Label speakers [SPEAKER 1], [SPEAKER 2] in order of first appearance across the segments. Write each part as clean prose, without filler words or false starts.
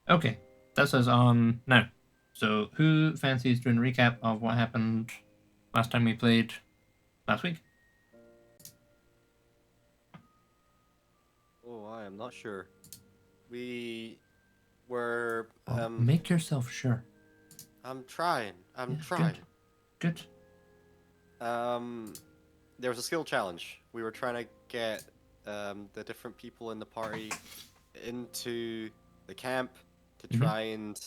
[SPEAKER 1] Okay, that says on now. So, who fancies doing a recap of what happened last time we played last week?
[SPEAKER 2] Oh, I am not sure. We were.
[SPEAKER 1] Oh, make yourself sure.
[SPEAKER 2] I'm trying. I'm
[SPEAKER 1] Yeah,
[SPEAKER 2] trying.
[SPEAKER 1] Good.
[SPEAKER 2] There was a skill challenge. We were trying to get the different people in the party into the camp to try and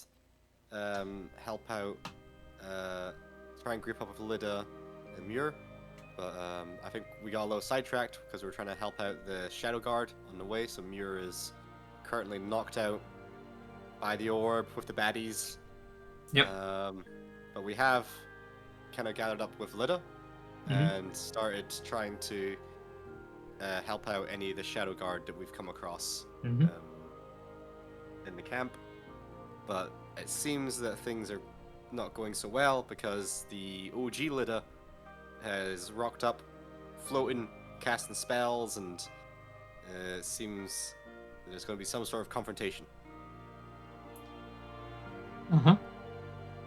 [SPEAKER 2] help out, try and group up with Lida and Muir. But I think we got a little sidetracked because we were trying to help out the Shadow Guard on the way. So Muir is currently knocked out by the orb with the baddies.
[SPEAKER 1] Yep.
[SPEAKER 2] But we have kind of gathered up with Lida and started trying to help out any of the Shadow Guard that we've come across in the camp. But it seems that things are not going so well because the OG Lida has rocked up, floating, casting spells, and it seems there's going to be some sort of confrontation.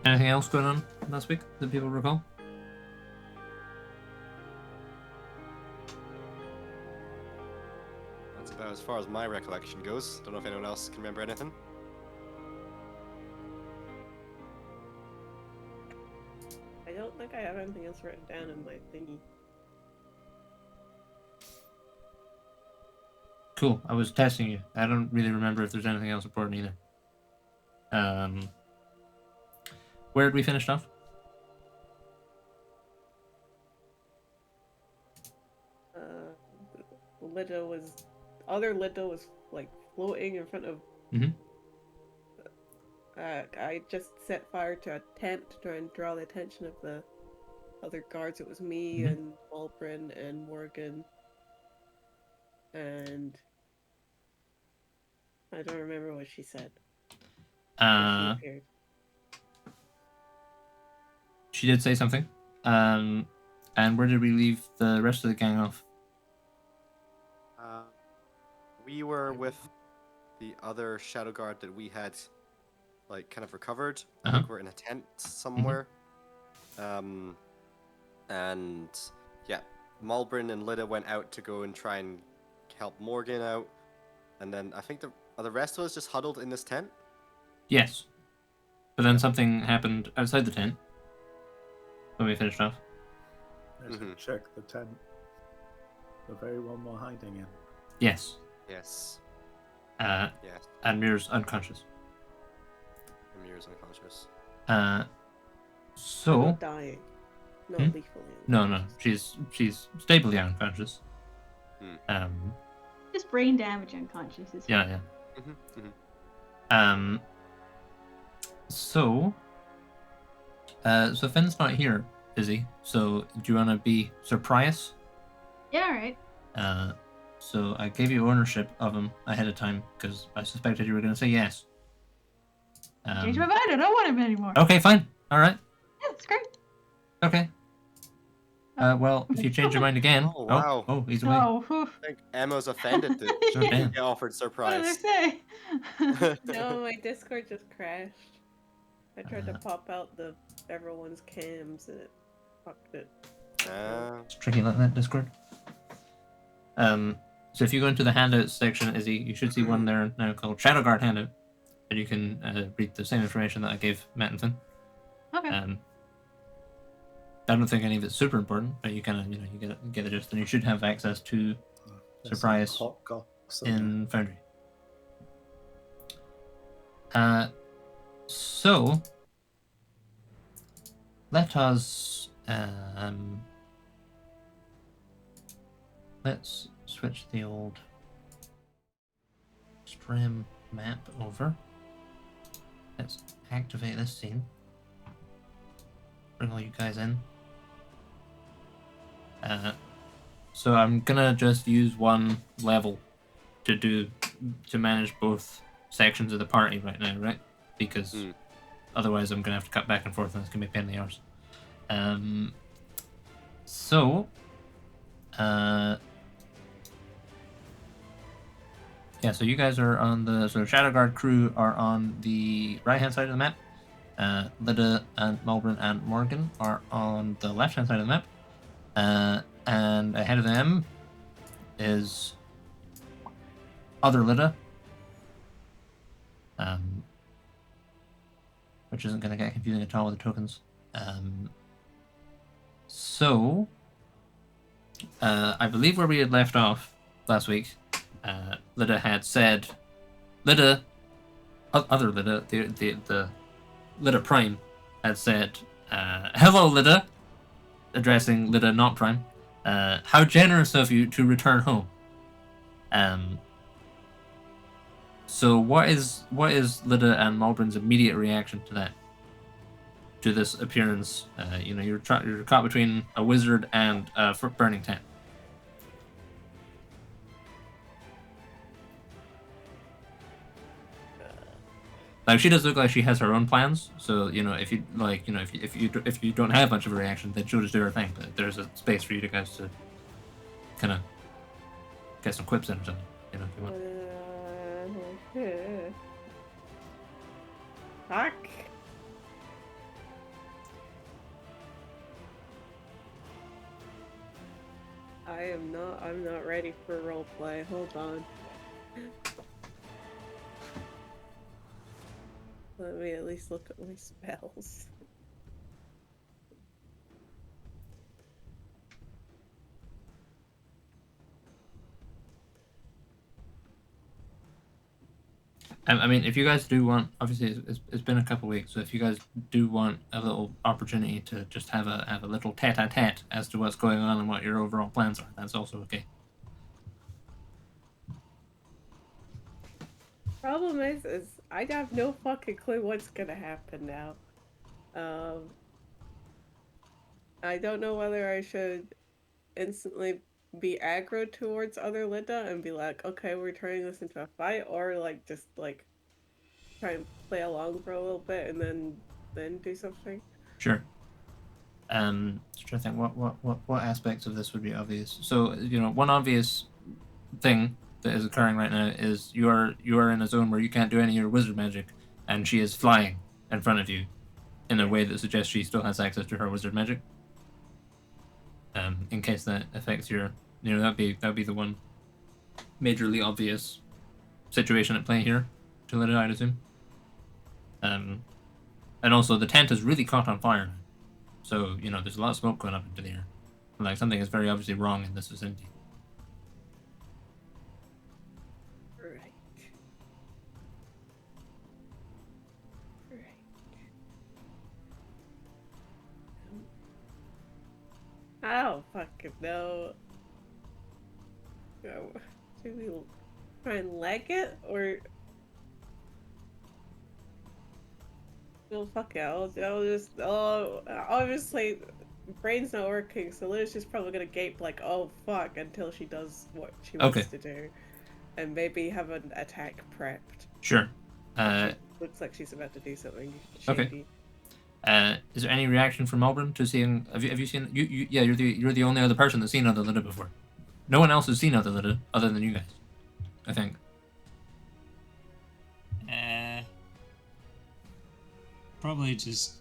[SPEAKER 1] Anything else going on last week that people recall?
[SPEAKER 2] That's about as far as my recollection goes. Don't know if anyone else can remember anything.
[SPEAKER 3] I don't think I have anything else written down in my thingy.
[SPEAKER 1] Cool. I was testing you. I don't really remember if there's anything else important either. Where did we finish off?
[SPEAKER 3] Other Lida was like floating in front of. I just set fire to a tent to try and draw the attention of the other guards. It was me and Walbrin and Morgan, and I don't remember what she said. She appeared.
[SPEAKER 1] She did say something. And where did we leave the rest of the gang off?
[SPEAKER 2] We were with the other Shadow Guard that we had, like, kind of recovered. I think we're in a tent somewhere. And yeah, Malbrin and Lida went out to go and try and help Morgan out. And then I think the rest of us just huddled in this tent.
[SPEAKER 1] Yes. But then something happened outside the tent when we finished off.
[SPEAKER 4] Check the tent. The very one we're hiding in.
[SPEAKER 1] Yes.
[SPEAKER 2] Yes.
[SPEAKER 1] Yes. And Mir's unconscious. So.
[SPEAKER 3] Not dying. Not lethally.
[SPEAKER 1] No. She's stably unconscious.
[SPEAKER 5] Just brain damage unconscious.
[SPEAKER 1] Yeah. So Finn's not here, is he? So do you want to be surprised?
[SPEAKER 5] Yeah, alright.
[SPEAKER 1] So I gave you ownership of him ahead of time because I suspected you were going to say yes.
[SPEAKER 5] Change my mind. I don't want him anymore.
[SPEAKER 1] Okay, fine. All right.
[SPEAKER 5] Yeah, that's great.
[SPEAKER 1] Okay. Well, if you change your mind again...
[SPEAKER 2] Oh, wow.
[SPEAKER 1] Oh, he's away.
[SPEAKER 5] Oh,
[SPEAKER 2] I think Emma's offended that she didn't get offered surprise.
[SPEAKER 5] What did I say?
[SPEAKER 3] No, my Discord just crashed. I tried to pop out everyone's cams and it fucked it.
[SPEAKER 1] It's tricky like that, Discord. So if you go into the handouts section, Izzy, you should see one there now called Shadow Guard Handout, and you can read the same information that I gave Matt and Finn.
[SPEAKER 5] Okay.
[SPEAKER 1] I don't think any of it's super important, but you kind of, you get the gist, and you should have access to surprise in Foundry. So let us let's switch the old stream map over. Let's activate this scene. Bring all you guys in. So I'm gonna just use one level to manage both sections of the party right now, right? Because otherwise I'm gonna have to cut back and forth and it's gonna be a pain in the arse. Yeah, so you guys are on the Shadow Guard crew are on the right hand side of the map. Lida and Malbrin and Morgan are on the left hand side of the map. And ahead of them is other Lida. Which isn't going to get confusing at all with the tokens. So, I believe where we had left off last week, Lida had said, other Lida, the Lida Prime, had said, "Hello, Lida," addressing Lida not Prime. How generous of you to return home. So what is Lida and Malbrin's immediate reaction to that? To this appearance? You're caught between a wizard and a burning tent. Like, she does look like she has her own plans. So if you if you don't have much of a reaction, then she'll just do her thing. But there's a space for you guys to kind of get some quips in or something. If you want.
[SPEAKER 3] Fuck. I'm not ready for roleplay. Hold on. Let me at least look at my spells.
[SPEAKER 1] I mean, if you guys do want, obviously it's been a couple weeks, so if you guys do want a little opportunity to just have a little tete-a-tete as to what's going on and what your overall plans are, that's also okay.
[SPEAKER 3] Problem is I have no fucking clue what's gonna happen now. I don't know whether I should instantly be aggro towards other Linda and be like, okay, we're turning this into a fight, or like just like try and play along for a little bit and then do something.
[SPEAKER 1] Sure. Just trying to think what aspects of this would be obvious. So one obvious thing that is occurring right now is you are in a zone where you can't do any of your wizard magic, and she is flying in front of you in a way that suggests she still has access to her wizard magic. In case that affects your, that'd be the one majorly obvious situation at play here, to let it, I'd assume. And also the tent is really caught on fire now. So, there's a lot of smoke going up into the air. Like, something is very obviously wrong in this vicinity.
[SPEAKER 3] Right. I don't fucking know. Should we try and leg it, or... No, fuck it. Obviously, brain's not working, so Liz is probably gonna gape like, oh fuck, until she does what she wants to do. And maybe have an attack prepped.
[SPEAKER 1] Sure.
[SPEAKER 3] Looks like she's about to do something shady.
[SPEAKER 1] Okay. Is there any reaction from Melbourne to seeing? Have you seen? You're the only other person that's seen other Lida before. No one else has seen other Lida other than you guys, I think.
[SPEAKER 6] Probably just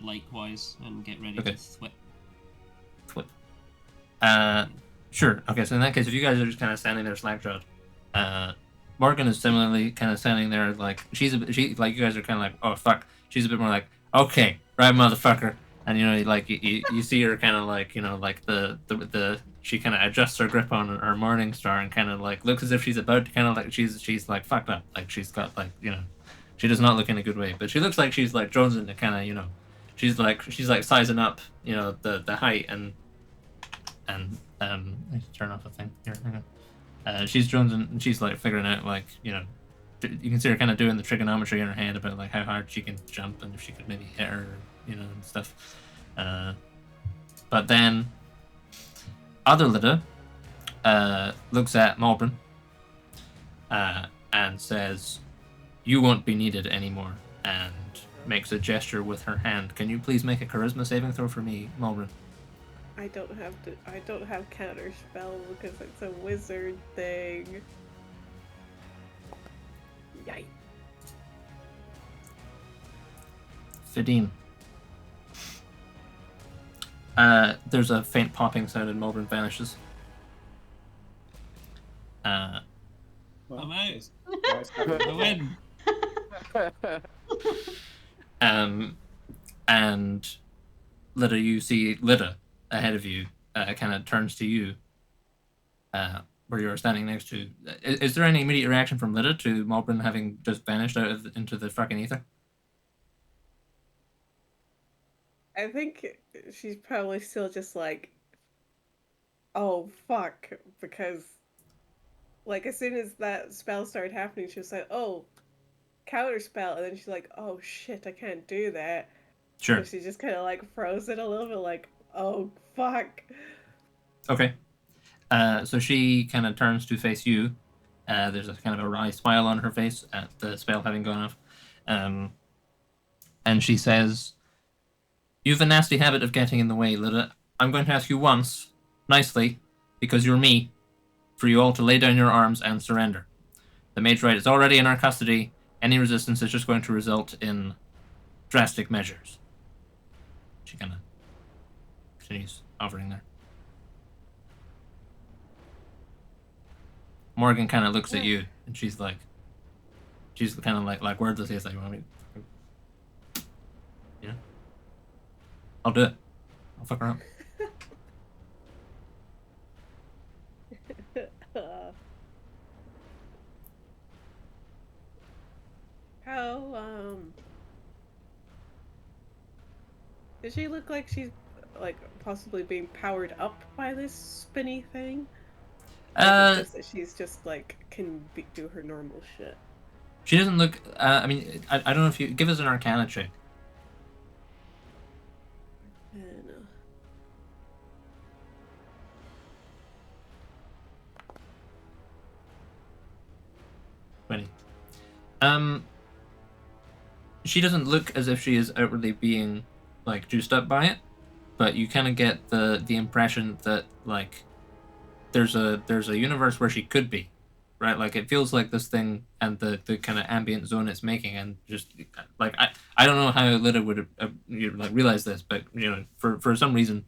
[SPEAKER 6] likewise and get ready to thwip.
[SPEAKER 1] Sure. Okay, so in that case, if you guys are just kind of standing there slack-jawed, Morgan is similarly kind of standing there like she like you guys are kind of like, oh fuck. She's a bit more like, okay, right, motherfucker. And you see her kind of like like the she kind of adjusts her grip on her Morning Star and kind of like looks as if she's about to kind of like she's like fucked up, like she's got like she does not look in a good way, but she looks like she's like jonesing to kind of she's like sizing up the height and I need to turn off the thing here. Hang on. She's jonesing and she's like figuring out like you can see her kind of doing the trigonometry in her head about like how hard she can jump and if she could maybe hit her and stuff. But then other Lida looks at Malbrin and says, "You won't be needed anymore," and makes a gesture with her hand. Can you please make a charisma saving throw for me, Malbrin?
[SPEAKER 3] I don't have counter spell because it's a wizard thing. Yikes.
[SPEAKER 1] Fideen. There's a faint popping sound and Mulbrin vanishes.
[SPEAKER 6] I'm out.
[SPEAKER 4] Nice
[SPEAKER 6] I win.
[SPEAKER 1] And Lida, you see Lida ahead of you, kind of turns to you, where you're standing next to. Is there any immediate reaction from Lida to Mulbrin having just vanished into the fucking ether?
[SPEAKER 3] I think she's probably still just like, oh fuck, because like as soon as that spell started happening, she was like, oh, counter spell, and then she's like, oh shit, I can't do that.
[SPEAKER 1] Sure.
[SPEAKER 3] So she just kind of like froze it a little bit, like, oh fuck.
[SPEAKER 1] Okay. So she kind of turns to face you. There's a kind of a wry smile on her face at the spell having gone off. And she says, "You've a nasty habit of getting in the way, Lida. I'm going to ask you once, nicely, because you're me, for you all to lay down your arms and surrender. The Mage Right is already in our custody. Any resistance is just going to result in drastic measures." She kind of continues hovering there. Morgan kind of looks at you, and she's kind of like wordless. He's like, "You want me? Yeah, I'll do it. I'll fuck around."
[SPEAKER 3] How does she look like she's like possibly being powered up by this spinny thing? Or is it just that she's just like do her normal shit?
[SPEAKER 1] She doesn't look. I mean, I don't know if you give us an Arcana check.
[SPEAKER 3] No.
[SPEAKER 1] 20. She doesn't look as if she is outwardly being like juiced up by it, but you kind of get the impression that like there's a universe where she could be, right? Like it feels like this thing and the kind of ambient zone it's making, and just like I don't know how Lida would like realize this, but for some reason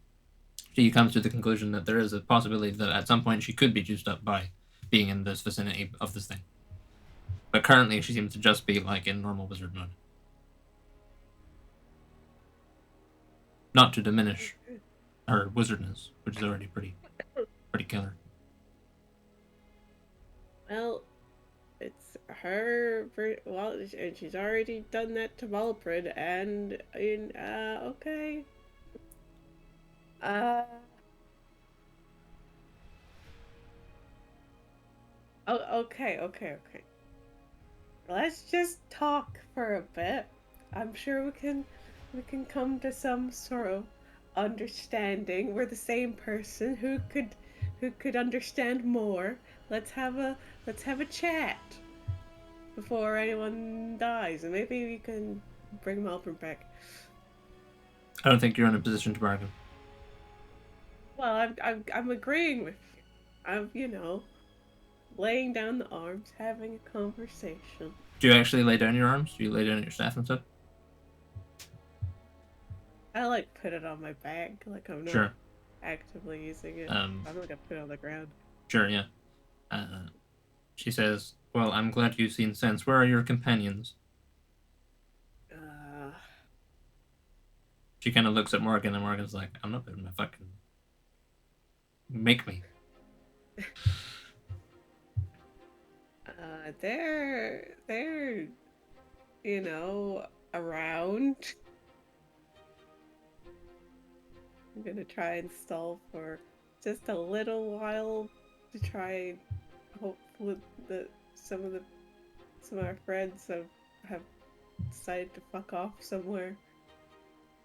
[SPEAKER 1] she comes to the conclusion that there is a possibility that at some point she could be juiced up by being in this vicinity of this thing. But currently she seems to just be like in normal wizard mode. Not to diminish her wizardness, which is already pretty killer.
[SPEAKER 3] Well, it's her. Well, and she's already done that to Malprid, and okay. Oh, okay. Let's just talk for a bit. I'm sure we can come to some sort of understanding. We're the same person. Who could understand more? Let's have a chat before anyone dies, and maybe we can bring Malprin back.
[SPEAKER 1] I don't think you're in a position to bargain.
[SPEAKER 3] Well, I'm agreeing with you. I'm laying down the arms, having a conversation.
[SPEAKER 1] Do you actually lay down your arms? Do you lay down your staff and stuff?
[SPEAKER 3] I like put it on my back, like I'm not actively using it. I'm not gonna put it on the ground.
[SPEAKER 1] Sure, yeah. She says, "Well, I'm glad you've seen sense. Where are your companions?" She kind of looks at Morgan, and Morgan's like, "I'm not putting my fucking... Make me."
[SPEAKER 3] They're around. I'm gonna try and stall for just a little while to try and hopefully that some of our friends have decided to fuck off somewhere.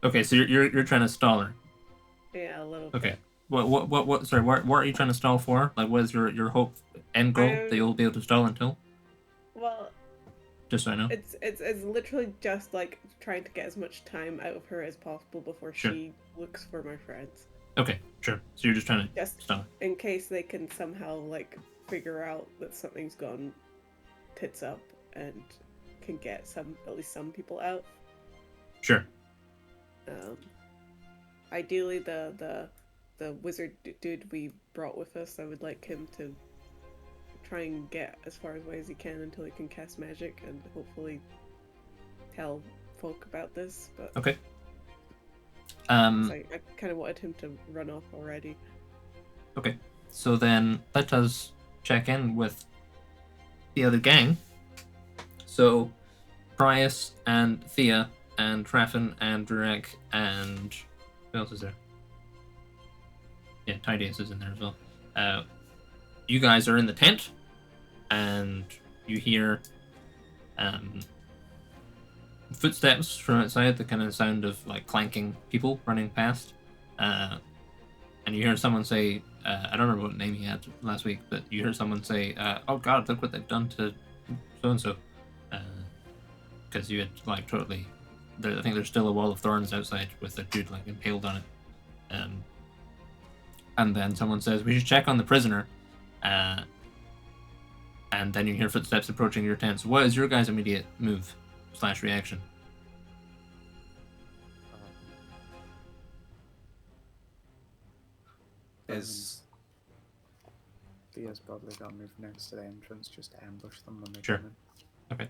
[SPEAKER 1] Okay, so you're trying to stall her.
[SPEAKER 3] Yeah, a little
[SPEAKER 1] Okay.
[SPEAKER 3] bit.
[SPEAKER 1] What sorry, what are you trying to stall for? Like, what is your hope end goal that you'll be able to stall until?
[SPEAKER 3] Well,
[SPEAKER 1] just so I know.
[SPEAKER 3] It's literally just like trying to get as much time out of her as possible before she looks for my friends.
[SPEAKER 1] Okay, sure. So you're just trying to stall.
[SPEAKER 3] In case they can somehow like figure out that something's gone tits up and can get at least some people out.
[SPEAKER 1] Sure.
[SPEAKER 3] Ideally, the wizard dude we brought with us, I would like him to try and get as far away as he can until he can cast magic and hopefully tell folk about this. But
[SPEAKER 1] Okay.
[SPEAKER 3] I kind of wanted him to run off already.
[SPEAKER 1] Okay. So then let us check in with the other gang. So Prius and Thea and Traffin and Durek and who else is there? Yeah, Tidius is in there as well. You guys are in the tent, and you hear footsteps from outside, the kind of sound of like clanking people running past. And you hear someone say, I don't remember what name he had last week, but you hear someone say, oh god, look what they've done to so-and-so. Because you had like totally... I think there's still a wall of thorns outside with a dude like impaled on it. And then someone says, we should check on the prisoner. And then you hear footsteps approaching your tent. So what is your guys' immediate move / reaction?
[SPEAKER 4] Thea's probably gonna move next to the entrance just to ambush them when they
[SPEAKER 1] Sure.
[SPEAKER 4] come in.
[SPEAKER 1] Okay.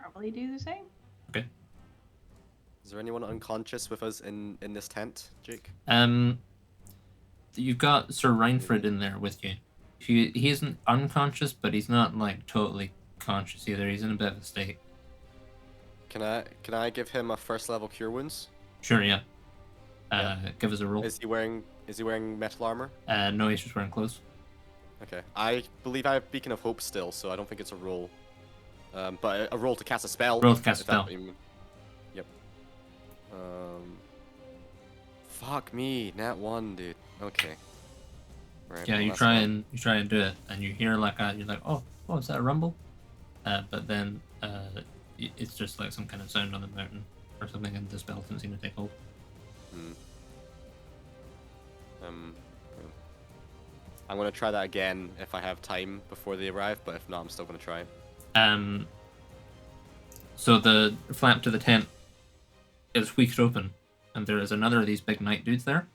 [SPEAKER 5] Probably do the same.
[SPEAKER 1] Okay.
[SPEAKER 2] Is there anyone unconscious with us in this tent, Jake?
[SPEAKER 1] You've got Sir Reinfred in there with you. He isn't unconscious, but he's not like totally conscious either. He's in a bit of a state.
[SPEAKER 2] Can I give him a first level cure wounds?
[SPEAKER 1] Sure, yeah.
[SPEAKER 2] Yeah.
[SPEAKER 1] Give us a roll.
[SPEAKER 2] Is he wearing metal armor?
[SPEAKER 1] No, he's just wearing clothes.
[SPEAKER 2] Okay. I believe I have Beacon of Hope still, so I don't think it's a roll. But a roll to cast a spell.
[SPEAKER 1] Roll to cast a
[SPEAKER 2] if that's
[SPEAKER 1] spell.
[SPEAKER 2] what you mean. Yep. Fuck me, nat 1, dude. Okay. Right,
[SPEAKER 1] Yeah,
[SPEAKER 2] well,
[SPEAKER 1] you
[SPEAKER 2] that's
[SPEAKER 1] try
[SPEAKER 2] fine.
[SPEAKER 1] and do it, and you hear like you're like, oh, is that a rumble? But then it's just like some kind of sound on the mountain or something, and the spell doesn't seem to take hold.
[SPEAKER 2] I'm gonna try that again if I have time before they arrive, but if not, I'm still gonna try.
[SPEAKER 1] So the flap to the tent is tweaked open, and there is another of these big knight dudes there.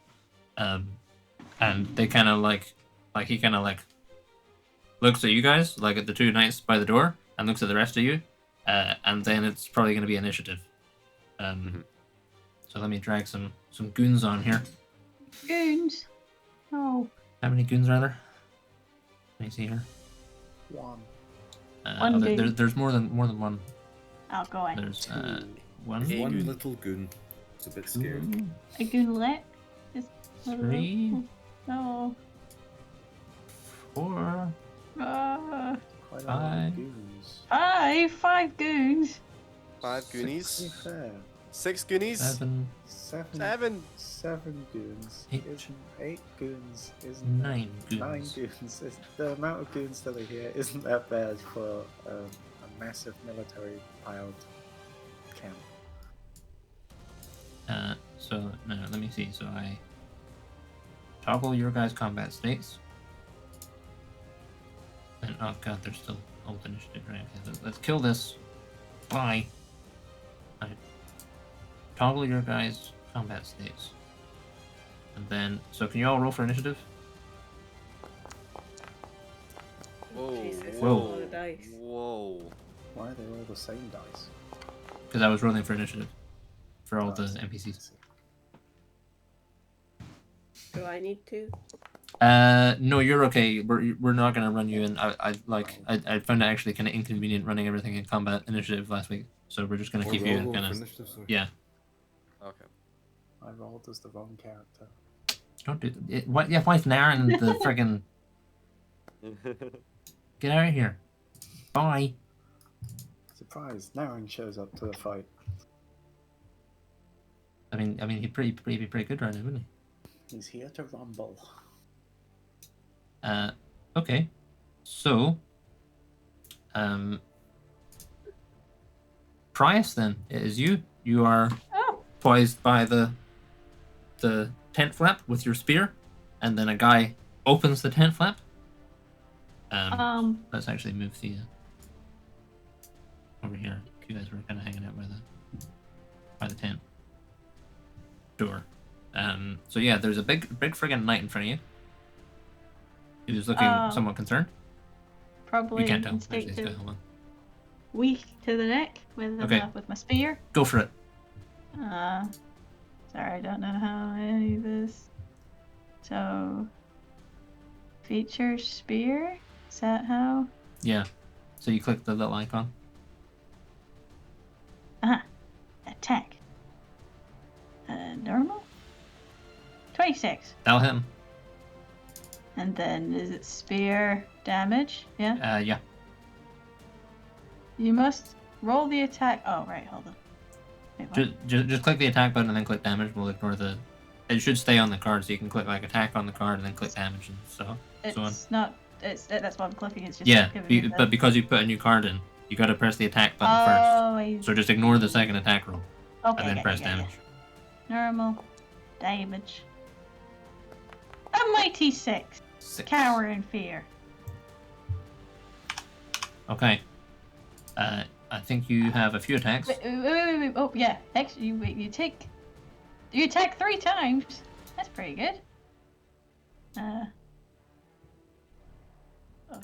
[SPEAKER 1] And they kind of he kind of looks at you guys, like at the two knights by the door, and looks at the rest of you, and then it's probably going to be initiative. So let me drag some goons on here.
[SPEAKER 5] Goons. Oh.
[SPEAKER 1] How many goons are there? Let me see here.
[SPEAKER 4] One.
[SPEAKER 5] One goon.
[SPEAKER 1] There's more than one.
[SPEAKER 5] Oh, go on.
[SPEAKER 1] There's one.
[SPEAKER 7] One little goon. It's a bit scary.
[SPEAKER 5] A goonlet. Just a little-
[SPEAKER 1] 3,
[SPEAKER 5] Oh.
[SPEAKER 1] 4,
[SPEAKER 4] Quite a lot
[SPEAKER 1] Five.
[SPEAKER 4] of goons.
[SPEAKER 5] 5 goons.
[SPEAKER 2] 5
[SPEAKER 4] To be
[SPEAKER 2] Goonies?
[SPEAKER 4] fair,
[SPEAKER 2] 6 Goonies?
[SPEAKER 1] 7,
[SPEAKER 2] 7.
[SPEAKER 4] Goons.
[SPEAKER 1] 8.
[SPEAKER 4] 8 goons isn't
[SPEAKER 1] 9 goons.
[SPEAKER 4] 9 goons. The amount of goons that are here isn't that bad for a massive military piled camp.
[SPEAKER 1] So no, let me see. So I toggle your guys' combat states. And oh god, there's still old initiative, right? Okay, let's kill this. Bye. I toggle your guys' combat states. And then, so can you all roll for initiative?
[SPEAKER 2] Whoa.
[SPEAKER 3] Jesus,
[SPEAKER 1] Whoa.
[SPEAKER 3] a lot of dice.
[SPEAKER 2] Whoa.
[SPEAKER 4] Why are they all the same dice?
[SPEAKER 1] Because I was rolling for initiative for all the
[SPEAKER 4] Nice.
[SPEAKER 1] NPCs.
[SPEAKER 3] Do I need to?
[SPEAKER 1] No, you're okay. We're not gonna run you in. I found it actually kind of inconvenient running everything in combat initiative last week, so we're just gonna keep you kind of. Yeah.
[SPEAKER 2] Okay.
[SPEAKER 4] I rolled as the wrong character.
[SPEAKER 1] Don't do it. What? Yeah, why is Naren the friggin'? Get out of here. Bye.
[SPEAKER 4] Surprise! Naren shows up to the fight.
[SPEAKER 1] I mean, he'd pretty good right now, wouldn't
[SPEAKER 4] He's here to rumble.
[SPEAKER 1] he? Okay. So, Prius, then it is you. You are poised by the tent flap with your spear, and then a guy opens the tent flap. Let's actually move the over here. You guys were kind of hanging out by the tent door. So yeah, there's a big friggin' knight in front of you. He was looking somewhat concerned.
[SPEAKER 5] Probably
[SPEAKER 1] You can't tell.
[SPEAKER 5] instinctive.
[SPEAKER 1] Hold on.
[SPEAKER 5] Weak to the neck with with my spear.
[SPEAKER 1] Go for it.
[SPEAKER 5] Sorry, I don't know how I do this. So, feature spear? Is that how?
[SPEAKER 1] Yeah. So you click the little icon.
[SPEAKER 5] Attack. Normal? 26.
[SPEAKER 1] That'll hit him.
[SPEAKER 5] And then is it spear damage? Yeah?
[SPEAKER 1] Yeah.
[SPEAKER 5] You must roll the attack. Oh, right, hold on. Wait,
[SPEAKER 1] just click the attack button and then click damage. We'll ignore the... It should stay on the card, so you can click like attack on the card and then click damage and so on.
[SPEAKER 5] It's not... that's what I'm clicking. It's just
[SPEAKER 1] Yeah,
[SPEAKER 5] giving me
[SPEAKER 1] but because you put a new card in, you gotta press the attack button first. So just ignore the second attack roll.
[SPEAKER 5] Okay,
[SPEAKER 1] and then press damage.
[SPEAKER 5] Normal. Damage. A mighty 6. Cower in fear.
[SPEAKER 1] Okay. I think you have a few attacks.
[SPEAKER 5] Wait. Oh, yeah. Actually, you attack 3 times. That's pretty good. Oh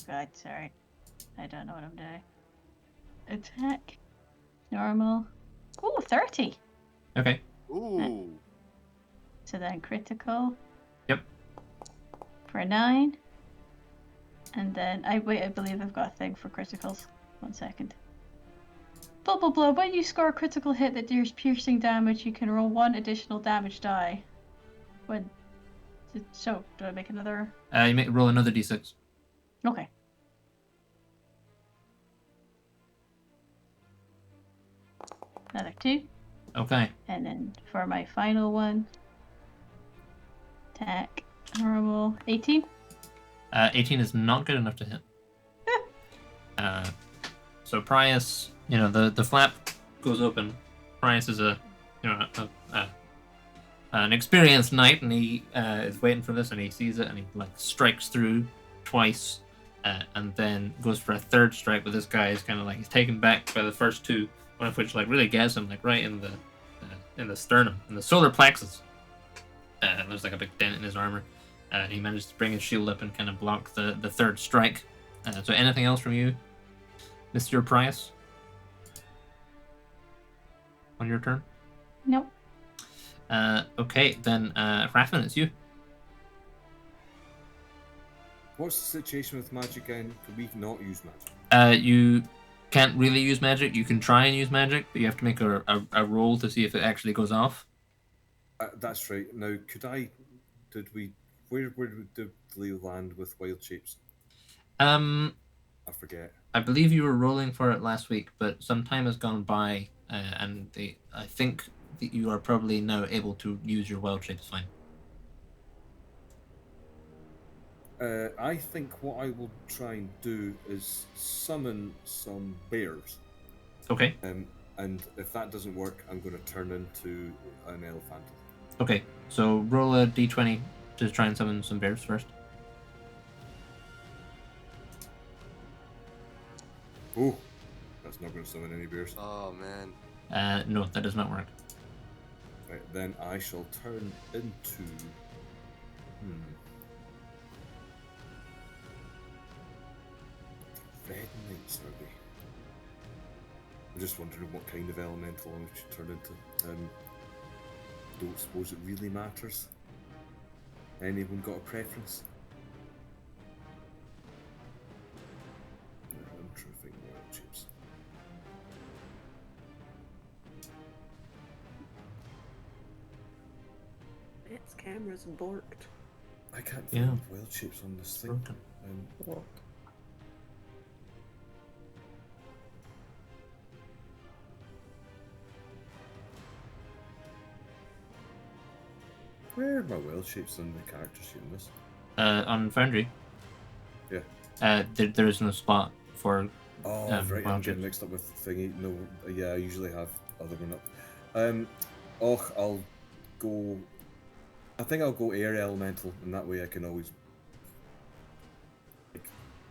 [SPEAKER 5] god, sorry. I don't know what I'm doing. Attack. Normal. Ooh, 30.
[SPEAKER 1] Okay.
[SPEAKER 2] Ooh.
[SPEAKER 5] So then critical.
[SPEAKER 1] Yep.
[SPEAKER 5] For 9. And then, I believe I've got a thing for criticals. 1 second. Double blow. When you score a critical hit that deals piercing damage, you can roll 1 additional damage die. So, do I make another?
[SPEAKER 1] You roll another d6.
[SPEAKER 5] Okay. Another 2.
[SPEAKER 1] Okay.
[SPEAKER 5] And then for my final one, attack, normal, 18.
[SPEAKER 1] 18 is not good enough to hit. So Prius, the flap goes open. Prius is an experienced knight, and he is waiting for this, and he sees it, and he strikes through twice, and then goes for a third strike. But this guy is kind of he's taken back by the first 2, one of which really gets him right in the sternum, in the solar plexus. There's a big dent in his armor. He manages to bring his shield up and kind of block the third strike. So anything else from you, Mr. Prius? On your turn?
[SPEAKER 5] Nope.
[SPEAKER 1] Okay, then Rathman, it's you.
[SPEAKER 7] What's the situation with magic and can we not use magic?
[SPEAKER 1] You can't really use magic. You can try and use magic, but you have to make a roll to see if it actually goes off.
[SPEAKER 7] That's right. Now, where did we land with wild shapes? I forget.
[SPEAKER 1] I believe you were rolling for it last week, but some time has gone by, and I think that you are probably now able to use your wild shapes fine.
[SPEAKER 7] I think what I will try and do is summon some bears.
[SPEAKER 1] Okay.
[SPEAKER 7] And if that doesn't work, I'm going to turn into an elephant.
[SPEAKER 1] Okay, so roll a d20 to try and summon some bears first.
[SPEAKER 7] Oh, that's not going to summon any bears.
[SPEAKER 2] Oh, man.
[SPEAKER 1] No, that does not work.
[SPEAKER 7] Right, then I shall turn into... Red Knights, are they? I'm just wondering what kind of elemental I should turn into. Don't suppose it really matters. Anyone got a preference? I'm trying to think wild shapes.
[SPEAKER 3] Its camera's borked.
[SPEAKER 7] I can't find wild shapes on this thing.
[SPEAKER 4] What?
[SPEAKER 7] Where are my wild shapes on the character sheet in this?
[SPEAKER 1] On Foundry.
[SPEAKER 7] Yeah.
[SPEAKER 1] There is no spot for.
[SPEAKER 7] Oh, right. I'm getting mixed up with thingy. No, yeah, I usually have other one up. I'll go. I think I'll go air elemental, and that way I can always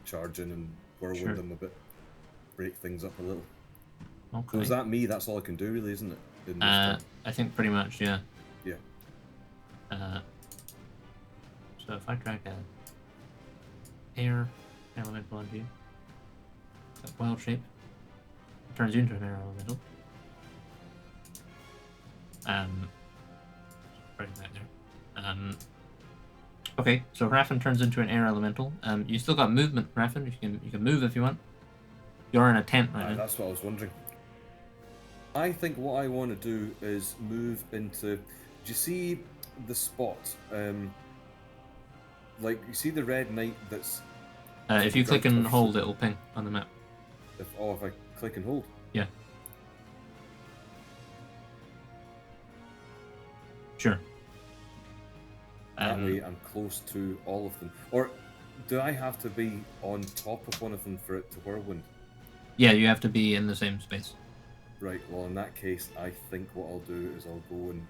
[SPEAKER 7] charge in and whirlwind them a bit, break things up a little.
[SPEAKER 1] Okay.
[SPEAKER 7] So is that me? That's all I can do, really, isn't it? In this turn?
[SPEAKER 1] I think pretty much, yeah.
[SPEAKER 7] Yeah.
[SPEAKER 1] So if I drag a air elemental onto you, that wild shape, it turns you into an air elemental. Right back there. Okay, so Raffen turns into an air elemental. You still got movement, Raffen. You can move if you want. You're in a tent right now.
[SPEAKER 7] That's what I was wondering. I think what I want to do is move into. Do you see the spot? Like you see the red knight that's.
[SPEAKER 1] If you click and hold, it'll ping on the map.
[SPEAKER 7] If I click and hold.
[SPEAKER 1] Yeah. Sure.
[SPEAKER 7] That way I'm close to all of them. Or do I have to be on top of one of them for it to whirlwind?
[SPEAKER 1] Yeah, you have to be in the same space.
[SPEAKER 7] Right, well in that case, I think what I'll do is I'll go and...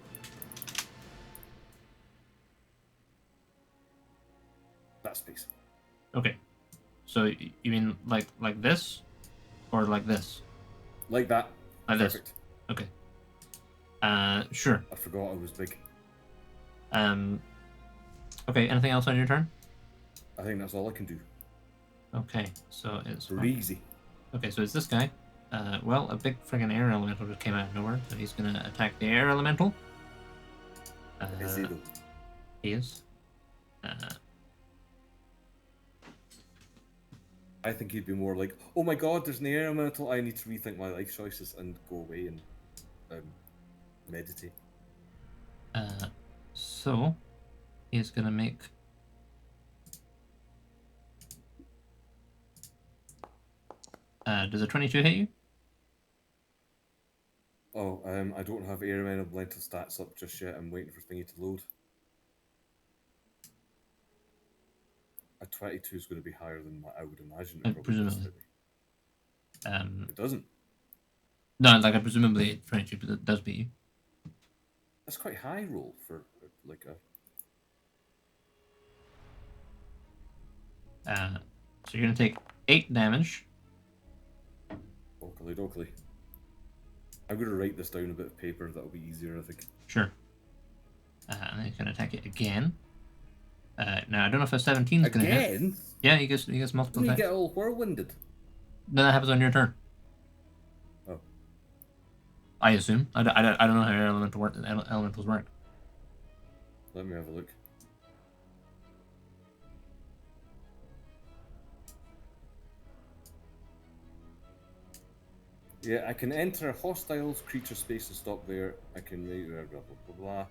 [SPEAKER 7] that space.
[SPEAKER 1] Okay. So you mean like this? Or like this?
[SPEAKER 7] Like that.
[SPEAKER 1] Like
[SPEAKER 7] Perfect.
[SPEAKER 1] This. Okay. Sure.
[SPEAKER 7] I forgot I was big.
[SPEAKER 1] Okay, anything else on your turn?
[SPEAKER 7] I think that's all I can do.
[SPEAKER 1] Okay, so it's...
[SPEAKER 7] Pretty easy.
[SPEAKER 1] Okay, so it's this guy. Well, a big friggin' air elemental just came out of nowhere, so he's gonna attack the air elemental.
[SPEAKER 7] Is he though?
[SPEAKER 1] He is.
[SPEAKER 7] I think he'd be more like, oh my god, there's an air elemental, I need to rethink my life choices and go away and meditate.
[SPEAKER 1] So he's gonna make does a 22 hit you?
[SPEAKER 7] Oh, I don't have air elemental stats up just yet. I'm waiting for thingy to load. A 22 is going to be higher than what I would imagine. It probably does
[SPEAKER 1] presumably.
[SPEAKER 7] It doesn't.
[SPEAKER 1] No, like presumably 22, but it does beat you.
[SPEAKER 7] That's quite high roll for like a.
[SPEAKER 1] So you're gonna take 8 damage.
[SPEAKER 7] Oakley. I'm gonna write this down on a bit of paper. That'll be easier, I think.
[SPEAKER 1] Sure. And then he's gonna attack it again. Now I don't know if a 17 is gonna hit.
[SPEAKER 7] Again?
[SPEAKER 1] Yeah, he gets multiple
[SPEAKER 7] When you
[SPEAKER 1] attacks.
[SPEAKER 7] get all whirlwinded.
[SPEAKER 1] No, that happens on your turn.
[SPEAKER 7] Oh.
[SPEAKER 1] I assume. I don't know how your elementals work.
[SPEAKER 7] Let me have a look. Yeah, I can enter hostiles, creature space and stop there. I can make blah blah blah.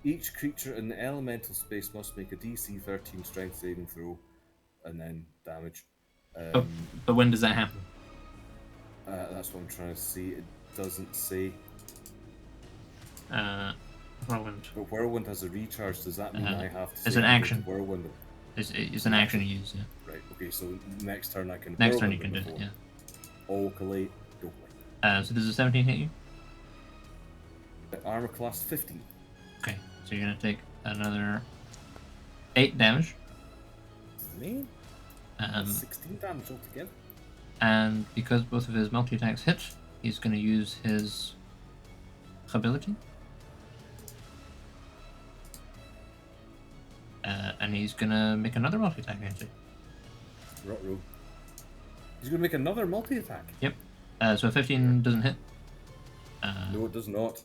[SPEAKER 7] Each creature in the elemental space must make a DC 13 strength saving throw, and then damage.
[SPEAKER 1] But when does that happen?
[SPEAKER 7] That's what I'm trying to see. It doesn't say.
[SPEAKER 1] Whirlwind.
[SPEAKER 7] But Whirlwind has a recharge. Does that mean I have to?
[SPEAKER 1] It's an action.
[SPEAKER 7] Whirlwind.
[SPEAKER 1] It's an action to use. Yeah.
[SPEAKER 7] Right. Okay. So next turn I can.
[SPEAKER 1] Next turn you can do it. Yeah.
[SPEAKER 7] Oakley.
[SPEAKER 1] So does a 17 hit you?
[SPEAKER 7] Armor class 15.
[SPEAKER 1] Okay. So you're gonna take another 8 damage.
[SPEAKER 7] Me? 16 damage altogether.
[SPEAKER 1] And because both of his multi-attacks hit, he's going to use his ability. And he's going to make another multi-attack against you.
[SPEAKER 7] Ruh-roh. He's going to make another multi-attack?
[SPEAKER 1] Yep. So a 15 doesn't hit.
[SPEAKER 7] No, it does not.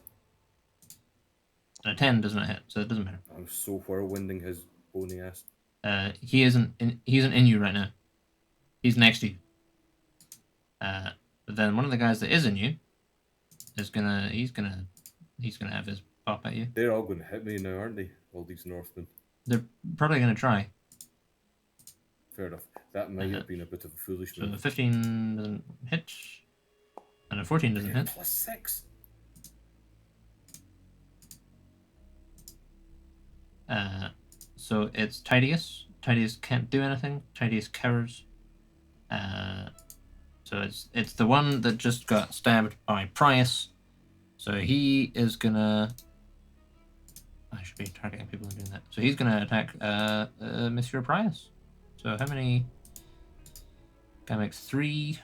[SPEAKER 1] And a 10 does not hit, so it doesn't matter.
[SPEAKER 7] I'm so whirlwinding his bony ass.
[SPEAKER 1] He isn't in you right now. He's next to you. But then one of the guys that is in you is he's gonna have his pop at you.
[SPEAKER 7] They're all going to hit me now, aren't they? All these Northmen.
[SPEAKER 1] They're probably gonna try.
[SPEAKER 7] Fair enough. That might have been a bit of a foolish
[SPEAKER 1] So
[SPEAKER 7] move.
[SPEAKER 1] a 15 doesn't hit, and a 14 doesn't hit.
[SPEAKER 7] Plus 6.
[SPEAKER 1] So it's Tidius. Tidius can't do anything. Tidius cowers. So it's the one that just got stabbed by Prius. So he is gonna. I should be targeting people and doing that. So he's gonna attack Monsieur Prius. So how many? Guy makes 3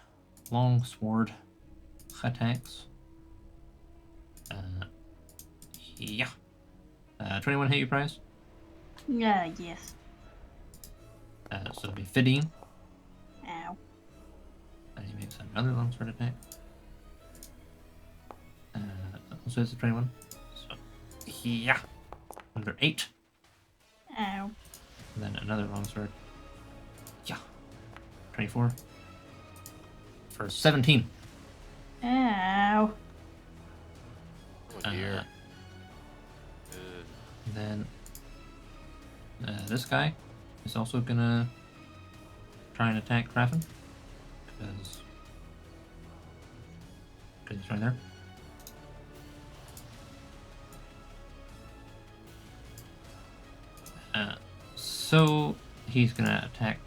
[SPEAKER 1] long sword attacks. Yeah. 21 hit you, Price?
[SPEAKER 5] Yes.
[SPEAKER 1] So it'll be 15.
[SPEAKER 5] Ow.
[SPEAKER 1] And he makes another longsword attack. So it's a 21. So, yeah. Under 8.
[SPEAKER 5] Ow.
[SPEAKER 1] And then another longsword. Yeah. 24. For 17.
[SPEAKER 5] Ow.
[SPEAKER 2] Oh dear.
[SPEAKER 1] And then this guy is also gonna try and attack Krafen. Because he's right there. So he's gonna attack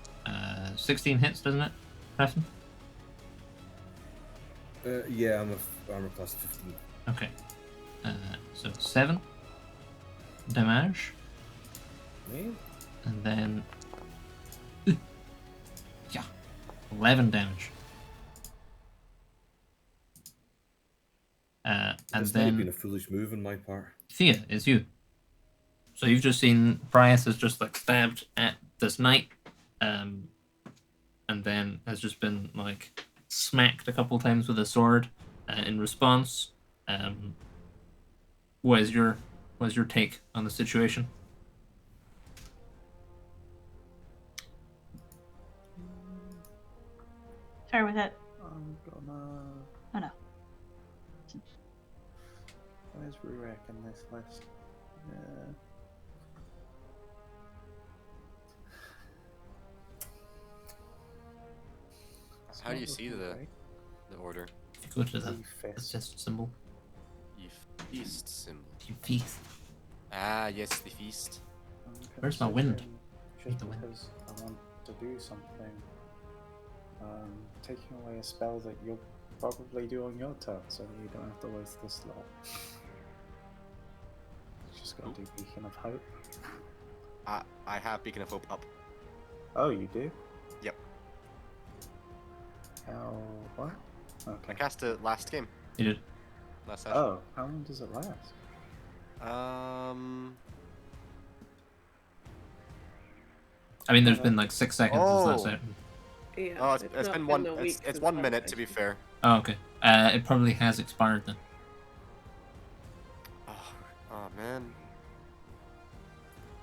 [SPEAKER 1] 16 hits, doesn't it, Krafen?
[SPEAKER 7] Yeah, I'm a armor class 15.
[SPEAKER 1] Okay. So 7 damage.
[SPEAKER 7] Man.
[SPEAKER 1] And then 11 damage. And
[SPEAKER 7] This might have
[SPEAKER 1] then
[SPEAKER 7] been a foolish move on my part.
[SPEAKER 1] Thea, it's you. So you've just seen Bryas has just like stabbed at this knight, and then has just been like smacked a couple times with a sword in response. What is your take on the situation?
[SPEAKER 5] Sorry, was that?
[SPEAKER 4] I'm gonna.
[SPEAKER 5] Oh no.
[SPEAKER 4] Where's Rurik in this list?
[SPEAKER 2] How do you see the order?
[SPEAKER 1] If you go to the fist symbol.
[SPEAKER 2] You feast symbol.
[SPEAKER 1] You feast.
[SPEAKER 2] Ah, yes, the feast.
[SPEAKER 1] Where's my wind?
[SPEAKER 4] Just
[SPEAKER 1] the wind.
[SPEAKER 4] because I want to do something. Taking away a spell that you'll probably do on your turn, so you don't have to waste the slot. Just gotta do Beacon of Hope.
[SPEAKER 2] I have Beacon of Hope up.
[SPEAKER 4] Oh, you do?
[SPEAKER 2] Yep.
[SPEAKER 4] How? What? Okay.
[SPEAKER 2] I cast it last game.
[SPEAKER 1] You did.
[SPEAKER 2] Last session.
[SPEAKER 4] Oh, how long does it last?
[SPEAKER 1] I mean, there's been like 6 seconds since that second.
[SPEAKER 3] Yeah,
[SPEAKER 2] Oh, it's been one.
[SPEAKER 3] the
[SPEAKER 2] It's
[SPEAKER 3] weeks
[SPEAKER 2] 1
[SPEAKER 3] of
[SPEAKER 2] minute to be fair.
[SPEAKER 1] Oh, okay. It probably has expired then.
[SPEAKER 2] Oh man.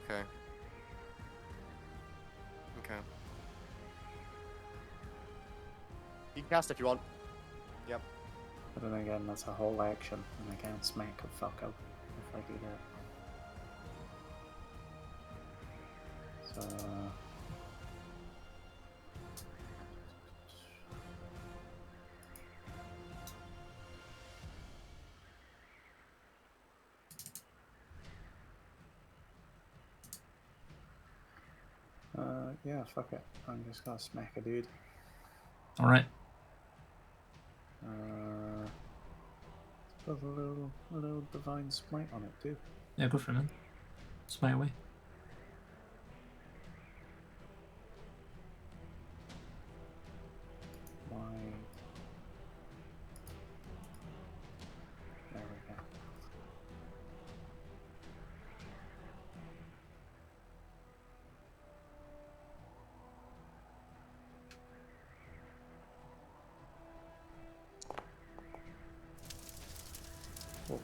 [SPEAKER 2] Okay. You can cast if you want. Yep.
[SPEAKER 4] But then again, that's a whole action, and I can't smack a fuck up if I do that. So. Yeah, fuck it. I'm just gonna smack a dude.
[SPEAKER 1] Alright.
[SPEAKER 4] Put a little divine smite on it too.
[SPEAKER 1] Yeah, go for it, man. Smite away.
[SPEAKER 4] There we go. Cool.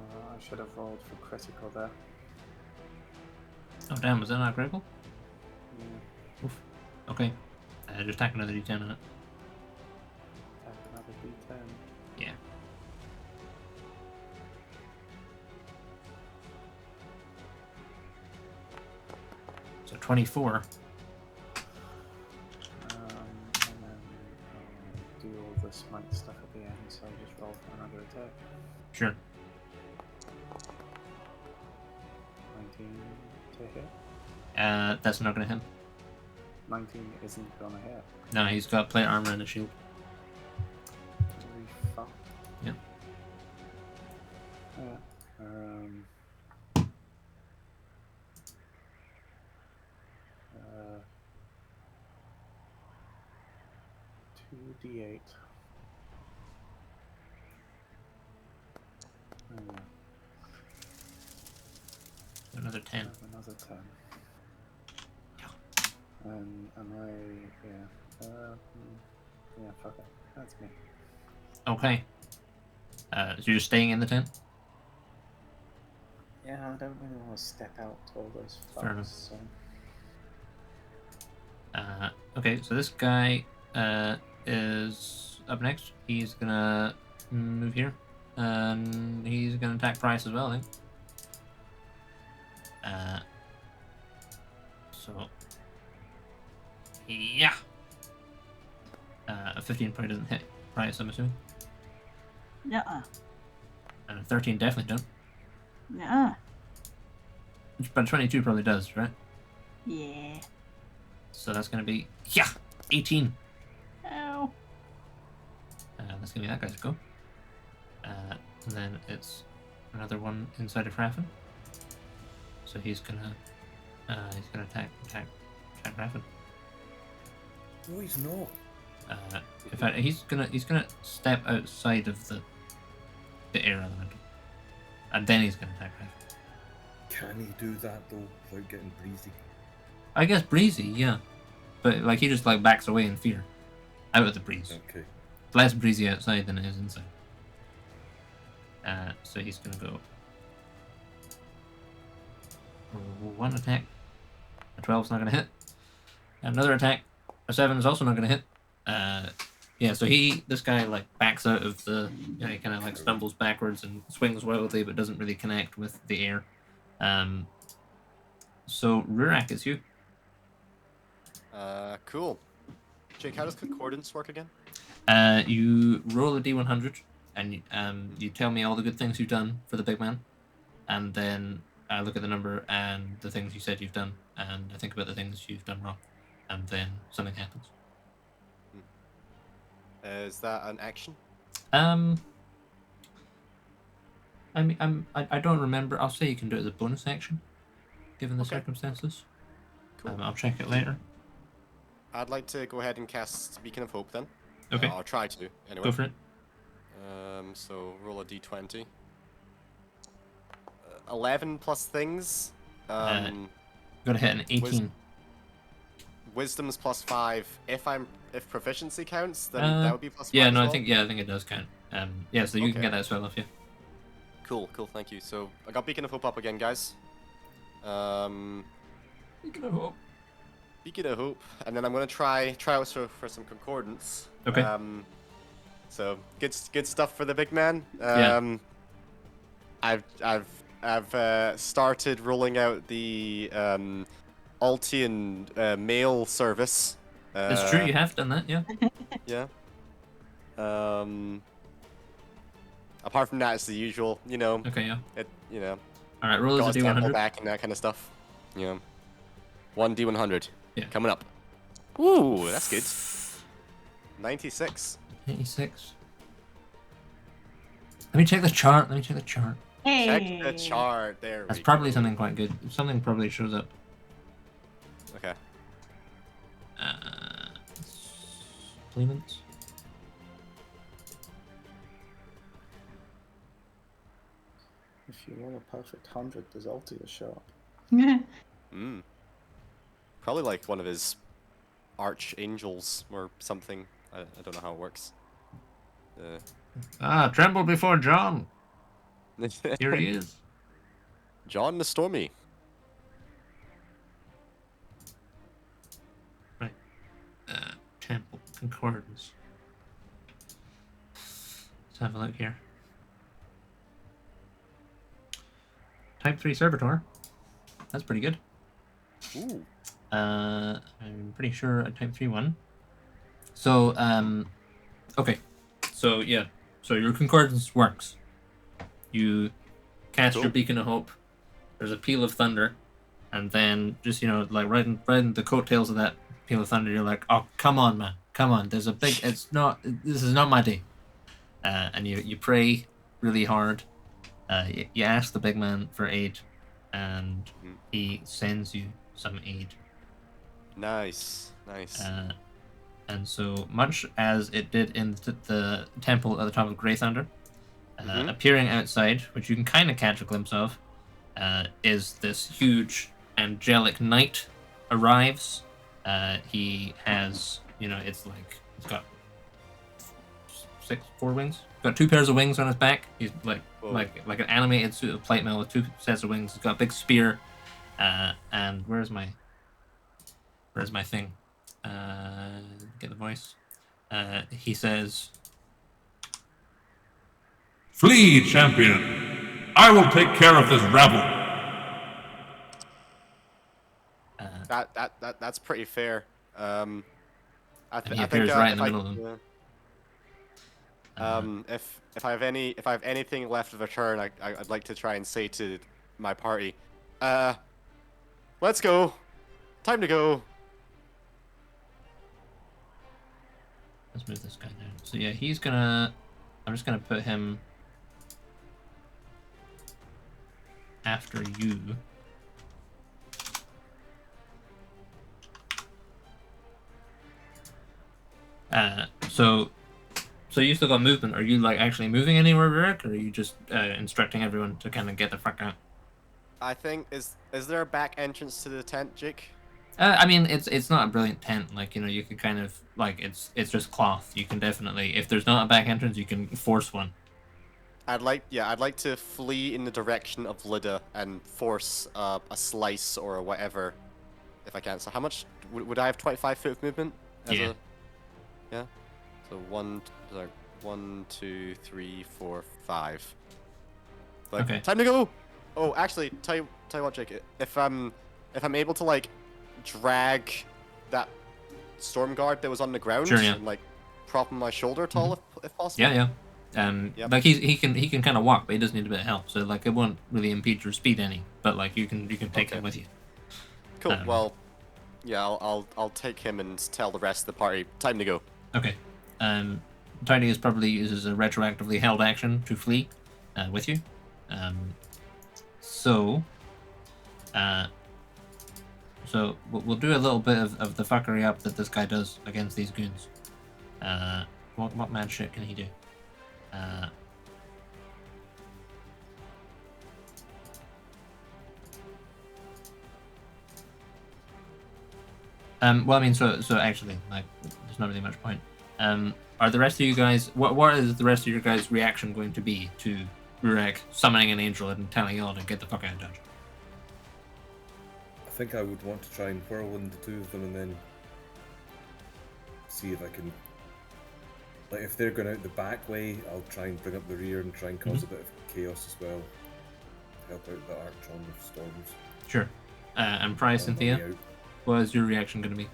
[SPEAKER 4] I should have rolled for critical there.
[SPEAKER 1] Oh damn, was that not critical?
[SPEAKER 4] Yeah.
[SPEAKER 1] Oof. Okay. Just tack another d10 on it.
[SPEAKER 4] Add another d10.
[SPEAKER 1] Yeah. So 24.
[SPEAKER 4] And then do all the smite stuff at the end, so I just roll for another attack.
[SPEAKER 1] Sure.
[SPEAKER 4] 19 to hit.
[SPEAKER 1] That's not gonna hit.
[SPEAKER 4] 19 isn't gonna hit.
[SPEAKER 1] No, he's got plate armor and a shield.
[SPEAKER 4] Holy fuck.
[SPEAKER 1] Yep.
[SPEAKER 4] 2d8.
[SPEAKER 1] Another 10.
[SPEAKER 4] Have another 10. Am I... Yeah. Yeah, fuck it. That's me.
[SPEAKER 1] Okay. So you're staying in the tent?
[SPEAKER 4] Yeah, I don't really want to step out to all those
[SPEAKER 1] Fair enough.
[SPEAKER 4] fucks, so...
[SPEAKER 1] Okay, so this guy is up next. He's gonna move here. And he's gonna attack Price as well, I think. So... Yeah! A 15 probably doesn't hit Price, I'm assuming.
[SPEAKER 5] Nuh-uh.
[SPEAKER 1] And a 13 definitely don't.
[SPEAKER 5] Nuh-uh.
[SPEAKER 1] But 22 probably does, right?
[SPEAKER 5] Yeah.
[SPEAKER 1] So that's gonna be... Yeah! 18!
[SPEAKER 5] Ow.
[SPEAKER 1] That's gonna be that guy's go. And then it's another one inside of Raffin. So he's gonna attack Raffin.
[SPEAKER 7] No, he's not.
[SPEAKER 1] In fact, he's gonna step outside of the air elemental, and then he's gonna attack Raffin.
[SPEAKER 7] Can he do that though without getting breezy?
[SPEAKER 1] I guess breezy, yeah, but like he just like backs away in fear, out of the breeze.
[SPEAKER 7] Okay.
[SPEAKER 1] Less breezy outside than it is inside. So he's gonna go one attack. A 12's not gonna hit. Another attack. A 7 is also not gonna hit. Yeah, so this guy like backs out of the, he kind of like stumbles backwards and swings wildly, but doesn't really connect with the air. So Rurak, it's you.
[SPEAKER 2] Cool. Jake, how does concordance work again?
[SPEAKER 1] You roll a d100, and you tell me all the good things you've done for the big man, and then I look at the number and the things you said you've done, and I think about the things you've done wrong, and then something happens.
[SPEAKER 2] Is that an action?
[SPEAKER 1] I mean, I don't remember. I'll say you can do it as a bonus action, given the circumstances.
[SPEAKER 2] Cool.
[SPEAKER 1] I'll check it later.
[SPEAKER 2] I'd like to go ahead and cast Beacon of Hope then.
[SPEAKER 1] Okay.
[SPEAKER 2] I'll try to, anyway.
[SPEAKER 1] Go for it.
[SPEAKER 2] So roll a d20. 11 plus things.
[SPEAKER 1] Gotta hit an 18.
[SPEAKER 2] Wisdom's plus 5. If proficiency counts, then that would be plus 5.
[SPEAKER 1] Yeah,
[SPEAKER 2] as
[SPEAKER 1] no,
[SPEAKER 2] well?
[SPEAKER 1] I think it does count. Yeah, so you can get that spell off you.
[SPEAKER 2] Cool, thank you. So I got Beacon of Hope up again, guys.
[SPEAKER 1] Beacon of Hope.
[SPEAKER 2] Beacon of Hope, and then I'm gonna try out for some concordance.
[SPEAKER 1] Okay.
[SPEAKER 2] So good stuff for the big man.
[SPEAKER 1] Yeah.
[SPEAKER 2] I've started rolling out the Altian mail service.
[SPEAKER 1] It's true, you have done that, yeah.
[SPEAKER 2] Yeah. Apart from that, it's the usual,
[SPEAKER 1] Okay, yeah. All right, roll as a
[SPEAKER 2] got his tempo
[SPEAKER 1] d100.
[SPEAKER 2] back and that kind of stuff. 1 d100.
[SPEAKER 1] Yeah.
[SPEAKER 2] Coming up. Ooh, that's good. 96.
[SPEAKER 1] 86. Let me check the chart.
[SPEAKER 5] Hey.
[SPEAKER 2] Check the chart. There
[SPEAKER 1] That's
[SPEAKER 2] we
[SPEAKER 1] probably
[SPEAKER 2] go.
[SPEAKER 1] something quite good. Something probably shows up.
[SPEAKER 2] Okay.
[SPEAKER 1] Supplements.
[SPEAKER 4] If you roll a perfect 100, does Altia show up?
[SPEAKER 2] Probably like one of his archangels or something. I don't know how it works.
[SPEAKER 1] Tremble before John. Here he is.
[SPEAKER 2] John the Stormy.
[SPEAKER 1] Right. Temple Concordance. Let's have a look here. Type 3 Servitor. That's pretty good.
[SPEAKER 2] Ooh.
[SPEAKER 1] I'm pretty sure a Type 3 one. So, okay. So, yeah. So your Concordance works. You cast your Beacon of Hope. There's a peal of thunder. And then just, like riding the coattails of that peal of thunder, you're like, oh, come on, man. Come on. This is not my day. And you pray really hard. You ask the big man for aid. And he sends you some aid.
[SPEAKER 2] Nice.
[SPEAKER 1] And so, much as it did in the temple at the top of Grey Thunder, appearing outside, which you can kind of catch a glimpse of, is this huge angelic knight arrives. He has, it's got four wings. Got 2 pairs of wings on his back. He's like an animated suit of plate mail with 2 sets of wings. He's got a big spear. And where's my thing? Get the voice. He says,
[SPEAKER 8] "Flee, champion! I will take care of this rabble."
[SPEAKER 2] That's pretty fair. I
[SPEAKER 1] he appears right in the middle of them.
[SPEAKER 2] If I have anything left of a turn, I'd like to try and say to my party, let's go. Time to go.
[SPEAKER 1] Let's move this guy down. So yeah, I'm just gonna put him after you. So you still got movement. Are you like actually moving anywhere, Rick, or are you just instructing everyone to kind of get the fuck out?
[SPEAKER 2] I think is there a back entrance to the tent, Jake?
[SPEAKER 1] I mean, it's not a brilliant tent. Like, you could kind of like it's just cloth. You can definitely, if there's not a back entrance, you can force one.
[SPEAKER 2] I'd like to flee in the direction of Lida and force a slice or whatever, if I can. So how much would I have? 25 foot of movement? Yeah. So 1, 2, 3, 4, 5. But
[SPEAKER 1] okay.
[SPEAKER 2] Time to go. Oh, actually, tell you what, Jake. If I'm able to like drag that storm guard that was on the ground,
[SPEAKER 1] sure, yeah.
[SPEAKER 2] and like prop on my shoulder tall if possible.
[SPEAKER 1] Yeah. Yep. Like he can kind of walk, but he does need a bit of help. So like it won't really impede your speed any. But like you can take him with you.
[SPEAKER 2] Cool. Well, yeah, I'll take him and tell the rest of the party time to go.
[SPEAKER 1] Okay. Tiny probably uses a retroactively held action to flee with you. So we'll do a little bit of the fuckery up that this guy does against these goons. What mad shit can he do? Well, I mean, so actually, like, there's not really much point. Are the rest of you guys? What is the rest of your guys' reaction going to be to Rurik summoning an angel and telling you all to get the fuck out of Dodge?
[SPEAKER 7] I think I would want to try and whirlwind the 2 of them and then see if I can. Like, if they're going out the back way, I'll try and bring up the rear and try and cause a bit of chaos as well. Help out the Archon of Storms.
[SPEAKER 1] Sure. And Price, Cynthia, what is your reaction going to be?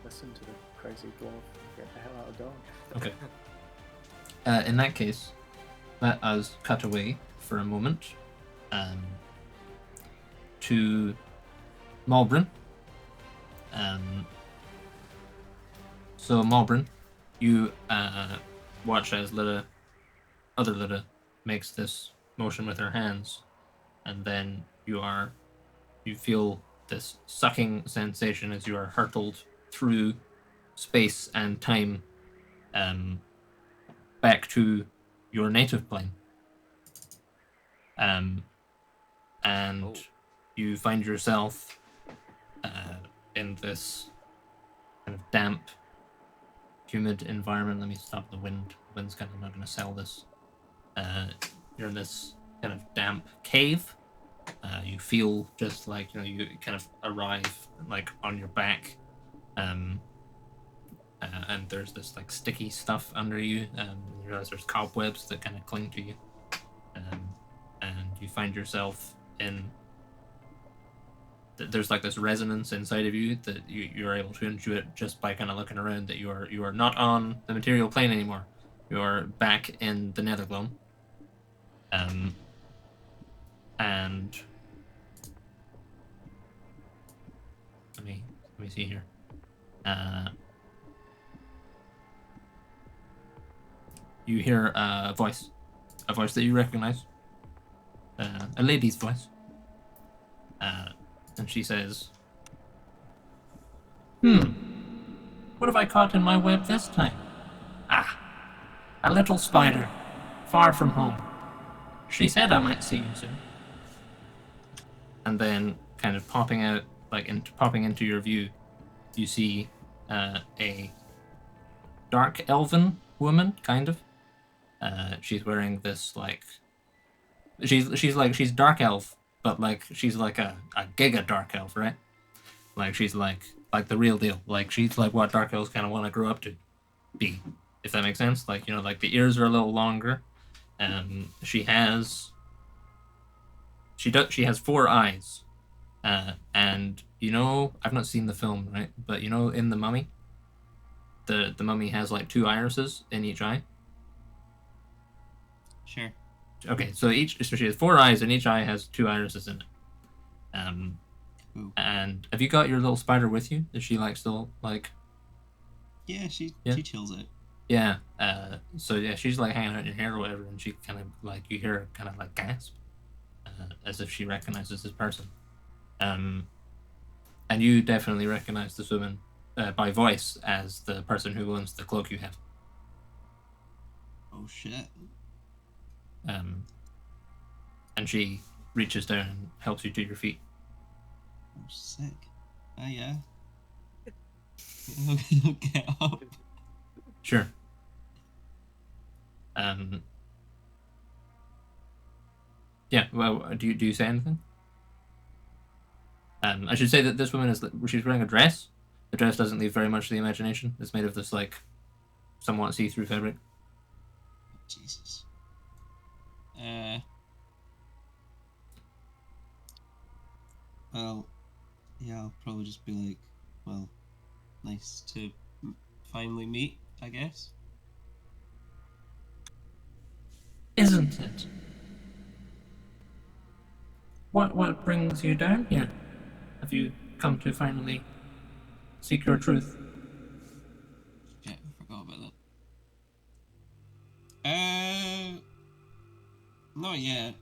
[SPEAKER 4] Listen to the crazy dwarf and get the hell out of Dodge.
[SPEAKER 1] Okay. In that case, let us cut away for a moment to Malbrin. So Malbrin, you watch as other Lida makes this motion with her hands, and then you feel this sucking sensation as you are hurtled through space and time back to your native plane. And you find yourself in this kind of damp, humid environment. Let me stop the wind. The wind's kind of not going to sell this. You're in this kind of damp cave. You feel just like, you kind of arrive like on your back. And there's this like sticky stuff under you. You realize there's cobwebs that kind of cling to you. And you find yourself in... There's like this resonance inside of you that you're able to intuit just by kind of looking around, that you are not on the material plane anymore. You are back in the Nethergloam. And let me see here. You hear a voice that you recognize, a lady's voice, and she says, What have I caught in my web this time? Ah, a little spider, far from home. She said I might see you soon. And then, kind of popping out, popping into your view, you see a dark elven woman, kind of. She's wearing this she's dark elf, but she's like a giga dark elf, right? She's like the real deal. She's like what dark elves kind of want to grow up to be, if that makes sense. The ears are a little longer. She has 4 eyes. And I've not seen the film, right? But in the Mummy, the mummy has 2 irises in each eye.
[SPEAKER 6] Sure.
[SPEAKER 1] Okay, so she has 4 eyes, and each eye has 2 irises in it.
[SPEAKER 6] Ooh.
[SPEAKER 1] And have you got your little spider with you? Is she still
[SPEAKER 6] Yeah, she chills it.
[SPEAKER 1] Yeah. So yeah, she's hanging out in your hair or whatever, and she kind of you hear her kind of gasp, as if she recognizes this person. And you definitely recognize this woman by voice as the person who owns the cloak you have.
[SPEAKER 6] Oh shit.
[SPEAKER 1] And she reaches down and helps you to your feet.
[SPEAKER 6] Oh, sick. Oh yeah. Get up.
[SPEAKER 1] Sure. Yeah. Well, do you say anything? I should say that this woman she's wearing a dress. The dress doesn't leave very much to the imagination. It's made of this somewhat see-through fabric.
[SPEAKER 6] Jesus. Well, yeah, I'll probably just be like, well, nice to finally meet, I guess.
[SPEAKER 1] Isn't it? What brings you down here? Have you come to finally seek your truth?
[SPEAKER 6] Shit, I forgot about that. Not yet.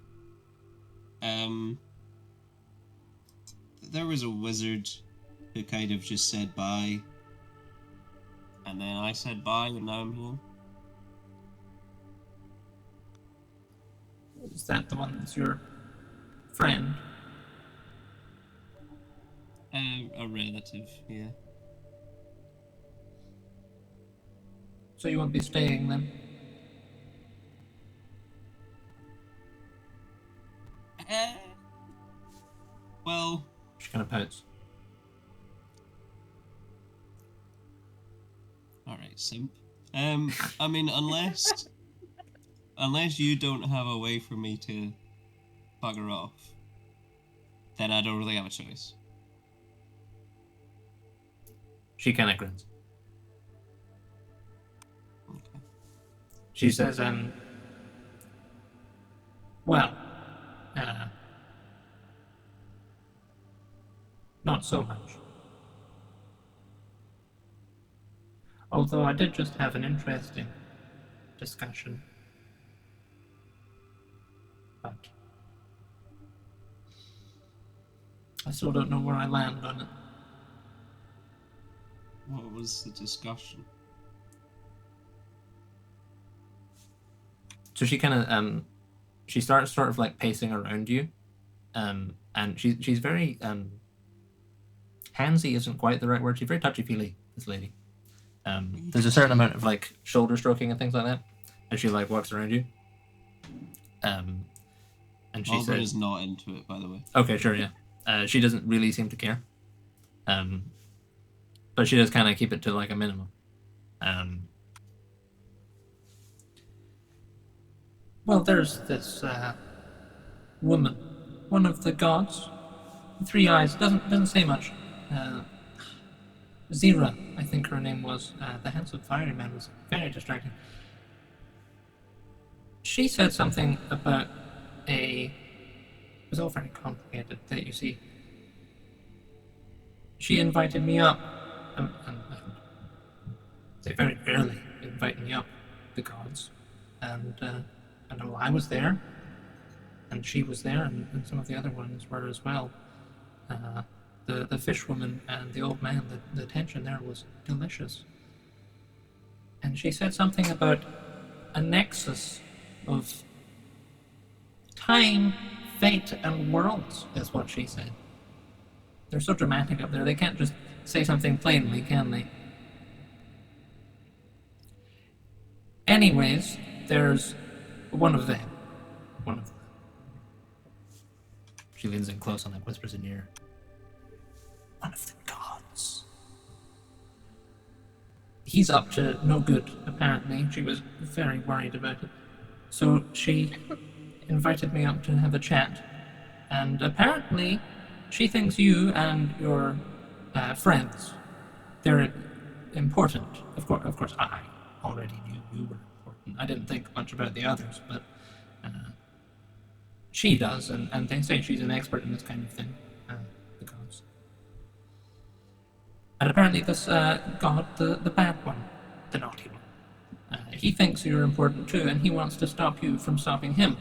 [SPEAKER 6] There was a wizard who kind of just said bye. And then I said bye, and now I'm here.
[SPEAKER 1] Is that the one that's your friend?
[SPEAKER 6] A relative, yeah.
[SPEAKER 1] So you won't be staying then?
[SPEAKER 6] Well...
[SPEAKER 1] She kind of pouts.
[SPEAKER 6] Alright, simp. I mean, unless you don't have a way for me to bugger off, then I don't really have a choice.
[SPEAKER 1] She kind of grins.
[SPEAKER 6] Okay.
[SPEAKER 1] She says, well, not so much. Although I did just have an interesting discussion. But I still don't know where I land on it.
[SPEAKER 6] What was the discussion?
[SPEAKER 1] So she kind of she starts sort of pacing around you, and she's very handsy isn't quite the right word. She's very touchy-feely, this lady. There's a certain amount of shoulder stroking and things like that as she walks around you. And she
[SPEAKER 6] Albert
[SPEAKER 1] says,
[SPEAKER 6] is not into it, by the way.
[SPEAKER 1] Okay, sure, yeah. She doesn't really seem to care. But she does kind of keep it to a minimum. Well, there's this woman, one of the gods, 3 eyes. Doesn't say much. Zira, I think her name was. The handsome fireman was very distracting. She said something about it was all very complicated, that you see. She invited me up, they very early invited me up, the gods, and I was there, and she was there, and some of the other ones were as well. the fish woman and the old man, the tension there was delicious. And she said something about a nexus of time, fate, and worlds, is what she said. They're so dramatic up there, they can't just say something plainly, can they? Anyways, there's one of them. One of them. She leans in close and like whispers in your ear. One of the gods. He's up to no good, apparently. She was very worried about it. So she invited me up to have a chat. And apparently, she thinks you and your friends, they're important. Of course, I already knew you were important. I didn't think much about the others, but she does, and they say she's an expert in this kind of thing. The gods. And apparently this god, the bad one, the naughty one, he thinks you're important too, and he wants to stop you from stopping him.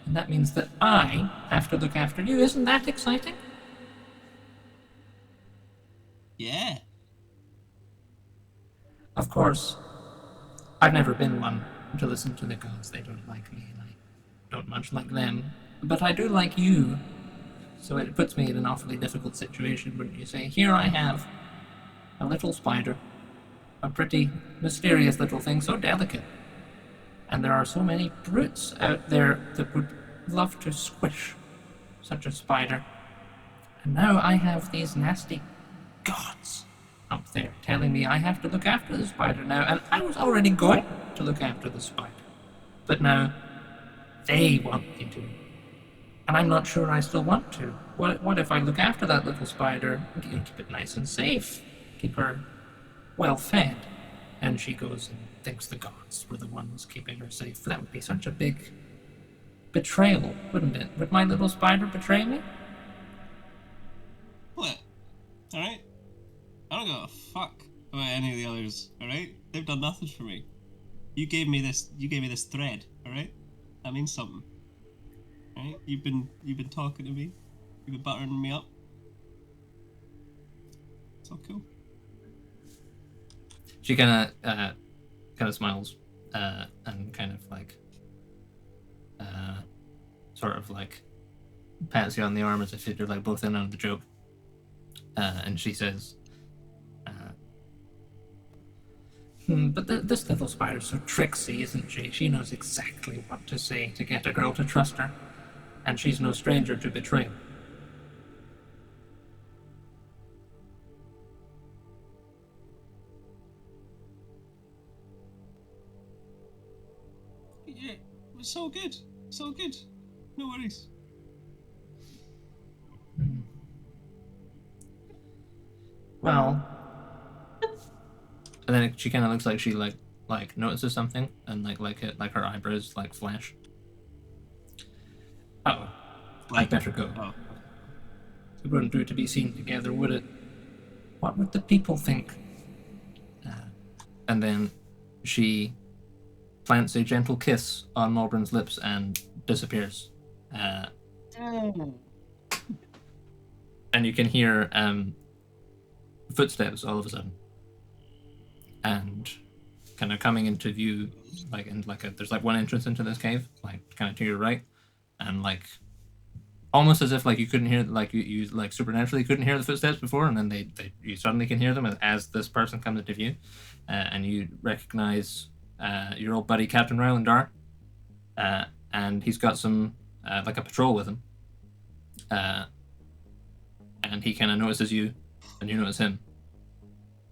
[SPEAKER 1] And that means that I have to look after you. Isn't that exciting?
[SPEAKER 6] Yeah.
[SPEAKER 1] Of course, I've never been one to listen to the gods. They don't like me, and I don't much like them. But I do like you. So it puts me in an awfully difficult situation, wouldn't you say? Here I have a little spider, a pretty mysterious little thing, so delicate. And there are so many brutes out there that would love to squish such a spider. And now I have these nasty gods up there telling me I have to look after the spider now, and I was already going to look after the spider. But now they want me to. And I'm not sure I still want to. What if I look after that little spider, keep it nice and safe, keep her well fed, and she goes and thinks the gods were the ones keeping her safe? That would be such a big betrayal, wouldn't it? Would my little spider betray me?
[SPEAKER 6] What? Alright? I don't give a fuck about any of the others, alright? They've done nothing for me. You gave me this thread, alright? That means something. Right? You've been talking to me. You've been buttering me up. It's all cool.
[SPEAKER 1] She kind of smiles, and kind of like, sort of like, pats you on the arm as if you're like both in on the joke. And she says, but this little spider's so tricksy, isn't she? She knows exactly what to say to get a girl to trust her, and she's no stranger to betrayal.
[SPEAKER 6] Yeah, it's all good. It's all good. No worries.
[SPEAKER 1] Well, and then she kind of looks like she like notices something, and like her eyebrows like flash. Oh, I'd better go.
[SPEAKER 6] Oh.
[SPEAKER 1] It wouldn't do to be seen together, would it? What would the people think? And then she plants a gentle kiss on Malbran's lips and disappears. And you can hear footsteps all of a sudden, and kind of coming into view, there's like one entrance into this cave, like kind of to your right, and like almost as if like you couldn't hear, like you like supernaturally couldn't hear the footsteps before, and then you suddenly can hear them as this person comes into view, and you recognize your old buddy Captain Rylandar, and he's got some like a patrol with him, and he kind of notices you, and you notice him,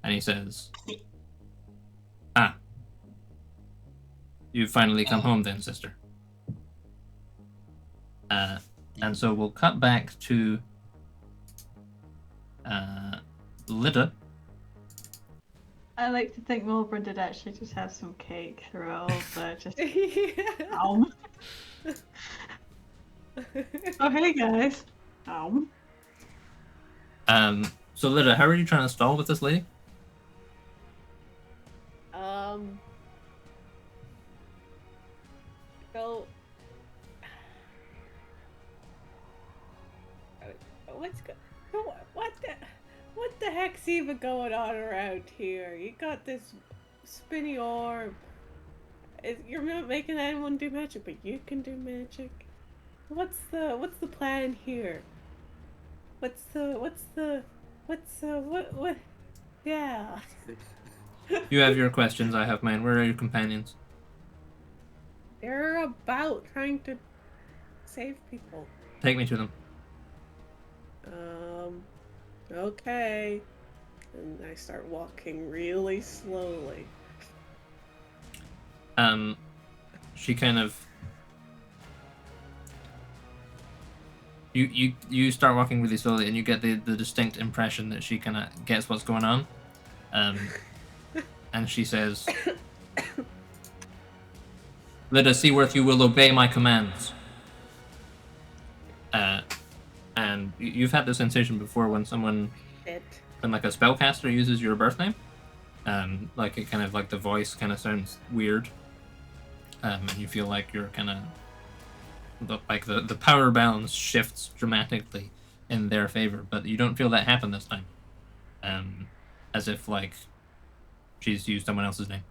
[SPEAKER 1] and he says, "You've finally come home then, sister." And so we'll cut back to Lyda.
[SPEAKER 5] I like to think Malbran did actually just have some cake through it all, but just Oh hey guys.
[SPEAKER 1] So Lyda, how are you trying to stall with this lady?
[SPEAKER 3] So what's good? What the? What the heck's even going on around here? You got this spinny orb. You're not making anyone do magic, but you can do magic. What's the plan here? What? Yeah.
[SPEAKER 1] You have your questions, I have mine. Where are your companions?
[SPEAKER 3] They're about trying to save people.
[SPEAKER 1] Take me to them.
[SPEAKER 3] Okay. And I start walking really slowly.
[SPEAKER 1] She kind of... You start walking really slowly, and you get the distinct impression that she kind of gets what's going on. And she says, Lyda Seaworth, you will obey my commands. And you've had this sensation before when someone, when like a spellcaster uses your birth name, like it kind of like the voice kind of sounds weird, and you feel like you're kind of like the power balance shifts dramatically in their favor, but you don't feel that happen this time, as if like she's used someone else's name.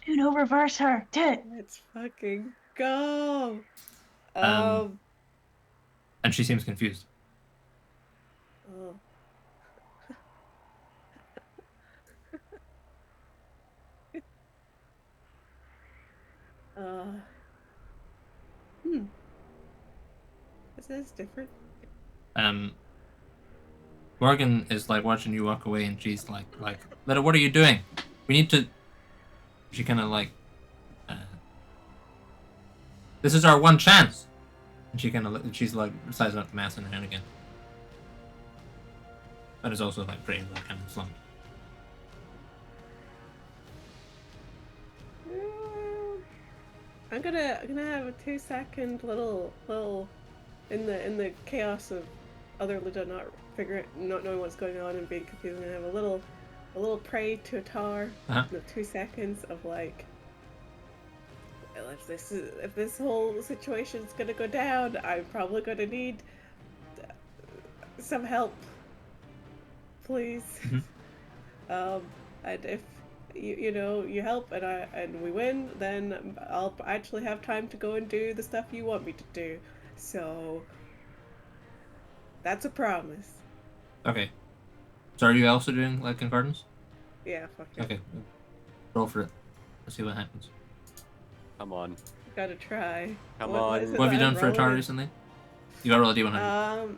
[SPEAKER 5] Uno, reverse her. Do it.
[SPEAKER 3] Let's fucking go.
[SPEAKER 1] And she seems confused.
[SPEAKER 3] Oh. Is this different?
[SPEAKER 1] Morgan is like watching you walk away, and she's like, Lyda, what are you doing? We need to. She kind of like, this is our one chance. And she kind of, she's like sizing up the mass in her hand again. But it's also like pretty like kind of slumped.
[SPEAKER 3] I'm gonna have a 2-second little in the chaos of other Lyda not knowing what's going on and being confused. I'm gonna have a little pray to Atar. 2 seconds of like, if this whole situation's gonna go down, I'm probably gonna need some help, please. And if you help and we win, then I'll actually have time to go and do the stuff you want me to do. So that's a promise.
[SPEAKER 1] Okay. So are you also doing like concordance?
[SPEAKER 3] Yeah, fuck yeah.
[SPEAKER 1] Okay. Roll for it. Let's see what happens.
[SPEAKER 2] Come on.
[SPEAKER 3] Gotta try.
[SPEAKER 2] Come on.
[SPEAKER 1] What have you done for Atar recently? You got to roll a d100.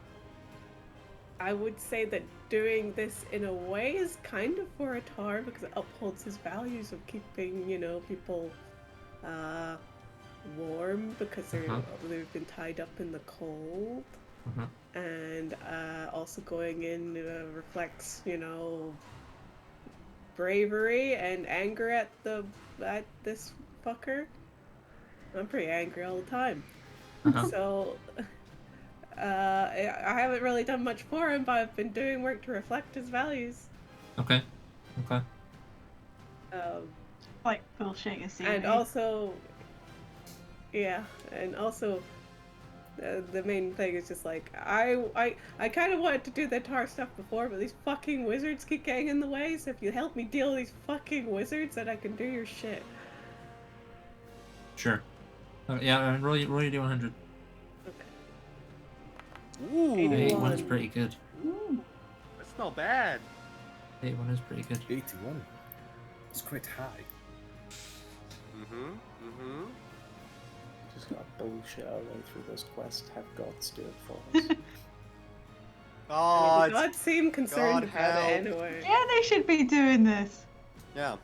[SPEAKER 3] I would say that doing this in a way is kind of for Atar because it upholds his values of keeping, people warm because they've been tied up in the cold. And also going in reflects, bravery and anger at this fucker. I'm pretty angry all the time. So I haven't really done much for him, but I've been doing work to reflect his values.
[SPEAKER 1] Okay.
[SPEAKER 5] Like bullshit, you see.
[SPEAKER 3] And also, the main thing is just like I kind of wanted to do the Atar stuff before, but these fucking wizards keep getting in the way. So if you help me deal with these fucking wizards, then I can do your shit.
[SPEAKER 1] Sure. Yeah, roll your d100.
[SPEAKER 2] Ooh,
[SPEAKER 1] 81 is pretty good.
[SPEAKER 2] Ooh, that's not bad.
[SPEAKER 1] 81 is pretty good.
[SPEAKER 7] 81. It's quite high.
[SPEAKER 4] Just gotta bullshit our way through this quest. Have gods do it for us.
[SPEAKER 2] God.
[SPEAKER 3] God seem concerned about it anyway.
[SPEAKER 5] Yeah, they should be doing this.
[SPEAKER 2] Yeah.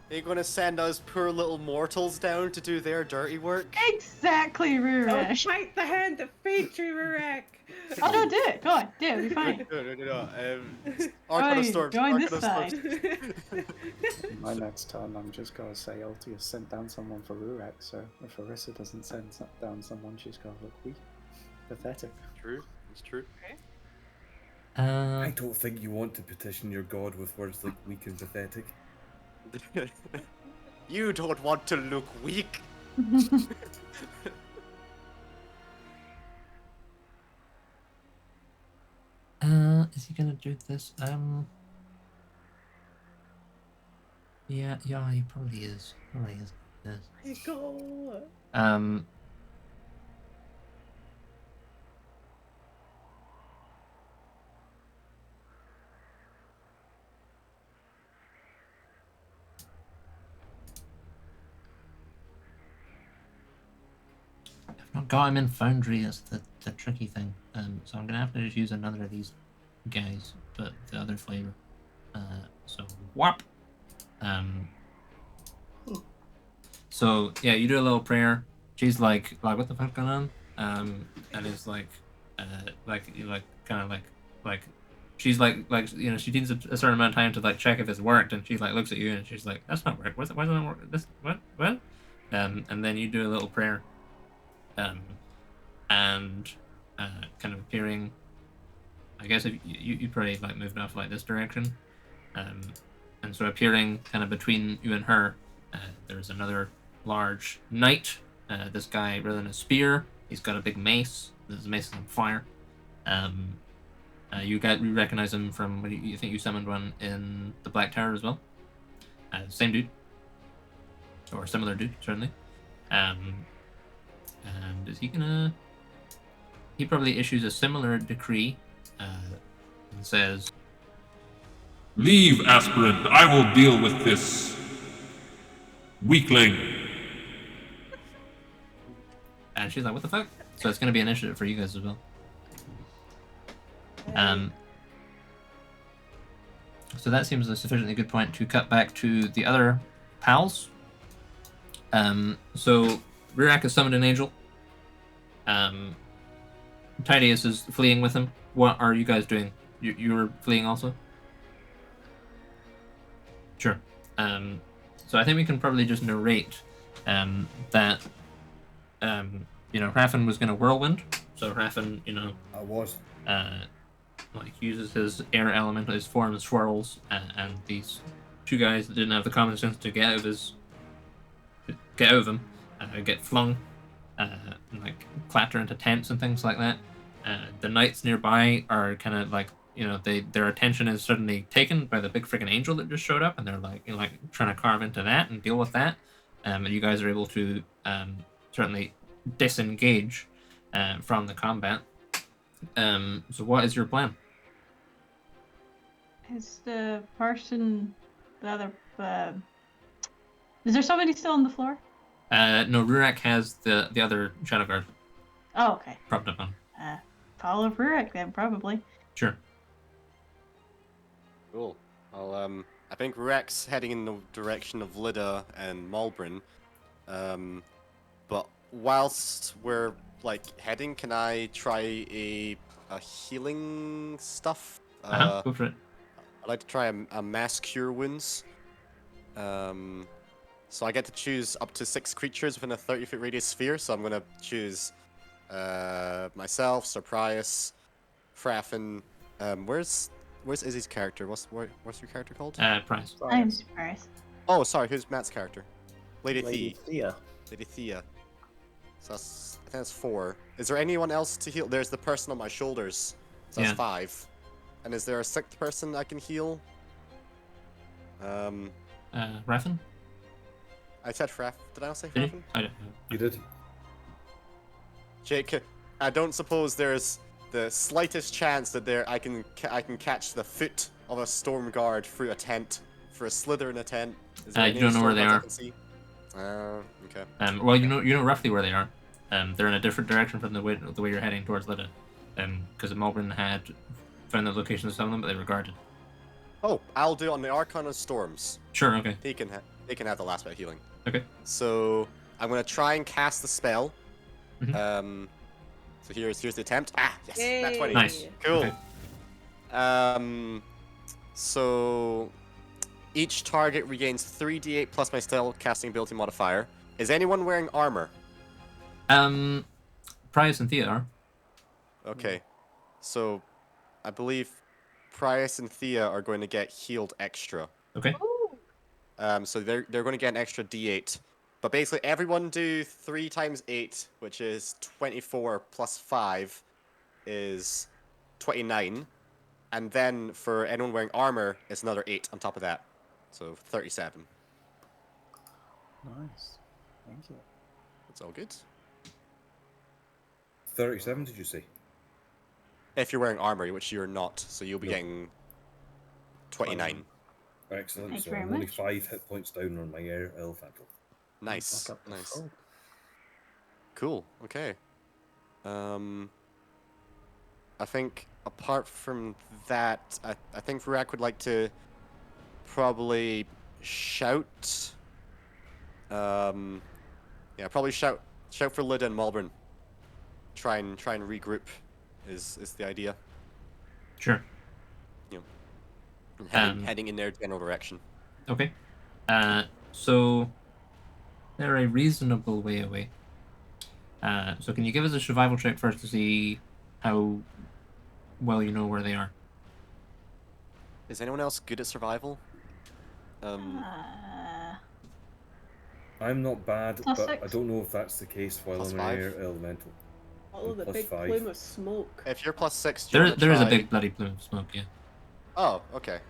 [SPEAKER 2] Are you gonna send those poor little mortals down to do their dirty work?
[SPEAKER 5] Exactly, Ruresh.
[SPEAKER 3] Oh, bite the hand that feeds you, Rurek.
[SPEAKER 5] Oh no, do it. Go on, do it. Be fine.
[SPEAKER 2] No.
[SPEAKER 5] Fine, join this side.
[SPEAKER 4] My next turn, I'm just gonna say Ulti has sent down someone for Rurak, so if Orisa doesn't send down someone, she's gonna look weak. Pathetic.
[SPEAKER 2] True, it's true.
[SPEAKER 7] I don't think you want to petition your god with words like weak and pathetic.
[SPEAKER 2] You don't want to look weak.
[SPEAKER 1] Is he gonna do this? Yeah, he probably is. Yes.
[SPEAKER 3] Go.
[SPEAKER 1] I've not got him in Foundry. That's the tricky thing. So I'm gonna have to just use another of these guys, but the other flavor. So whop. So yeah, you do a little prayer. She's like what the fuck's going on? And it's like kind of like she's like she needs a certain amount of time to like check if it's worked, and she like looks at you and she's like, that's not work. Why doesn't it work? This what? And then you do a little prayer, and kind of appearing. I guess if you probably like moved off like this direction, and so appearing kind of between you and her, there's another large knight. This guy, rather than a spear, he's got a big mace. This mace is on fire. You recognize him from when you think you summoned one in the Black Tower as well. Same dude, or similar dude, certainly. And is he gonna? He probably issues a similar decree and says,
[SPEAKER 8] Leave, aspirant. I will deal with this weakling.
[SPEAKER 1] and she's like, what the fuck? So it's gonna be an initiative for you guys as well. So that seems a sufficiently good point to cut back to the other pals. So Rurak has summoned an angel. Tidius is fleeing with him. What are you guys doing? You were fleeing also? Sure. So I think we can probably just narrate that Raffen was going to whirlwind. So Raffen,
[SPEAKER 7] I was.
[SPEAKER 1] Uses his air element, his form swirls, and these two guys that didn't have the common sense to get out of him, get flung, and clatter into tents and things like that. The knights nearby are kind of their attention is suddenly taken by the big freaking angel that just showed up, and they're trying to carve into that and deal with that. And you guys are able to certainly disengage from the combat. So what is your plan?
[SPEAKER 5] Is the person the other? Is there somebody still on the floor?
[SPEAKER 1] No, Rurak has the other Shadow Guard.
[SPEAKER 5] Oh, okay.
[SPEAKER 1] Propped up on.
[SPEAKER 5] Follow Rurak then, probably.
[SPEAKER 1] Sure.
[SPEAKER 2] Cool. I think Rurak's heading in the direction of Lida and Malbrin. But whilst we're heading, can I try a healing stuff?
[SPEAKER 1] Go for it.
[SPEAKER 2] I'd like to try a mass cure wounds. So I get to choose up to 6 creatures within a 30-foot radius sphere. So I'm gonna choose myself, Surprius, Fraffen. Where's Izzy's character? What's your character called?
[SPEAKER 1] Price.
[SPEAKER 5] I'm surprised.
[SPEAKER 2] Oh, sorry. Who's Matt's character?
[SPEAKER 4] Lady Thea.
[SPEAKER 2] Lady Thea. So I think that's 4. Is there anyone else to heal? There's the person on my shoulders. So that's 5. And is there a 6th person I can heal?
[SPEAKER 1] Raffen?
[SPEAKER 2] I said Fraff. Did I not say Fraffen?
[SPEAKER 1] I don't know.
[SPEAKER 7] You did.
[SPEAKER 2] Jake, I don't suppose there's the slightest chance that I can catch the foot of a storm guard through a tent, for a slither in a tent. Is there
[SPEAKER 1] You don't know where they are.
[SPEAKER 2] Okay.
[SPEAKER 1] Well, you know roughly where they are. They're in a different direction from the way you're heading towards Lida. Because Malbrin had found the locations of some of them, but they were guarded.
[SPEAKER 2] Oh, I'll do it on the Archon of Storms.
[SPEAKER 1] Sure. Okay.
[SPEAKER 2] They can have the last bit of healing.
[SPEAKER 1] Okay.
[SPEAKER 2] So I'm gonna try and cast the spell.
[SPEAKER 1] Mm-hmm.
[SPEAKER 2] So here's the attempt. Yes,
[SPEAKER 3] Yay.
[SPEAKER 2] that's 20.
[SPEAKER 1] Nice.
[SPEAKER 2] Cool.
[SPEAKER 1] Okay.
[SPEAKER 2] So each target regains 3d8 plus my spell casting ability modifier. Is anyone wearing armor?
[SPEAKER 1] Price and Thea are.
[SPEAKER 2] Okay. So I believe Prius and Thea are going to get healed extra.
[SPEAKER 1] Okay.
[SPEAKER 2] So they're going to get an extra d8. But basically everyone do 3 times 8, which is 24 plus 5 is 29. And then for anyone wearing armor, it's another 8 on top of that. So 37.
[SPEAKER 4] Nice. Thank you.
[SPEAKER 2] That's all good.
[SPEAKER 7] 37, did you say?
[SPEAKER 2] If you're wearing armor, which you're not, so you'll be getting 29.
[SPEAKER 7] Excellent.
[SPEAKER 5] Thank
[SPEAKER 7] So
[SPEAKER 5] you very
[SPEAKER 7] I'm only
[SPEAKER 5] much.
[SPEAKER 7] 5 hit points down on my elemental.
[SPEAKER 2] Nice.
[SPEAKER 4] Back up to
[SPEAKER 2] Nice.
[SPEAKER 4] full.
[SPEAKER 2] Cool. Okay. I think apart from that, I think Rurak would like to probably shout. Yeah, probably shout for Lyda and Malbrin. Try and regroup is the idea.
[SPEAKER 1] Sure.
[SPEAKER 2] You know, heading in their general direction.
[SPEAKER 1] Okay. So they're a reasonable way away. So can you give us a survival check first to see how well you know where they are?
[SPEAKER 2] Is anyone else good at survival?
[SPEAKER 7] I'm not bad,
[SPEAKER 5] Plus
[SPEAKER 7] but
[SPEAKER 5] 6.
[SPEAKER 7] I don't know if that's the case while
[SPEAKER 2] Plus
[SPEAKER 7] I'm
[SPEAKER 2] 5?
[SPEAKER 7] an air elemental.
[SPEAKER 3] Oh, the
[SPEAKER 7] plus
[SPEAKER 3] big
[SPEAKER 7] 5.
[SPEAKER 3] plume of smoke.
[SPEAKER 2] If you're plus 6, do you
[SPEAKER 1] There is a
[SPEAKER 2] try...
[SPEAKER 1] big bloody plume of smoke, yeah.
[SPEAKER 2] Oh, okay.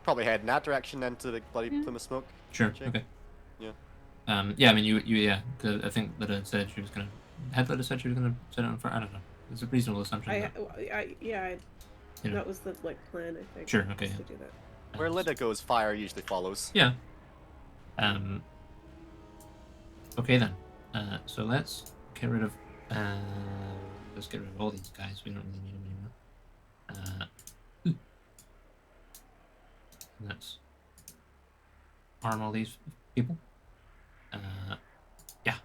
[SPEAKER 2] Probably head in that direction then to the bloody
[SPEAKER 5] Yeah.
[SPEAKER 2] plume of smoke.
[SPEAKER 1] Sure.
[SPEAKER 2] Jake?
[SPEAKER 1] Okay.
[SPEAKER 2] Yeah.
[SPEAKER 1] Yeah. I mean, yeah. 'Cause I think Lyda said she was gonna. Had Lyda said she was gonna set it on fire? I don't know. It's a reasonable assumption.
[SPEAKER 3] Yeah, that was the plan. I think.
[SPEAKER 1] Sure. Okay.
[SPEAKER 3] was
[SPEAKER 1] Yeah.
[SPEAKER 3] To do that.
[SPEAKER 2] Where Lyda goes, fire usually follows.
[SPEAKER 1] Yeah. Okay then. So let's get rid of. Let's get rid of all these guys. We don't really need them anymore. And let's arm all these people. Yeah.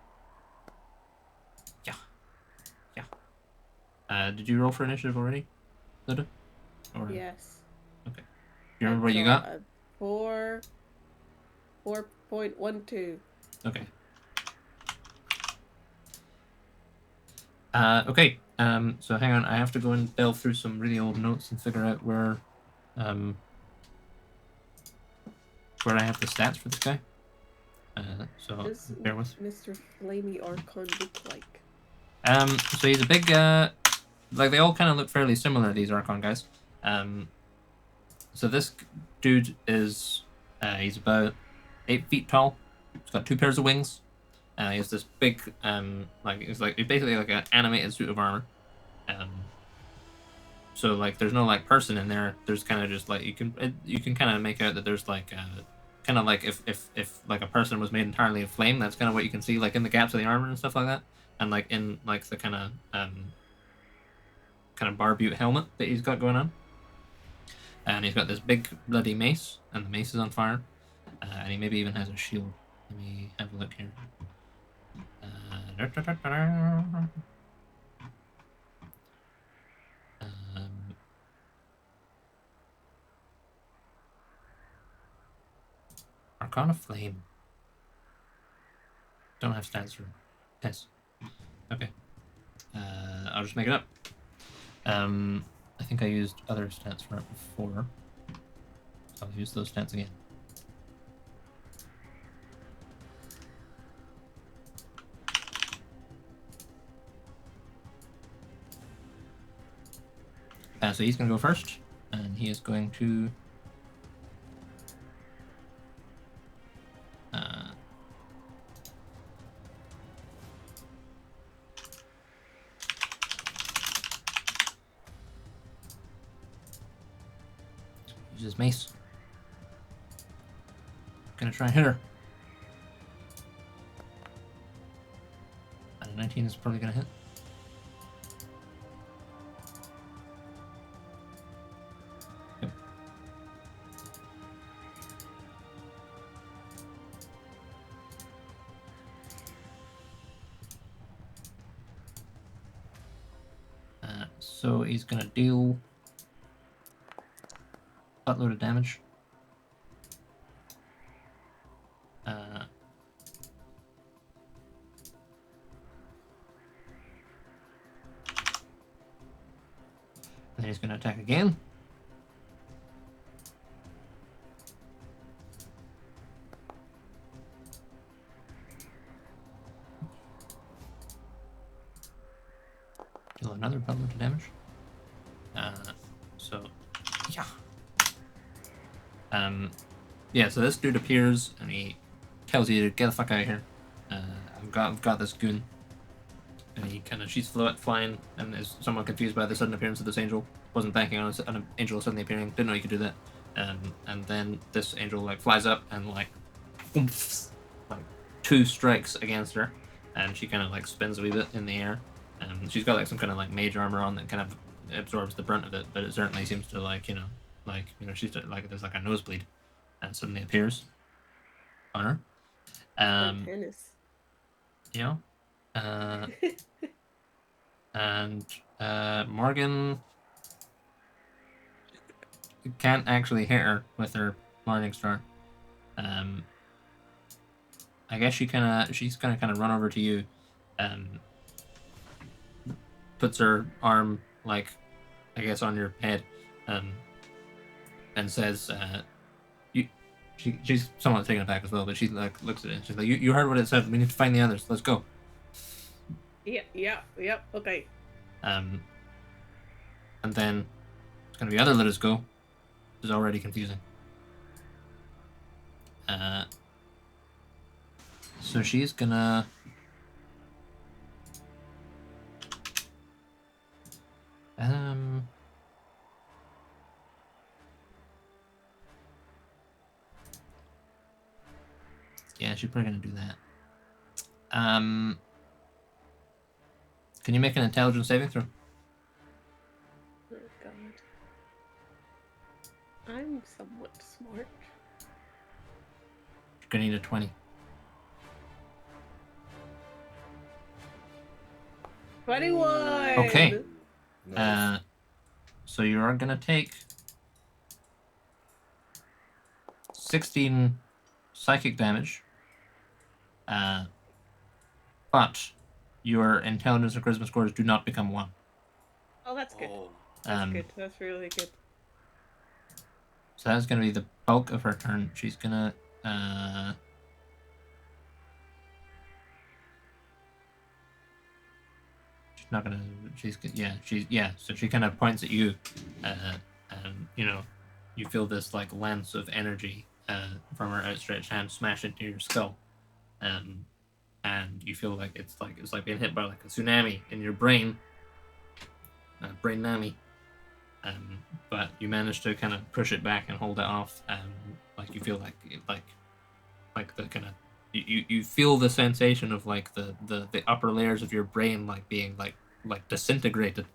[SPEAKER 1] Did you roll for initiative already, Lyda? Or...
[SPEAKER 3] Yes.
[SPEAKER 1] Okay. Do you remember what you got?
[SPEAKER 3] 4.12.
[SPEAKER 1] Okay. Okay. So hang on, I have to go and delve through some really old notes and figure out where I have the stats for this guy. So
[SPEAKER 3] Does
[SPEAKER 1] bear with.
[SPEAKER 3] Mr. Flamey Archon look like?
[SPEAKER 1] So he's a big like they all kind of look fairly similar, these Archon guys. So this dude is he's about 8 feet tall. He's got 2 pairs of wings. He has this big it's basically like an animated suit of armor. So like there's no like person in there. There's kind of just like you can kind of make out that there's like kind of like if like a person was made entirely of flame. That's kind of what you can see like in the gaps of the armor and stuff like that, and like in like the kind of barbute helmet that he's got going on. And he's got this big bloody mace, and the mace is on fire. And he maybe even has a shield. Let me have a look here. Arcana Flame. Don't have stats for this. Okay. I'll just make it up. I think I used other stats for it before. So I'll use those stats again. So he's going to go first, and he is going to use his mace. Gonna try and hit her. And a 19 is probably gonna hit. Yep. So he's gonna deal a buttload of damage. Then he's going to attack again. Deal another buttload of damage. Yeah, so this dude appears and he tells you to get the fuck out of here. I've got this goon. And he she's flying and is somewhat confused by the sudden appearance of this angel. Wasn't banking on an angel suddenly appearing. Didn't know you could do that. And then this angel like flies up and like, oomph, like 2 strikes against her, and she kind of like spins a wee bit in the air. And she's got like some kind of like mage armor on that kind of absorbs the brunt of it, but it certainly seems to she's like there's like a nosebleed, and suddenly appears on her.
[SPEAKER 3] Tennis.
[SPEAKER 1] Yeah. And Morgan can't actually hit her with her Morning Star. I guess she's gonna kind of run over to you, and puts her arm like, I guess, on your head, and says, she's somewhat taken aback as well, but she like looks at it and she's like, you heard what it said. We need to find the others. Let's go.
[SPEAKER 3] Yep. Okay.
[SPEAKER 1] And then it's gonna be other let us go. It's already confusing. So she's gonna yeah, she's probably gonna do that. Can you make an intelligence saving throw?
[SPEAKER 3] Oh god. I'm somewhat smart.
[SPEAKER 1] You're gonna need a 20.
[SPEAKER 3] 21!
[SPEAKER 1] Okay.
[SPEAKER 7] Nice.
[SPEAKER 1] So you are gonna take 16 psychic damage. But your intelligence and charisma scores do not become 1.
[SPEAKER 3] Oh, that's good.
[SPEAKER 2] Oh.
[SPEAKER 3] That's good. That's really good.
[SPEAKER 1] So that's gonna be the bulk of her turn. She's gonna she's not gonna so she kind of points at you, and you feel this like lance of energy from her outstretched hand smash into your skull, and you feel like it's like being hit by like a tsunami in your brain, brain nami. But you manage to kind of push it back and hold it off, and like you feel like the kind of you feel the sensation of like the upper layers of your brain like being like disintegrated,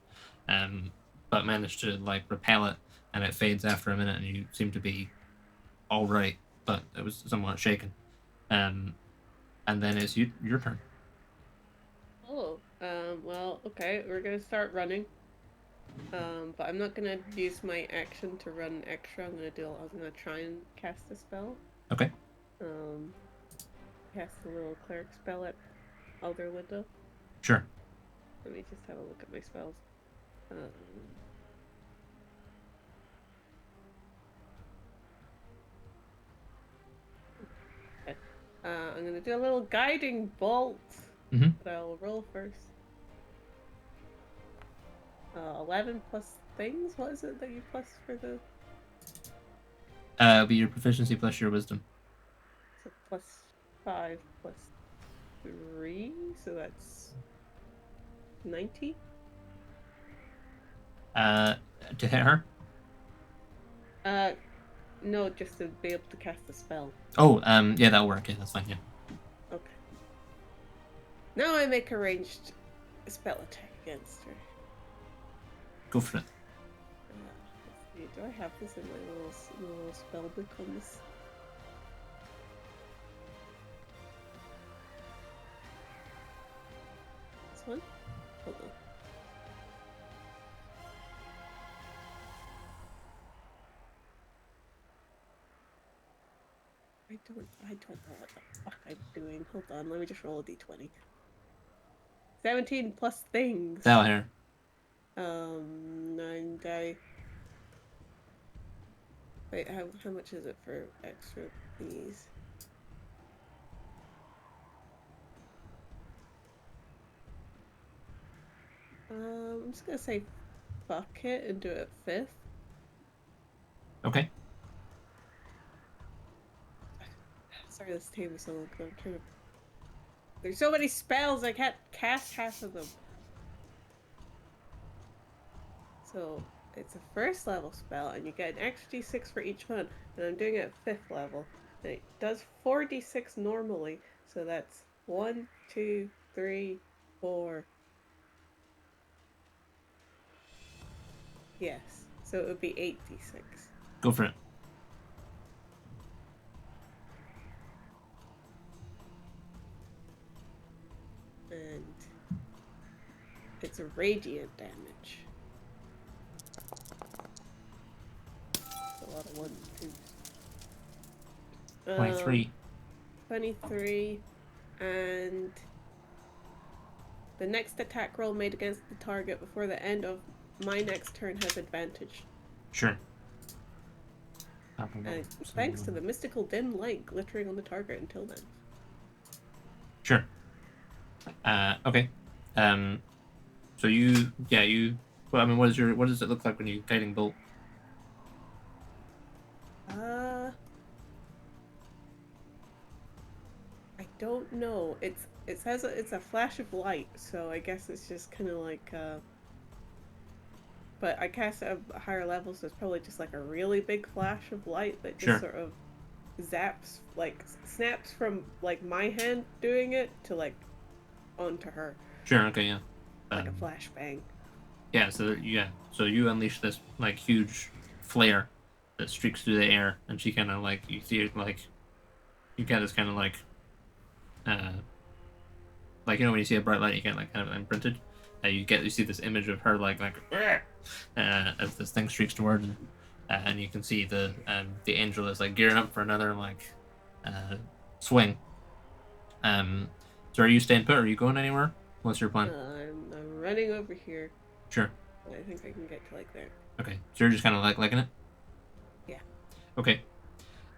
[SPEAKER 1] but manage to like repel it, and it fades after a minute, and you seem to be all right, but it was somewhat shaken. And then it's your turn.
[SPEAKER 3] Oh, well, okay, we're gonna start running. But I'm not gonna use my action to run extra. I'm gonna try and cast a spell.
[SPEAKER 1] Okay.
[SPEAKER 3] Cast a little cleric spell at Elder Linda.
[SPEAKER 1] Sure.
[SPEAKER 3] Let me just have a look at my spells. Okay. I'm gonna do a little guiding bolt.
[SPEAKER 1] Mm-hmm.
[SPEAKER 3] But I'll roll first. 11 plus things? What is it that you plus for the...
[SPEAKER 1] It'll be your proficiency plus your wisdom.
[SPEAKER 3] So plus 5 plus 3, so that's 90?
[SPEAKER 1] To hit her?
[SPEAKER 3] No, just to be able to cast the spell.
[SPEAKER 1] Oh, yeah, that'll work. Yeah, that's fine, yeah.
[SPEAKER 3] Okay. Now I make a ranged spell attack against her.
[SPEAKER 1] Go for it.
[SPEAKER 3] Let's see, do I have this in my little spell book on this? This one? Hold on. I don't know what the fuck I'm doing. Hold on, let me just roll a d20. 17 plus things.
[SPEAKER 1] That'll hit her.
[SPEAKER 3] 9 die. Wait, how much is it for extra these? I'm just gonna say fuck it and do it 5th.
[SPEAKER 1] Okay.
[SPEAKER 3] Sorry, this table's so long. I'm trying to... There's so many spells, I can't cast half of them. So, it's a first level spell, and you get an extra d6 for each one. And I'm doing it at 5th level. And it does 4d6 normally, so that's 1, 2, 3, 4. Yes, so it would be 8d6.
[SPEAKER 1] Go for it.
[SPEAKER 3] And it's a radiant damage. That's a lot of 1s and 2s.
[SPEAKER 1] 23.
[SPEAKER 3] 23, and the next attack roll made against the target before the end of my next turn has advantage.
[SPEAKER 1] Sure.
[SPEAKER 3] And thanks to the mystical dim light glittering on the target until then.
[SPEAKER 1] Sure. Okay. So you, well, I mean, what does it look like when you guiding bolt?
[SPEAKER 3] I don't know. It says it's a flash of light, so I guess it's just kind of like, but I cast at a higher level, so it's probably just like a really big flash of light that just sort of zaps, like, snaps from, like, my hand doing it to, like, onto her.
[SPEAKER 1] Sure, okay, yeah.
[SPEAKER 3] Like a flashbang.
[SPEAKER 1] Yeah, so you unleash this, like, huge flare that streaks through the air, and she kind of, like, you see it, like, you get this kind of, like, you know when you see a bright light, you get, like, kind of imprinted? You see this image of her, like, as this thing streaks towards her, and you can see the angel is, like, gearing up for another, like, swing. So are you staying put, or are you going anywhere? What's your plan?
[SPEAKER 3] I'm running over here.
[SPEAKER 1] Sure.
[SPEAKER 3] I think I can get to, like, there.
[SPEAKER 1] Okay, so you're just kind of, like, liking it?
[SPEAKER 3] Yeah. Okay.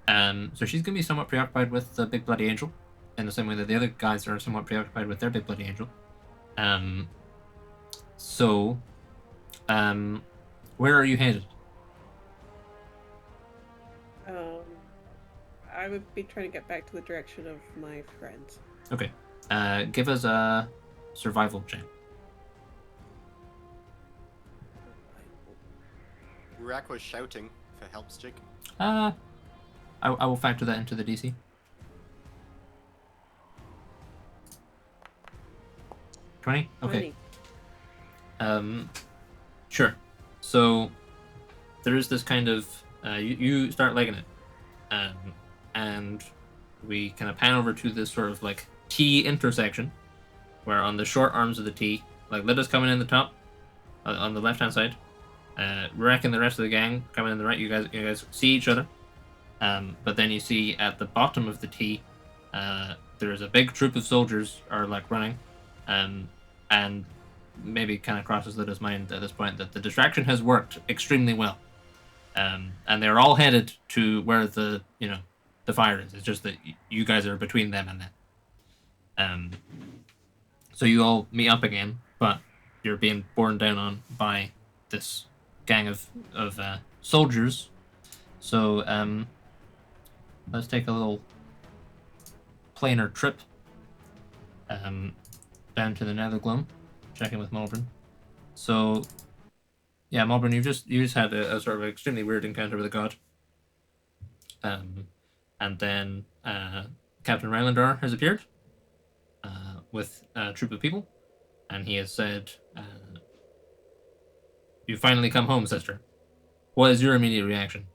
[SPEAKER 1] So she's gonna be somewhat preoccupied with the big bloody angel, in the same way that the other guys are somewhat preoccupied with their big bloody angel. Where are you headed?
[SPEAKER 3] I would be trying to get back to the direction of my friends.
[SPEAKER 1] Okay. Give us a survival check.
[SPEAKER 2] Urak was shouting, if it helps, Jake.
[SPEAKER 1] I will factor that into the DC. 20? Okay.
[SPEAKER 3] 20.
[SPEAKER 1] Sure. So there is this kind of you start legging it, and we kind of pan over to this sort of like T intersection, where on the short arms of the T, like Lyda's coming in the top, on the left hand side, Rek and the rest of the gang coming in the right. You guys see each other, but then you see at the bottom of the T, there is a big troop of soldiers are like running, and maybe kind of crosses Lyda's mind at this point that the distraction has worked extremely well, and they're all headed to where the fire is. It's just that you guys are between them and that. So you all meet up again, but you're being borne down on by this gang of soldiers. So let's take a little planar trip down to the Nethergloom, check in with Malbrin. So yeah, Malbrin, you just had a sort of extremely weird encounter with a god. And then Captain Rylandar has appeared with a troop of people, and he has said, "You finally come home, sister." What is your immediate reaction?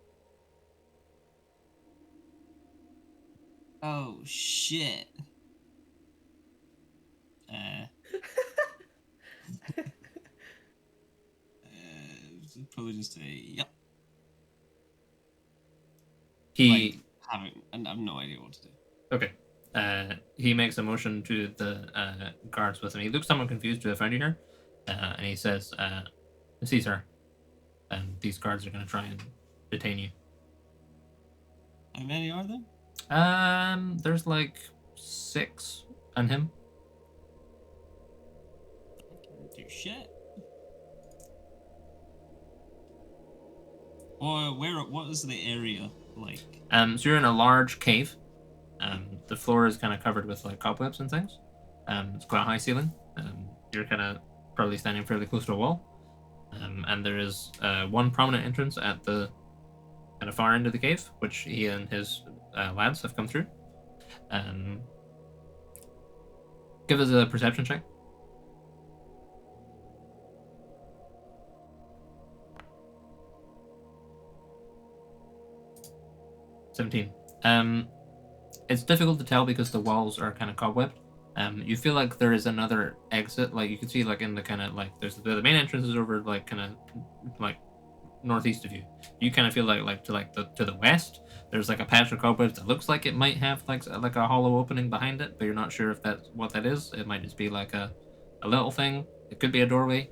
[SPEAKER 6] Oh shit. Probably just say yep.
[SPEAKER 1] He
[SPEAKER 6] I have no idea what to do.
[SPEAKER 1] Okay. He makes a motion to the guards with him. He looks somewhat confused to have found you here, and he says, "See, sir, and these guards are going to try and detain you."
[SPEAKER 6] How many are there?
[SPEAKER 1] There's like 6 on him.
[SPEAKER 6] Do shit. Or what is the area like?
[SPEAKER 1] So you're in a large cave. the floor is kind of covered with like cobwebs and things. It's quite a high ceiling. You're kind of probably standing fairly close to a wall. And there is one prominent entrance at the kind of far end of the cave, which he and his lads have come through. Give us a perception check. 17. It's difficult to tell because the walls are kind of cobwebbed. You feel like there is another exit, like you can see, like in the kind of like there's the main entrance is over like kind of like northeast of you. You kind of feel like to the west, there's like a patch of cobwebs that looks like it might have like a hollow opening behind it, but you're not sure if that's what that is. It might just be like a little thing. It could be a doorway.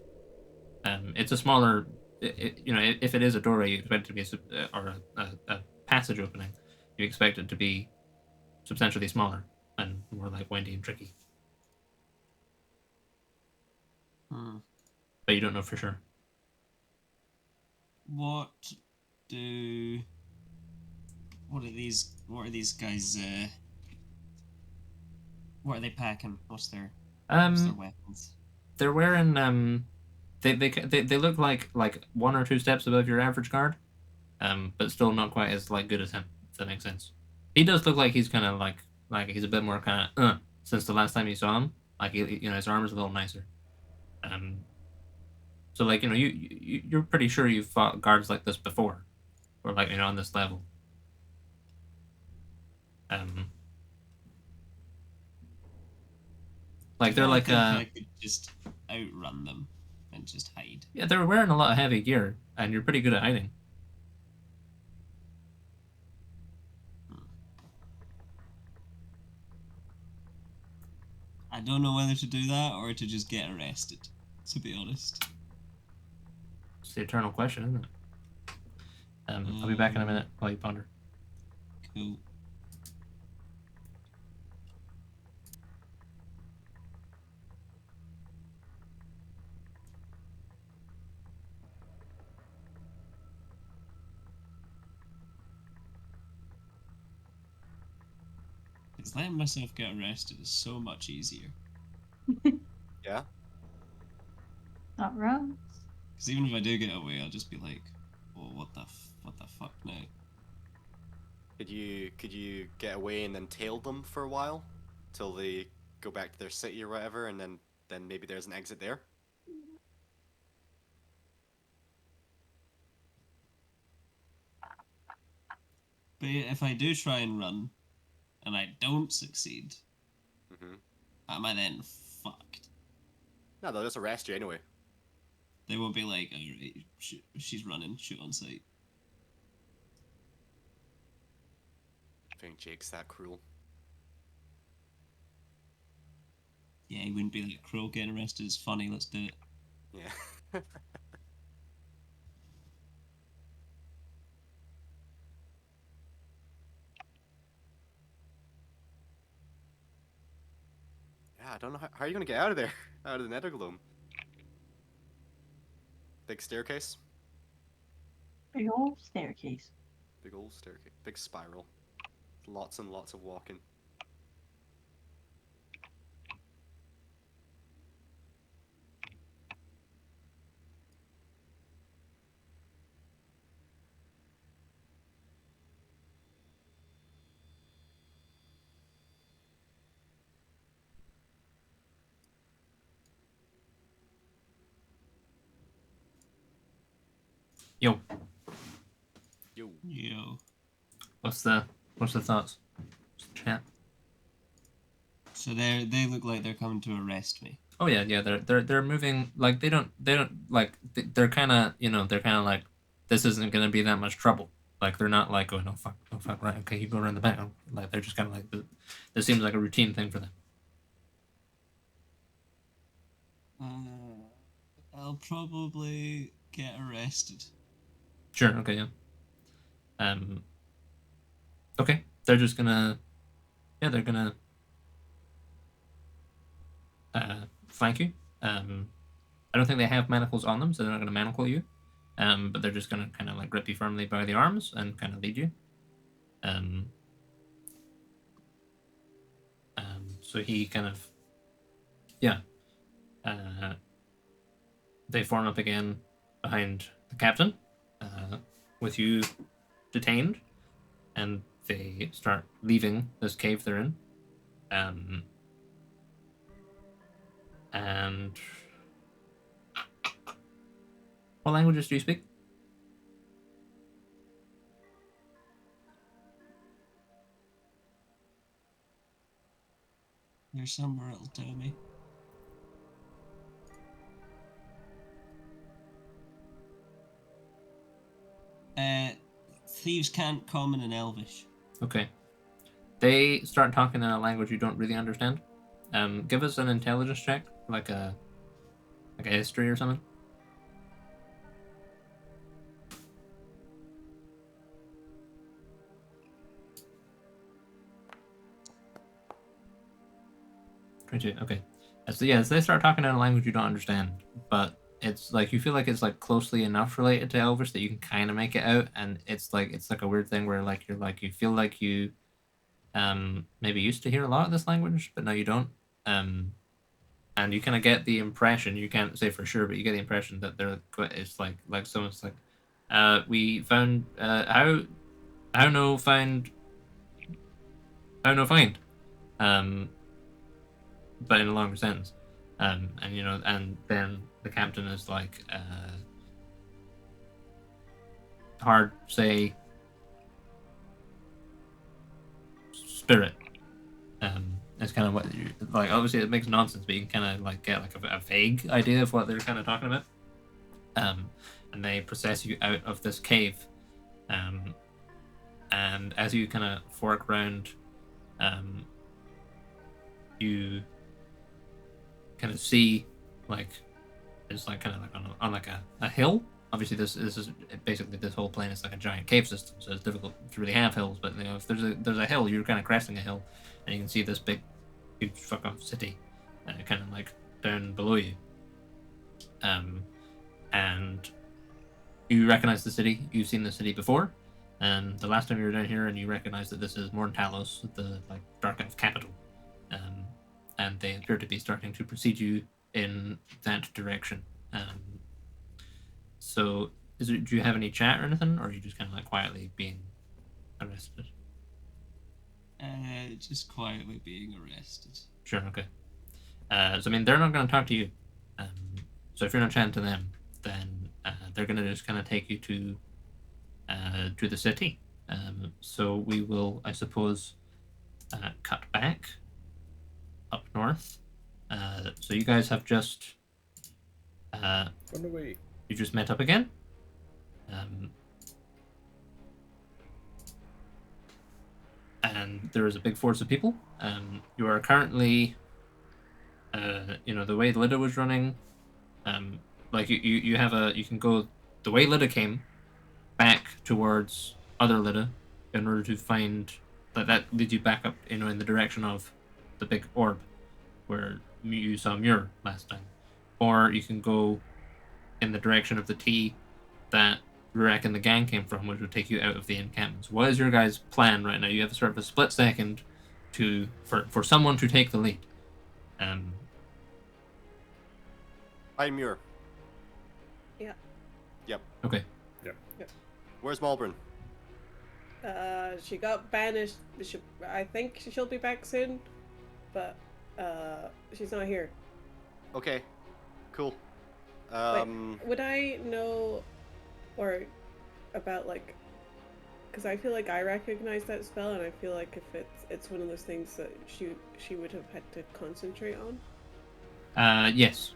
[SPEAKER 1] It's a smaller, if it is a doorway, you expect it to be a passage opening. You expect it to be substantially smaller and more like windy and tricky. But you don't know for sure.
[SPEAKER 6] What are these guys? What are they packing? What's their weapons?
[SPEAKER 1] They're wearing they look like one or two steps above your average guard, but still not quite as like good as him. If that makes sense. He does look like he's kind of like he's a bit more kind of since the last time you saw him. Like his armor's a little nicer. So like you're pretty sure you've fought guards like this before, or like on this level. Like they're like
[SPEAKER 6] I could just outrun them and just hide.
[SPEAKER 1] Yeah, they're wearing a lot of heavy gear, and you're pretty good at hiding.
[SPEAKER 6] I don't know whether to do that or to just get arrested, to be honest.
[SPEAKER 1] It's the eternal question, isn't it? I'll be back in a minute while you ponder.
[SPEAKER 6] Cool. Because letting myself get arrested is so much easier.
[SPEAKER 2] Yeah?
[SPEAKER 5] Not wrong.
[SPEAKER 6] Because even if I do get away, I'll just be like, "Oh, what the fuck now?"
[SPEAKER 2] Could you get away and then tail them for a while, till they go back to their city or whatever, and then maybe there's an exit there?
[SPEAKER 6] But if I do try and run, and I don't succeed, am I then fucked?
[SPEAKER 2] No, they'll just arrest you anyway.
[SPEAKER 6] They won't be like, "Alright, she's running, shoot on sight."
[SPEAKER 2] I think Jake's that cruel.
[SPEAKER 6] Yeah, he wouldn't be like, "Crow getting arrested is funny, let's do it."
[SPEAKER 2] Yeah. Yeah, I don't know how are you gonna get out of there? Out of the Nethergloom? Big staircase?
[SPEAKER 5] Big old staircase.
[SPEAKER 2] Big old staircase. Big spiral. Lots and lots of walking.
[SPEAKER 1] Yo,
[SPEAKER 6] Yo.
[SPEAKER 1] what's the thoughts? Chat.
[SPEAKER 6] So they look like they're coming to arrest me.
[SPEAKER 1] Oh yeah. They're moving like they don't like they're kind of they're kind of like this isn't gonna be that much trouble. Like they're not like, oh no fuck right, okay, you go around the back. Like they're just kind of like this seems like a routine thing for them.
[SPEAKER 6] I'll probably get arrested.
[SPEAKER 1] Sure. Okay. Yeah. Okay. They're just gonna. Yeah, they're gonna. Flank you. I don't think they have manacles on them, so they're not gonna manacle you. But they're just gonna kind of like grip you firmly by the arms and kind of lead you. so he kind of, yeah. They form up again behind the captain, with you detained, and they start leaving this cave they're in. And what languages do you speak?
[SPEAKER 6] There's somewhere it'll tell me. Thieves can't common and Elvish.
[SPEAKER 1] Okay. They start talking in a language you don't really understand. Give us an intelligence check, like a history or something. Okay. So yeah, so they start talking in a language you don't understand, but it's like you feel like it's like closely enough related to Elvish that you can kind of make it out, and it's like a weird thing where like you feel like you maybe used to hear a lot of this language, but now you don't. And you kind of get the impression, you can't say for sure, but you get the impression that it's like someone's like, we found how no find but in a longer sentence. And then the captain is like, hard say spirit. It's kind of what you like. Obviously, it makes nonsense, but you can kind of like get like a vague idea of what they're kind of talking about. And they process you out of this cave. And as you kind of fork round, you kind of see like it's like kind of like on like a hill. Obviously, this is basically this whole plane is like a giant cave system, so it's difficult to really have hills. But if there's a hill, you're kind of cresting a hill, and you can see this big, huge fuck off city, kind of like down below you. And you recognize the city. You've seen the city before, and the last time you were down here, and you recognize that this is Morntalos, the like Dark Elf capital. And they appear to be starting to precede you in that direction. So, do you have any chat or anything, or are you just kind of like quietly being arrested?
[SPEAKER 6] Just quietly being arrested.
[SPEAKER 1] Sure, okay. So, I mean, they're not going to talk to you. So, if you're not chatting to them, then they're going to just kind of take you to the city. So, we will, I suppose, cut back up north. So, you guys have just.
[SPEAKER 7] Run away.
[SPEAKER 1] You just met up again. And there is a big force of people. You are currently, the way Lida was running, like you can go the way Lida came, back towards other Lida, in order to find that leads you back up, in the direction of the big orb, where you saw Muir last time, or you can go in the direction of the T that Rurak and the gang came from, which would take you out of the encampments. What is your guys' plan right now? You have sort of a split second for someone to take the lead.
[SPEAKER 2] I'm Muir.
[SPEAKER 3] Yeah.
[SPEAKER 2] Yep.
[SPEAKER 1] Okay.
[SPEAKER 7] Yep.
[SPEAKER 2] Where's Malbrin?
[SPEAKER 3] She got banished. I think she'll be back soon, but she's not here.
[SPEAKER 2] Okay. Cool.
[SPEAKER 3] Would I know, or about like, because I feel like I recognize that spell, and I feel like if it's one of those things that she would have had to concentrate on.
[SPEAKER 1] Yes.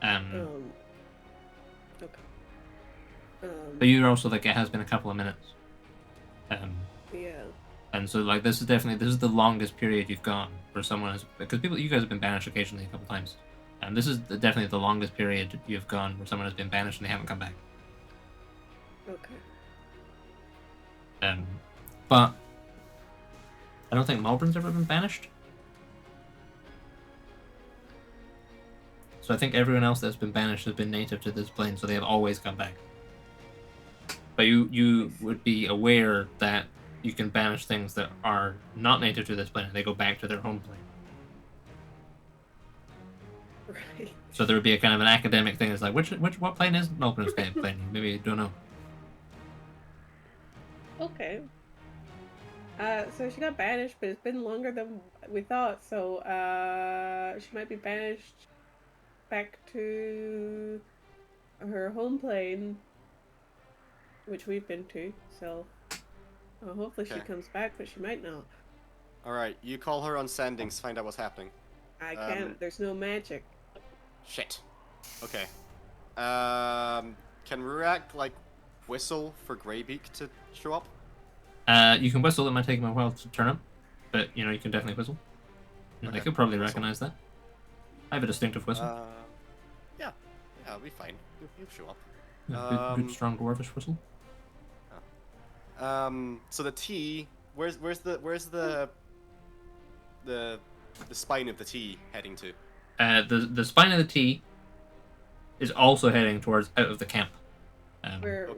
[SPEAKER 3] Okay.
[SPEAKER 1] But you're also like, it has been a couple of minutes.
[SPEAKER 3] Yeah.
[SPEAKER 1] And so like this is the longest period you've gone where someone has, because you guys have been banished occasionally a couple times. And this is definitely the longest period you've gone where someone has been banished and they haven't come back.
[SPEAKER 3] Okay.
[SPEAKER 1] But I don't think Malbrin's ever been banished. So I think everyone else that's been banished has been native to this plane, so they have always come back. But you would be aware that you can banish things that are not native to this plane and they go back to their home plane.
[SPEAKER 3] Right.
[SPEAKER 1] So there would be a kind of an academic thing. It's like, what plane is an open escape plane? Maybe you don't know.
[SPEAKER 3] Okay. So she got banished, but it's been longer than we thought. So, she might be banished back to her home plane, which we've been to. So, hopefully she comes back, but she might not.
[SPEAKER 2] All right, you call her on sendings, find out what's happening.
[SPEAKER 3] I can't. There's no magic.
[SPEAKER 2] Shit. Okay. Can Rurak like whistle for Greybeak to show up?
[SPEAKER 1] You can whistle. It might take him a while to turn up, but you know you can definitely whistle. Okay. They could probably recognize that. I have a distinctive whistle.
[SPEAKER 2] Yeah, it'll be fine. You'll show up.
[SPEAKER 1] Yeah, good, strong dwarfish whistle.
[SPEAKER 2] So the T, where's the spine of the T heading to?
[SPEAKER 1] The spine of the T is also heading towards out of the camp.
[SPEAKER 3] We're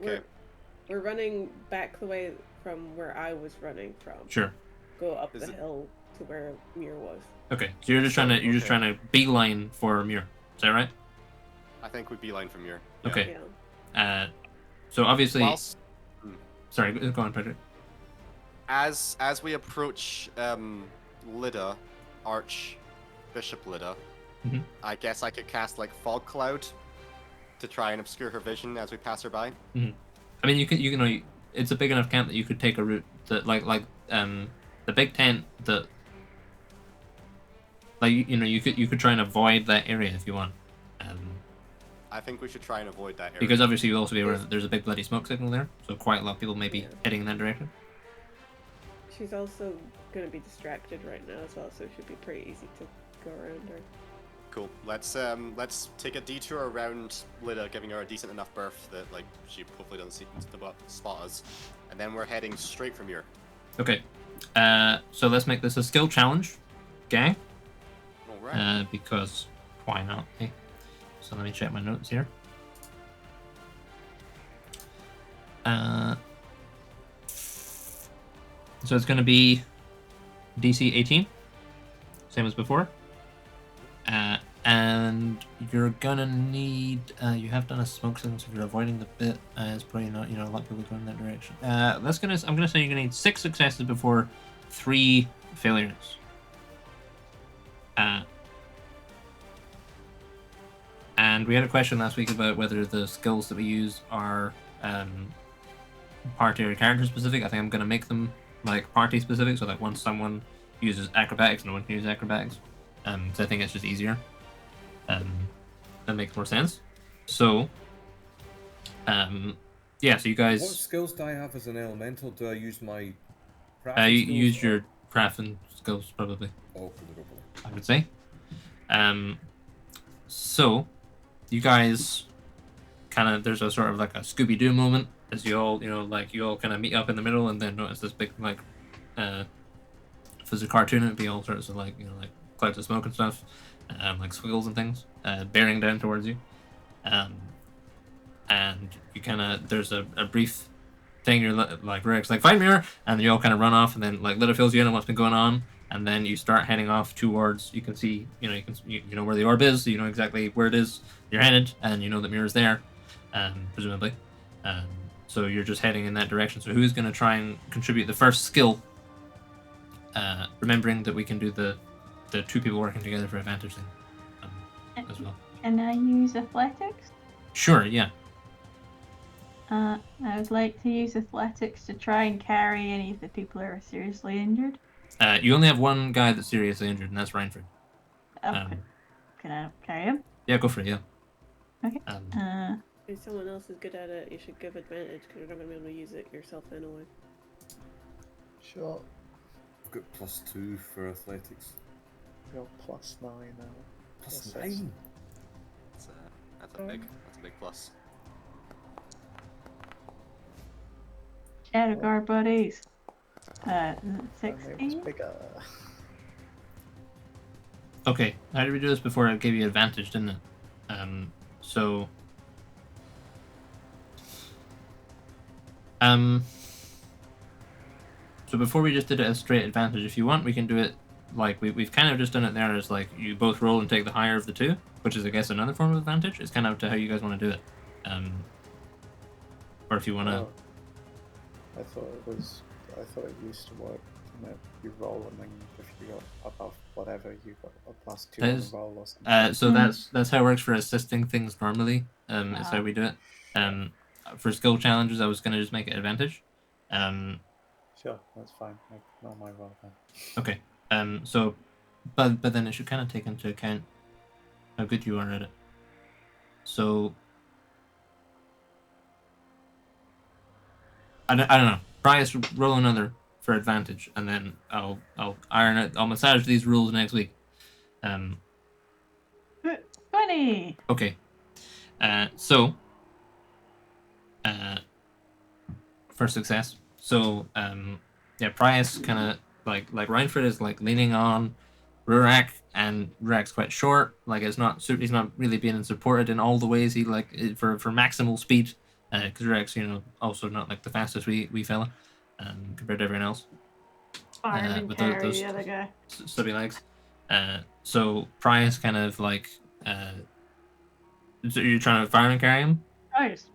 [SPEAKER 3] running back the way from where I was running from.
[SPEAKER 1] Sure.
[SPEAKER 3] Go up the hill to where Muir was.
[SPEAKER 1] Okay, so you're just trying to beeline for Muir. Is that right?
[SPEAKER 2] I think we beeline for Muir.
[SPEAKER 1] Yeah. Okay. Yeah. So obviously. Sorry, go on, Patrick.
[SPEAKER 2] As we approach Lyda, Archbishop Lyda, I guess I could cast like fog cloud to try and obscure her vision as we pass her by.
[SPEAKER 1] I mean, you can it's a big enough camp that you could take a route that like the big tent that like you could try and avoid that area if you want.
[SPEAKER 2] I think we should try and avoid that area.
[SPEAKER 1] Because obviously you'll also be aware that there's a big bloody smoke signal there, so quite a lot of people may be heading in that direction.
[SPEAKER 3] She's also going to be distracted right now as well, so it should be pretty easy to go around her.
[SPEAKER 2] Cool. Let's take a detour around Lyda, giving her a decent enough berth that like she hopefully doesn't spot us, and then we're heading straight from here.
[SPEAKER 1] Okay. So let's make this a skill challenge, gang.
[SPEAKER 2] All right.
[SPEAKER 1] Because why not? Okay. So let me check my notes here. So it's going to be DC 18, same as before. And you're gonna need. You have done a smoke signal, so if you're avoiding the bit, it's probably not. A lot of people going in that direction. I'm gonna say you're gonna need 6 successes before 3 failures. And we had a question last week about whether the skills that we use are party or character specific. I think I'm gonna make them like party specific, so that once someone uses acrobatics, no one can use acrobatics. So I think it's just easier. That makes more sense. So, yeah. So you guys.
[SPEAKER 7] What skills do I have as an elemental? Do I use my?
[SPEAKER 1] You use your crafting skills probably.
[SPEAKER 7] Oh, probably.
[SPEAKER 1] I would say. So, you guys, kind of there's a sort of like a Scooby-Doo moment as you all you all kind of meet up in the middle and then notice this big like, if it was a cartoon it'd be all sorts of like like clouds of smoke and stuff, like squiggles and things, bearing down towards you, and you kind of there's a brief thing you're like Rick's like find Muir, and you all kind of run off, and then like Lyda fills you in on what's been going on, and then you start heading off towards you can see you know where the orb is, so you know exactly where it is you're headed, and you know that Muir's there, presumably, so you're just heading in that direction. So who's going to try and contribute the first skill, remembering that we can do the 2 people working together for advantage thing as well.
[SPEAKER 5] Can I use athletics?
[SPEAKER 1] Sure, yeah.
[SPEAKER 5] I would like to use athletics to try and carry any of the people who are seriously injured.
[SPEAKER 1] You only have one guy that's seriously injured, and that's Reinford.
[SPEAKER 5] Oh, can I carry him?
[SPEAKER 1] Yeah, go for it, yeah.
[SPEAKER 5] Okay.
[SPEAKER 3] If someone else is good at it, you should give advantage, because you're not going to be able to use it yourself anyway.
[SPEAKER 4] Sure.
[SPEAKER 7] I've got +2 for athletics.
[SPEAKER 4] Got +9 now.
[SPEAKER 7] +9?
[SPEAKER 2] That's a big plus.
[SPEAKER 5] Shadowguard buddies. 16.
[SPEAKER 4] Bigger.
[SPEAKER 1] Okay, how did we do this before? I gave you advantage, didn't it? So before we just did it as straight advantage. If you want, we can do it like we've kind of just done it there as like you both roll and take the higher of the 2. which is I guess another form of advantage. It's kind of up to how you guys want to do it. Or if you want to.
[SPEAKER 4] Oh, I thought it used to work. You roll, and then if you got above whatever, you got a +2 on the roll or something.
[SPEAKER 1] So that's how it works for assisting things normally. Is how we do it. For skill challenges, I was gonna just make it advantage.
[SPEAKER 4] Sure, that's fine. Not my roll then.
[SPEAKER 1] Okay. So, but then it should kind of take into account how good you are at it. So, I don't know. Prius, roll another for advantage, and then I'll iron it. I'll massage these rules next week.
[SPEAKER 5] 20.
[SPEAKER 1] Okay. So, for success. So, yeah, Prius kind of like Reinford is like leaning on Rurak, and Rurak's quite short. Like he's not really being supported in all the ways he like for maximal speed. Because Rurak's also not like the fastest wee fella, compared to everyone else.
[SPEAKER 5] Fireman
[SPEAKER 1] With
[SPEAKER 5] carry
[SPEAKER 1] those
[SPEAKER 5] the other guy.
[SPEAKER 1] stubby legs. So Prius kind of like so you're trying to fireman carry him.
[SPEAKER 5] Nice.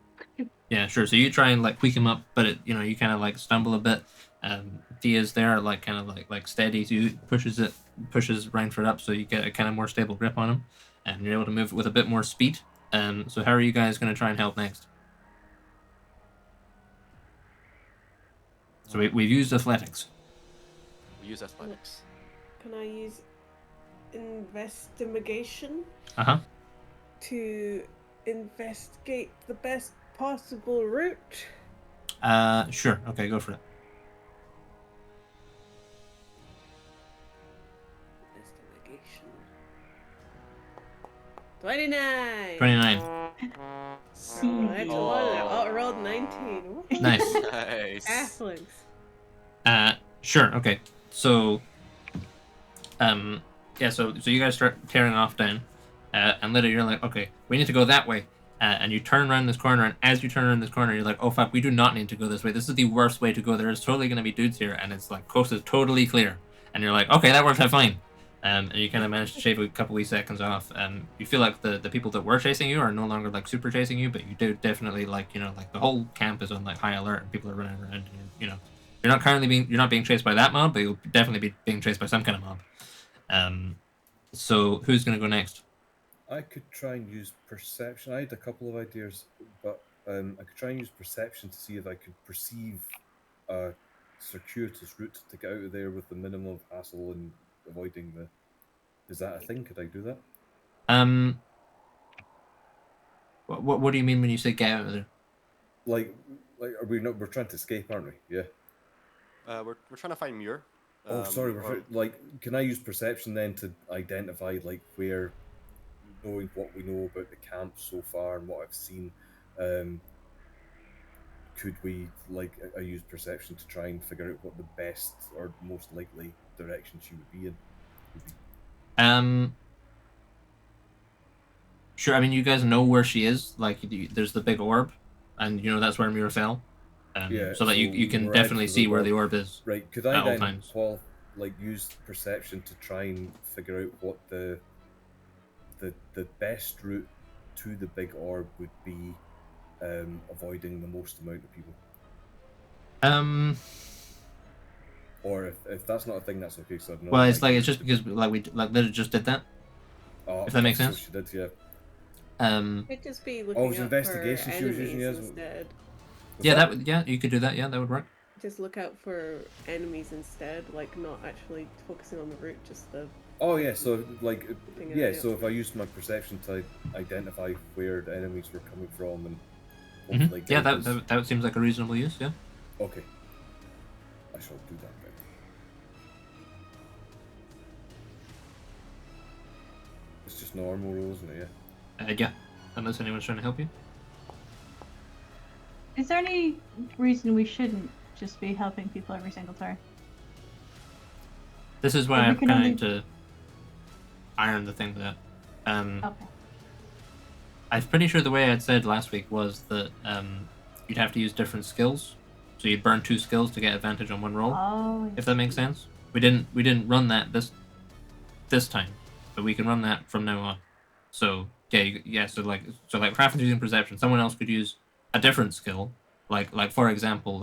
[SPEAKER 1] Yeah, sure. So you try and like tweak him up, but you kind of like stumble a bit. Dia's there, like kind of like steady. So you pushes Reinford up, so you get a kind of more stable grip on him, and you're able to move with a bit more speed. So how are you guys going to try and help next? So we've used athletics.
[SPEAKER 2] We use athletics.
[SPEAKER 3] Can I use investigation? To investigate the best possible route?
[SPEAKER 1] Sure. Okay, go for it.
[SPEAKER 3] Investigation. 29.
[SPEAKER 1] 29.
[SPEAKER 3] That's a lot. I rolled 19.
[SPEAKER 1] Nice.
[SPEAKER 2] Nice.
[SPEAKER 3] Halflings.
[SPEAKER 1] Sure. Okay. So, yeah. So you guys start tearing off down, and later you're like, okay, we need to go that way. And you turn around this corner, and as you turn around this corner, you're like, oh fuck, we do not need to go this way. This is the worst way to go. There's totally gonna be dudes here, and it's like coast is totally clear. And you're like, okay, that works out fine. And you kind of managed to shave a couple wee seconds off. You feel like the people that were chasing you are no longer like super chasing you, but you do definitely like like the whole camp is on like high alert, and people are running around. And, you're not being chased by that mob, but you'll definitely be being chased by some kind of mob. So who's gonna go next?
[SPEAKER 7] I could try and use perception. I had a couple of ideas, but I could try and use perception to see if I could perceive a circuitous route to get out of there with the minimum of hassle and avoiding the. Is that a thing? Could I do that?
[SPEAKER 1] What do you mean when you say get out of there?
[SPEAKER 7] Like are we not? We're trying to escape, aren't we? Yeah.
[SPEAKER 2] We're trying to find Muir.
[SPEAKER 7] Sorry. Can I use perception then to identify like where, knowing what we know about the camp so far and what I've seen, could we I use perception to try and figure out what the best or most likely direction she would be in?
[SPEAKER 1] Sure. I mean, you guys know where she is. Like, there's the big orb, and that's where Mira fell. So that you can definitely see where the orb is.
[SPEAKER 7] Right. Could I then, Paul, use perception to try and figure out what the best route to the big orb would be, avoiding the most amount of people? Or if that's not a thing, that's okay. So
[SPEAKER 1] well, it's just because we literally just did that.
[SPEAKER 7] Oh,
[SPEAKER 1] if that makes sense.
[SPEAKER 7] So she did, yeah.
[SPEAKER 3] It'd just be looking out
[SPEAKER 7] investigation
[SPEAKER 3] for
[SPEAKER 7] she was using
[SPEAKER 3] enemies
[SPEAKER 7] as
[SPEAKER 3] instead.
[SPEAKER 1] You could do that. Yeah, that would work.
[SPEAKER 3] Just look out for enemies instead, like not actually focusing on the route, just the.
[SPEAKER 7] Oh yeah, so so if I used my perception to identify where the enemies were coming from and hopefully
[SPEAKER 1] that seems like a reasonable use. Yeah.
[SPEAKER 7] Okay. I shall do that then. It's just normal rules, isn't it? Yeah.
[SPEAKER 1] Yeah. Unless anyone's trying to help you.
[SPEAKER 5] Is there any reason we shouldn't just be helping people every single turn?
[SPEAKER 1] This is why I'm trying to iron the thing that.
[SPEAKER 5] Okay.
[SPEAKER 1] I'm pretty sure the way I'd said last week was that you'd have to use different skills, so you'd burn 2 skills to get advantage on one roll.
[SPEAKER 5] Oh.
[SPEAKER 1] If that makes sense. We didn't run that this time, but we can run that from now on. So so Raffin's using perception. Someone else could use a different skill, for example,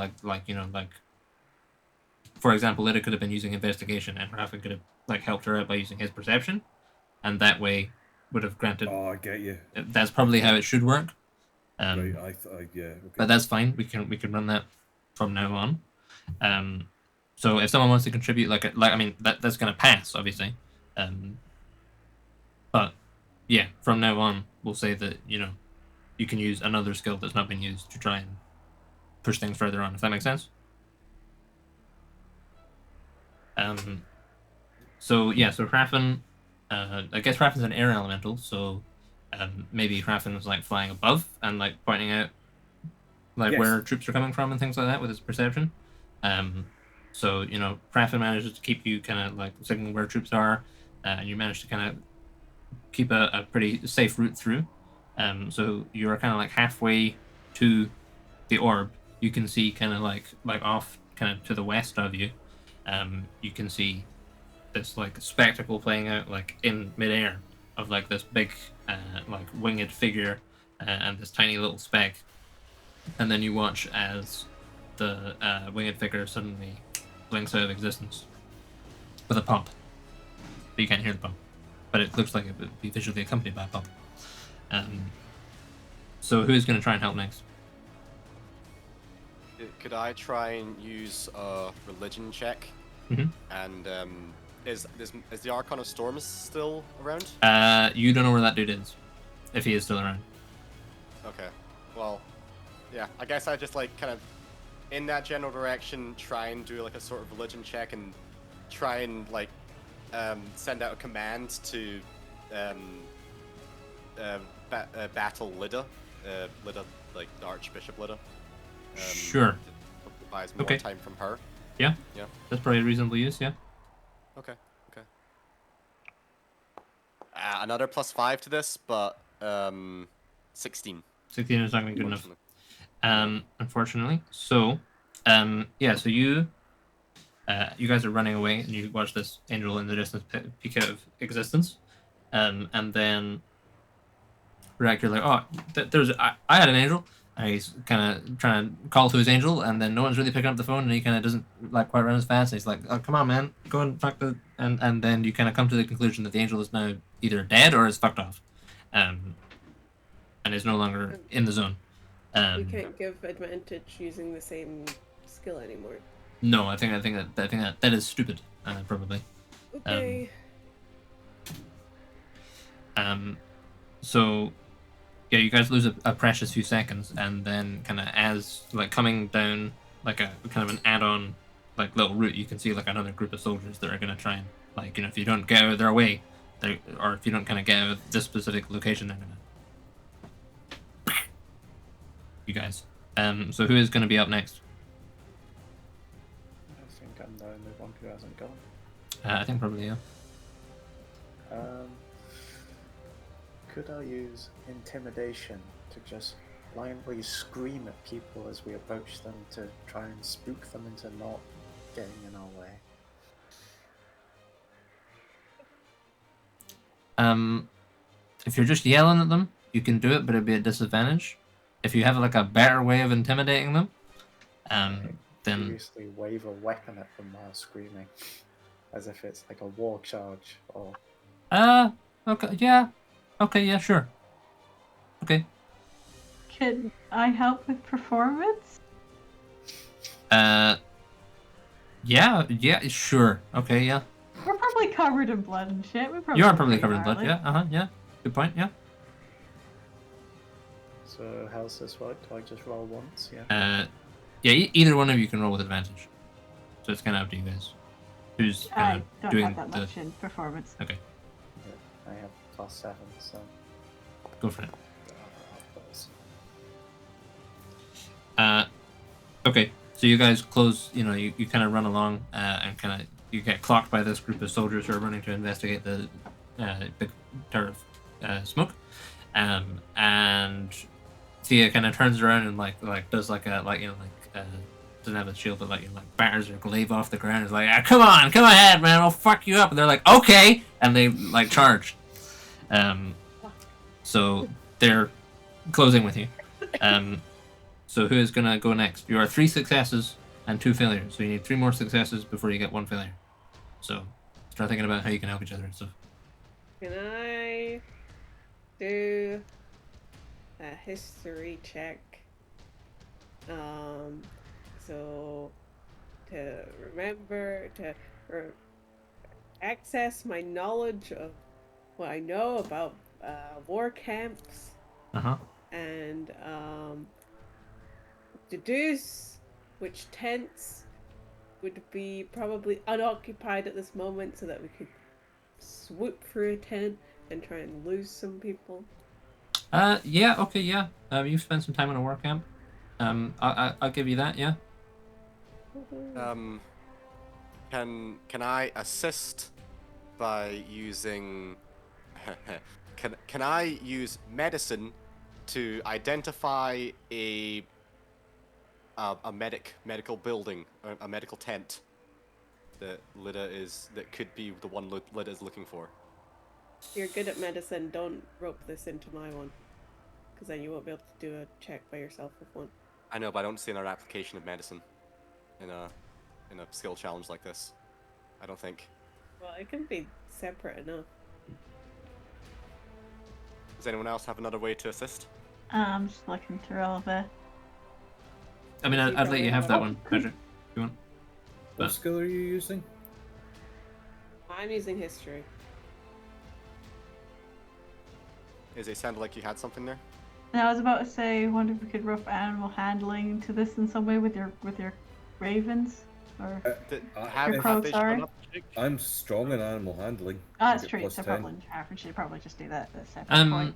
[SPEAKER 1] for example, Lydia could have been using investigation, and Raffin could have helped her out by using his perception, and that way would have granted.
[SPEAKER 7] Oh, I get you.
[SPEAKER 1] That's probably how it should work.
[SPEAKER 7] Right, yeah. Okay.
[SPEAKER 1] But that's fine. We can run that from now on. So if someone wants to contribute, that's gonna pass, obviously. But yeah, from now on, we'll say that you can use another skill that's not been used to try and push things further on. If that makes sense. So Raffin, I guess Raffin's an air elemental, so maybe Raffin was flying above and pointing out
[SPEAKER 7] Yes.
[SPEAKER 1] where troops are coming from and things like that with his perception. So Raffin manages to keep you kind of signaling where troops are, and you manage to kind of keep a pretty safe route through. So you're kind of halfway to the orb. You can see kind of off kind of to the west of you. You can see this spectacle playing out in midair of this big winged figure and this tiny little speck, and then you watch as the winged figure suddenly blinks out of existence with a pump. But you can't hear the pump, but it looks like it would be visually accompanied by a pump. So who's going to try and help next?
[SPEAKER 2] Could I try and use a religion check?
[SPEAKER 1] Mm-hmm.
[SPEAKER 2] And is the Archon of Storms still around?
[SPEAKER 1] You don't know where that dude is, if he is still around.
[SPEAKER 2] Okay. Well, yeah. I guess I just kind of in that general direction try and do a sort of religion check and try and send out a command to battle Lyda. Lyda, the Archbishop Lyda.
[SPEAKER 1] Sure.
[SPEAKER 2] Buys more
[SPEAKER 1] Okay.
[SPEAKER 2] time from her.
[SPEAKER 1] Yeah.
[SPEAKER 2] Yeah.
[SPEAKER 1] That's probably a reasonable use. Yeah.
[SPEAKER 2] Okay. Another +5 to this, but 16.
[SPEAKER 1] 16 is not going to be good enough. Unfortunately. So, so you guys are running away, and you watch this angel in the distance peek out of existence, and then Rack, you're like, oh, I had an angel. And he's kind of trying to call to his angel, and then no one's really picking up the phone, and he kind of doesn't quite run as fast. And he's like, "Oh, come on, man, go and talk to." And then you kind of come to the conclusion that the angel is now either dead or is fucked off, and is no longer in the zone.
[SPEAKER 3] We can't give advantage using the same skill anymore.
[SPEAKER 1] No, I think that is stupid, probably.
[SPEAKER 3] Okay.
[SPEAKER 1] So. Yeah, you guys lose a precious few seconds, and then kind of as coming down a kind of an add-on little route, you can see another group of soldiers that are gonna try and if you don't get out of their way, or if you don't kind of get out of this specific location, they're gonna you guys. So who is gonna be up next?
[SPEAKER 4] I think I'm the only one who hasn't gone.
[SPEAKER 1] I think probably yeah.
[SPEAKER 4] Could I use intimidation to just blindly scream at people as we approach them to try and spook them into not getting in our way?
[SPEAKER 1] If you're just yelling at them, you can do it, but it'd be a disadvantage. If you have a better way of intimidating them, then
[SPEAKER 4] Seriously wave a weapon at them while screaming, as if it's a war charge or.
[SPEAKER 1] Okay, yeah. Okay, yeah, sure. Okay.
[SPEAKER 5] Can I help with performance?
[SPEAKER 1] Yeah, sure. Okay, yeah.
[SPEAKER 5] We're probably covered in blood and shit.
[SPEAKER 1] You are probably covered in blood, yeah, yeah. Good point, yeah.
[SPEAKER 4] So how's this work? Do I just roll once, yeah?
[SPEAKER 1] Either one of you can roll with advantage. So it's kind of up to you guys. Who's
[SPEAKER 5] I don't
[SPEAKER 1] doing
[SPEAKER 5] have that much in performance.
[SPEAKER 1] Okay.
[SPEAKER 4] Yeah, I have +7, so.
[SPEAKER 1] Go for it.
[SPEAKER 4] Those.
[SPEAKER 1] Okay, so you guys close, you kind of run along, and kind of, you get clocked by this group of soldiers who are running to investigate the big tower of smoke, and Thea kind of turns around and does doesn't have a shield, but batters her glaive off the ground. Is come ahead, man, I'll fuck you up. And they're okay, and they charge. So they're closing with you. So who is gonna go next? You are 3 successes and 2 failures. So you need 3 more successes before you get 1 failure. So start thinking about how you can help each other and stuff.
[SPEAKER 3] Can I do a history check? So to remember to access my knowledge of what I know about war camps. And deduce which tents would be probably unoccupied at this moment so that we could swoop through a tent and try and lose some people.
[SPEAKER 1] Yeah, okay, yeah. You've spent some time in a war camp. I'll give you that, yeah.
[SPEAKER 2] Can I assist by using can I use medicine to identify a medical building, a medical tent that that could be the one Lida is looking for?
[SPEAKER 3] You're good at medicine. Don't rope this into my one, because then you won't be able to do a check by yourself with one.
[SPEAKER 2] I know, but I don't see another application of medicine in a skill challenge like this. I don't think.
[SPEAKER 3] Well, it can be separate enough.
[SPEAKER 2] Does anyone else have another way to assist?
[SPEAKER 5] I'm just looking through all the.
[SPEAKER 1] I mean, I'd let you have that one, Patrick, if you want.
[SPEAKER 7] What skill are you using?
[SPEAKER 3] I'm using history.
[SPEAKER 2] Is it sounded like you had something there?
[SPEAKER 5] And I was about to say, I wonder if we could rough animal handling into this in some way with your ravens, or your crows. Sorry.
[SPEAKER 7] I'm strong in animal handling.
[SPEAKER 5] Oh, that's true. So probably average should probably just do that at a separate point.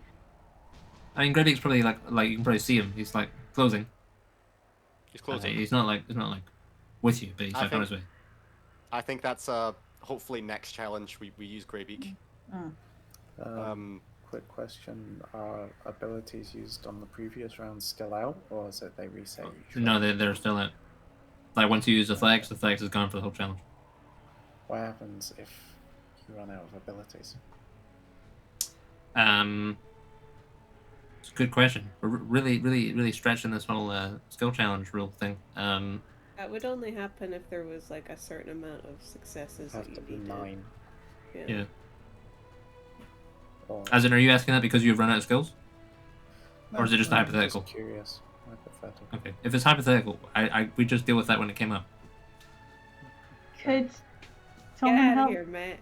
[SPEAKER 1] I mean, Graddick's probably like you can probably see him. He's like closing.
[SPEAKER 2] He's closing.
[SPEAKER 1] He's not like with you, but he's like on his way.
[SPEAKER 2] I think that's hopefully next challenge we use Greybeak.
[SPEAKER 4] Quick question: are abilities used on the previous round still out, or is it they reset each round?
[SPEAKER 1] No, they're still out. Like once you use the flags is gone for the whole challenge.
[SPEAKER 4] What happens if you run out of abilities?
[SPEAKER 1] It's a good question. We're really stretching this whole skill challenge rule thing.
[SPEAKER 3] That would only happen if there was like a certain amount of successes.
[SPEAKER 4] Have to be 9.
[SPEAKER 1] Yeah. As in, are you asking that because you've run out of skills? Or is it just hypothetical?
[SPEAKER 4] I'm just curious. Hypothetical.
[SPEAKER 1] Okay. If it's hypothetical, we just deal with that when it came up.
[SPEAKER 5] Could someone
[SPEAKER 3] Get out
[SPEAKER 5] help?
[SPEAKER 3] of here, Matt.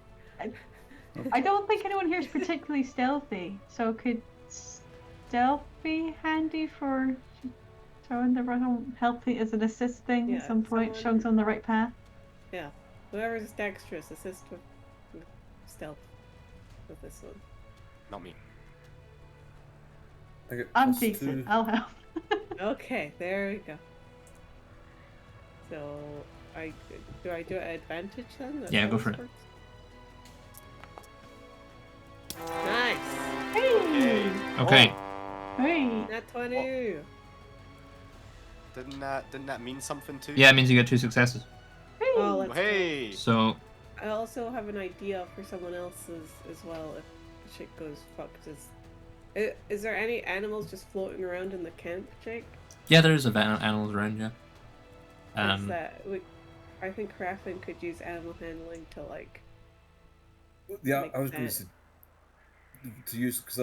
[SPEAKER 5] I don't think anyone here is particularly stealthy, so could stealth be handy for showing the right, helping as an assist thing at some point, showing someone the right path?
[SPEAKER 3] Yeah. Whoever's dexterous, assist with stealth with this one.
[SPEAKER 2] Not me.
[SPEAKER 5] I'm decent. I'll help.
[SPEAKER 3] Okay, there we go. So, do I do an advantage then?
[SPEAKER 1] Yeah, go for it.
[SPEAKER 3] Nice.
[SPEAKER 5] Hey.
[SPEAKER 1] Okay.
[SPEAKER 5] Hey.
[SPEAKER 3] Nat 20.
[SPEAKER 2] Didn't that mean something to you?
[SPEAKER 1] Yeah, it means you get 2 successes.
[SPEAKER 3] Oh, let's
[SPEAKER 2] hey.
[SPEAKER 1] So.
[SPEAKER 3] I also have an idea for someone else's as well if shit goes fucked. Is there any animals just floating around in the camp, Jake?
[SPEAKER 1] Yeah, there's animals around, yeah.
[SPEAKER 3] I think Raffin could use animal handling to like.
[SPEAKER 7] Yeah, I was going to use because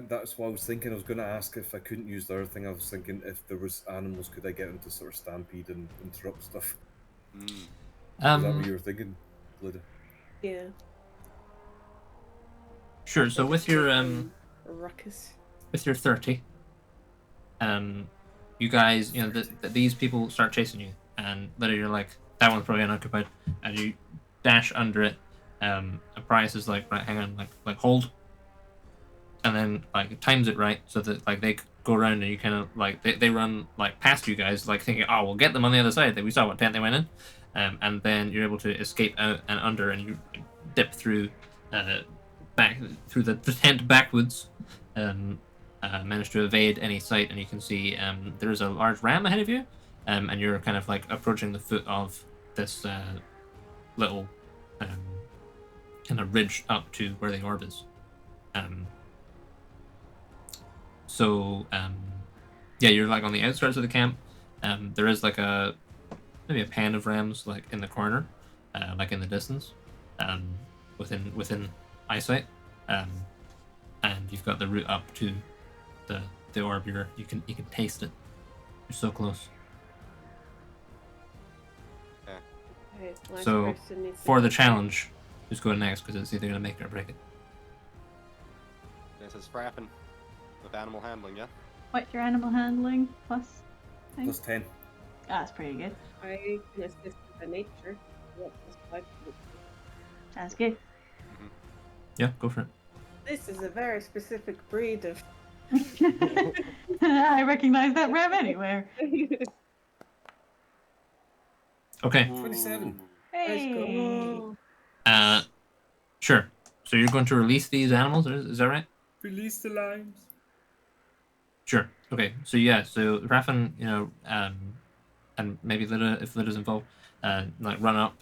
[SPEAKER 7] that's what I was thinking. I was going to ask if I couldn't use the other thing. I was thinking if there was animals, could I get them to sort of stampede and interrupt stuff? Is that what you were thinking, Lida?
[SPEAKER 3] Yeah.
[SPEAKER 1] Sure. So with your
[SPEAKER 3] ruckus.
[SPEAKER 1] With your 30, you guys, these people start chasing you, and literally you're like, that one's probably unoccupied, and you dash under it. Price is like, right, hang on, like hold, and then like times it right so that like they go around and you kind of like they run like past you guys, like thinking, oh, we'll get them on the other side. We saw what tent they went in, and then you're able to escape out and under, and you dip through back through the tent backwards, manage to evade any sight, and you can see there's a large ram ahead of you, and you're kind of like approaching the foot of this little kind of ridge up to where the orb is. So yeah, you're like on the outskirts of the camp. There is like maybe a pen of rams like in the corner, like in the distance, within eyesight, and you've got the route up to the orb. You can taste it. You're so close.
[SPEAKER 3] Okay, last
[SPEAKER 1] So
[SPEAKER 3] person needs to
[SPEAKER 1] for the
[SPEAKER 3] take
[SPEAKER 1] challenge, who's going next? Because it's either gonna make it or break it.
[SPEAKER 2] This is Frappin with animal handling, yeah?
[SPEAKER 5] What's your animal handling plus? Thing?
[SPEAKER 7] Plus 10.
[SPEAKER 5] That's pretty good.
[SPEAKER 3] I can assist with the nature. What was 5?
[SPEAKER 5] Sounds good.
[SPEAKER 1] Yeah, go for it.
[SPEAKER 3] This is a very specific breed of.
[SPEAKER 5] I recognize that ram anywhere.
[SPEAKER 1] Okay.
[SPEAKER 7] 27.
[SPEAKER 5] Hey.
[SPEAKER 3] go.
[SPEAKER 1] Sure. So you're going to release these animals, is that right?
[SPEAKER 7] Release the limes.
[SPEAKER 1] Sure. Okay. So yeah. So Raffin, and maybe Lida, if Lida's involved, like run up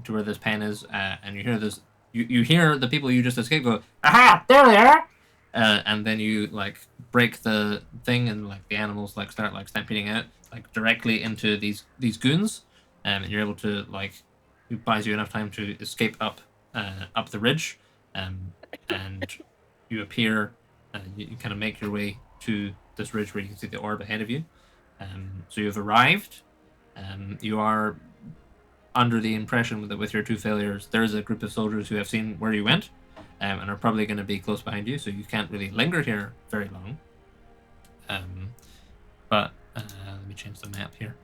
[SPEAKER 1] to where this pen is, and you hear this. You hear the people you just escaped go, aha! There they are! And then you like break the thing, and like the animals like start like stampeding out like directly into these goons, and you're able to like it buys you enough time to escape up the ridge, and you appear, you kind of make your way to this ridge where you can see the orb ahead of you. So you've arrived. You are under the impression that with your 2 failures, there's a group of soldiers who have seen where you went, and are probably going to be close behind you, so you can't really linger here very long. But let me change the map here.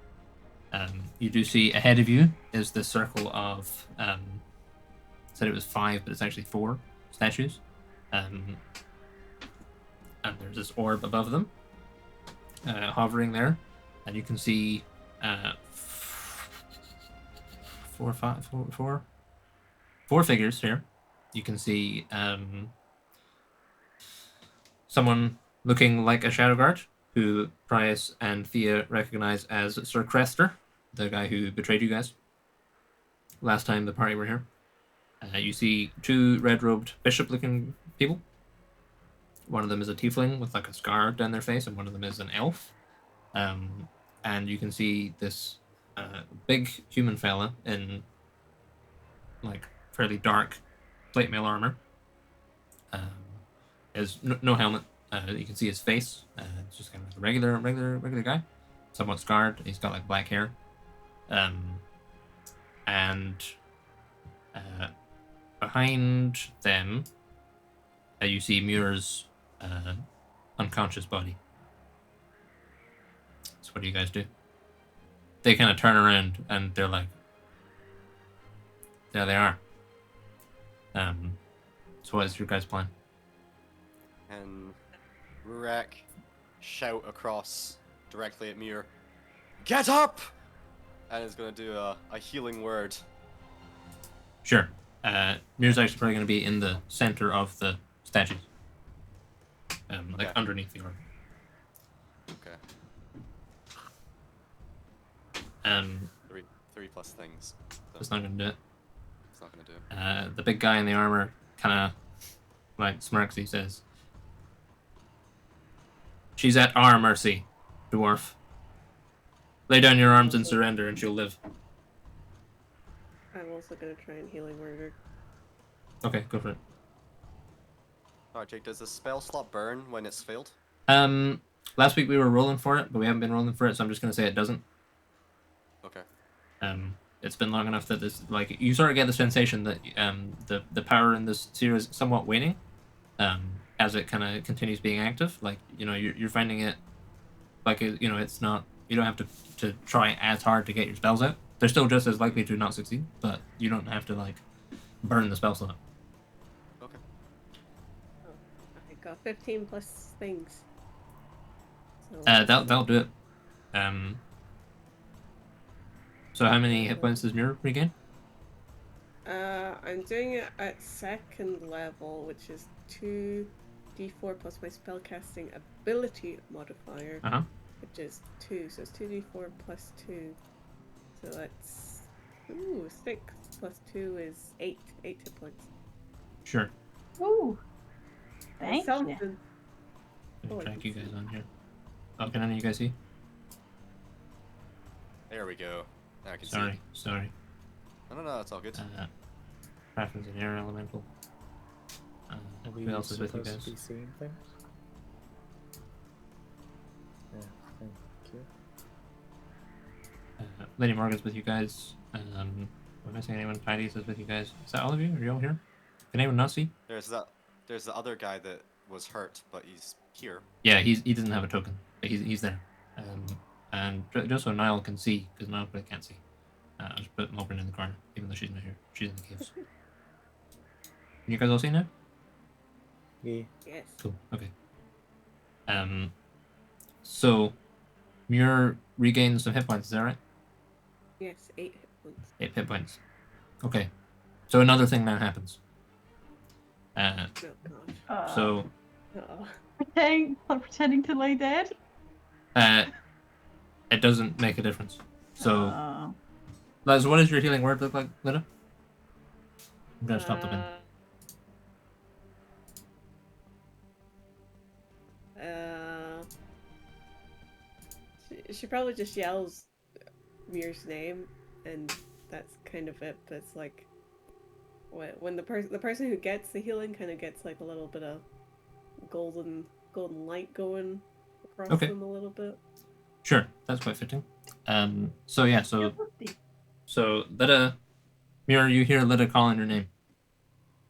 [SPEAKER 1] You do see ahead of you is the circle of said it was 5, but it's actually 4 statues. And there's this orb above them, hovering there, and you can see 4 figures here. You can see someone looking like a Shadow Guard, who Prius and Thea recognize as Sir Crester, the guy who betrayed you guys last time the party were here. You see 2 red-robed bishop-looking people. One of them is a tiefling with like a scar down their face, and one of them is an elf. And you can see this big human fella in like fairly dark plate mail armor. Has no helmet. You can see his face. It's just kind of like a regular guy, somewhat scarred. He's got like black hair. And behind them, you see Muir's unconscious body. So what do you guys do? They kind of turn around and they're like, there they are. So what is your guys' plan?
[SPEAKER 2] And Rurak shout across directly at Muir, "Get up!" And is going to do a healing word.
[SPEAKER 1] Sure. Muir's actually probably going to be in the center of the statues. Like
[SPEAKER 2] Okay.
[SPEAKER 1] underneath the orb.
[SPEAKER 2] Okay. 3 plus things.
[SPEAKER 1] That's not going to do it.
[SPEAKER 2] It's not going to do it.
[SPEAKER 1] The big guy in the armor kind of like smirks. He says, "She's at our mercy, dwarf. Lay down your arms and surrender, and she'll live."
[SPEAKER 3] I'm also gonna try and healing word her.
[SPEAKER 1] Okay, go for it.
[SPEAKER 2] Alright, Jake, does the spell slot burn when it's filled?
[SPEAKER 1] Last week we were rolling for it, but we haven't been rolling for it, so I'm just gonna say it doesn't.
[SPEAKER 2] Okay.
[SPEAKER 1] It's been long enough that this, like, you sort of get the sensation that the power in this series is somewhat waning, as it kind of continues being active. Like, you're finding it, like, it's not, you don't have to try as hard to get your spells out. They're still just as likely to not succeed, but you don't have to like burn the spell slot.
[SPEAKER 2] Okay.
[SPEAKER 3] Oh, I got 15 plus things. So
[SPEAKER 1] That'll do it. So how many hit points does Mirror regain?
[SPEAKER 3] I'm doing it at 2nd level, which is 2d4 plus my spellcasting ability modifier, which is 2. So it's 2d4 plus 2. So that's 6 plus 2 is 8. 8 hit points.
[SPEAKER 1] Sure.
[SPEAKER 5] Ooh. Thank you.
[SPEAKER 3] Something. Oh, I
[SPEAKER 1] track
[SPEAKER 3] can
[SPEAKER 1] you
[SPEAKER 3] see.
[SPEAKER 1] guys on here. Oh, can any of you guys see?
[SPEAKER 2] There we go. Now I can
[SPEAKER 1] Sorry.
[SPEAKER 2] see. No, that's all good.
[SPEAKER 1] Craftman's an air elemental.
[SPEAKER 4] Are we
[SPEAKER 1] Who else is with you
[SPEAKER 4] supposed
[SPEAKER 1] guys?
[SPEAKER 4] to be seeing things? Yeah, thank you.
[SPEAKER 1] Lady Morgan's with you guys. Am I missing anyone? Tidy's is with you guys. Is that all of you? Are you all here? Can anyone not see?
[SPEAKER 2] There's the other guy that was hurt, but he's here.
[SPEAKER 1] Yeah, he doesn't have a token. But he's there. And just so Niall can see, because Niall probably can't see. I'll just put Morgan in the corner, even though she's not here. She's in the caves. Can you guys all see now?
[SPEAKER 4] Yeah.
[SPEAKER 3] Yes.
[SPEAKER 1] Cool. Okay. So Muir regains some hit points. Is that right?
[SPEAKER 3] Yes, 8 hit points.
[SPEAKER 1] 8 hit points. Okay. So another thing now happens.
[SPEAKER 3] Oh gosh.
[SPEAKER 1] So
[SPEAKER 3] Oh.
[SPEAKER 5] Pretending to lay dead.
[SPEAKER 1] it doesn't make a difference. So, Liz, what does your healing word look like, Lita? I'm gonna stop the bin.
[SPEAKER 3] She probably just yells Mir's name, and that's kind of it. But it's like when the person who gets the healing kind of gets like a little bit of golden light going across them a little bit.
[SPEAKER 1] Sure, that's quite fitting. So Lita, Mir, you hear Lita calling your name.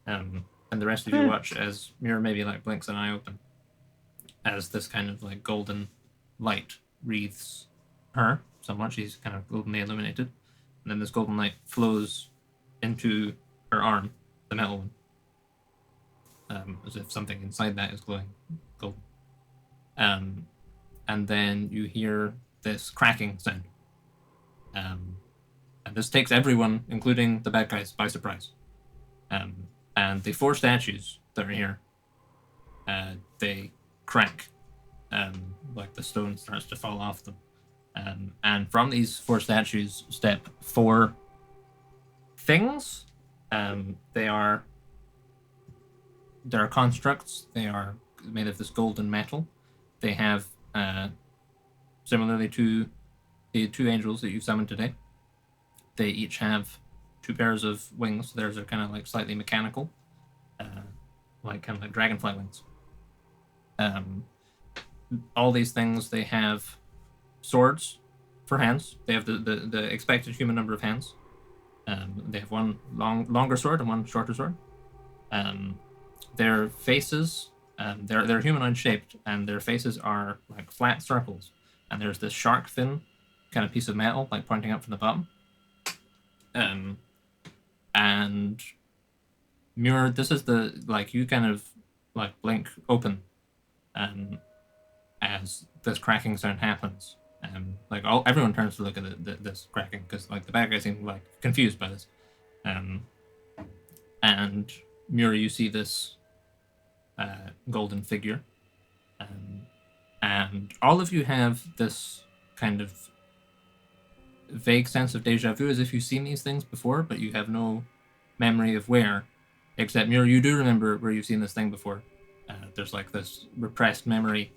[SPEAKER 1] And the rest of you watch as Mir maybe like blinks an eye open, as this kind of like golden light wreathes her somewhat. She's kind of goldenly illuminated, and then this golden light flows into her arm, the metal one, as if something inside that is glowing gold. And then you hear this cracking sound. And this takes everyone, including the bad guys, by surprise. And the 4 statues that are here, they crack, like the stone starts to fall off them. And from these 4 statues step 4 things. They're constructs. They are made of this golden metal. They have, similarly to the 2 angels that you summoned today, they each have 2 pairs of wings. Theirs are kind of like slightly mechanical, like kind of like dragonfly wings. All these things, they have swords for hands. They have the expected human number of hands. They have one longer sword and one shorter sword. Their faces, they're humanoid shaped, and their faces are like flat circles. And there's this shark fin kind of piece of metal like pointing up from the bottom. And Muir, this is the like you kind of like blink open, as this cracking sound happens. Like everyone turns to look at this cracking because like the bad guys seem like confused by this. And Muir, you see this golden figure, and all of you have this kind of vague sense of deja vu, as if you've seen these things before, but you have no memory of where. Except Muir, you do remember where you've seen this thing before. There's like this repressed memory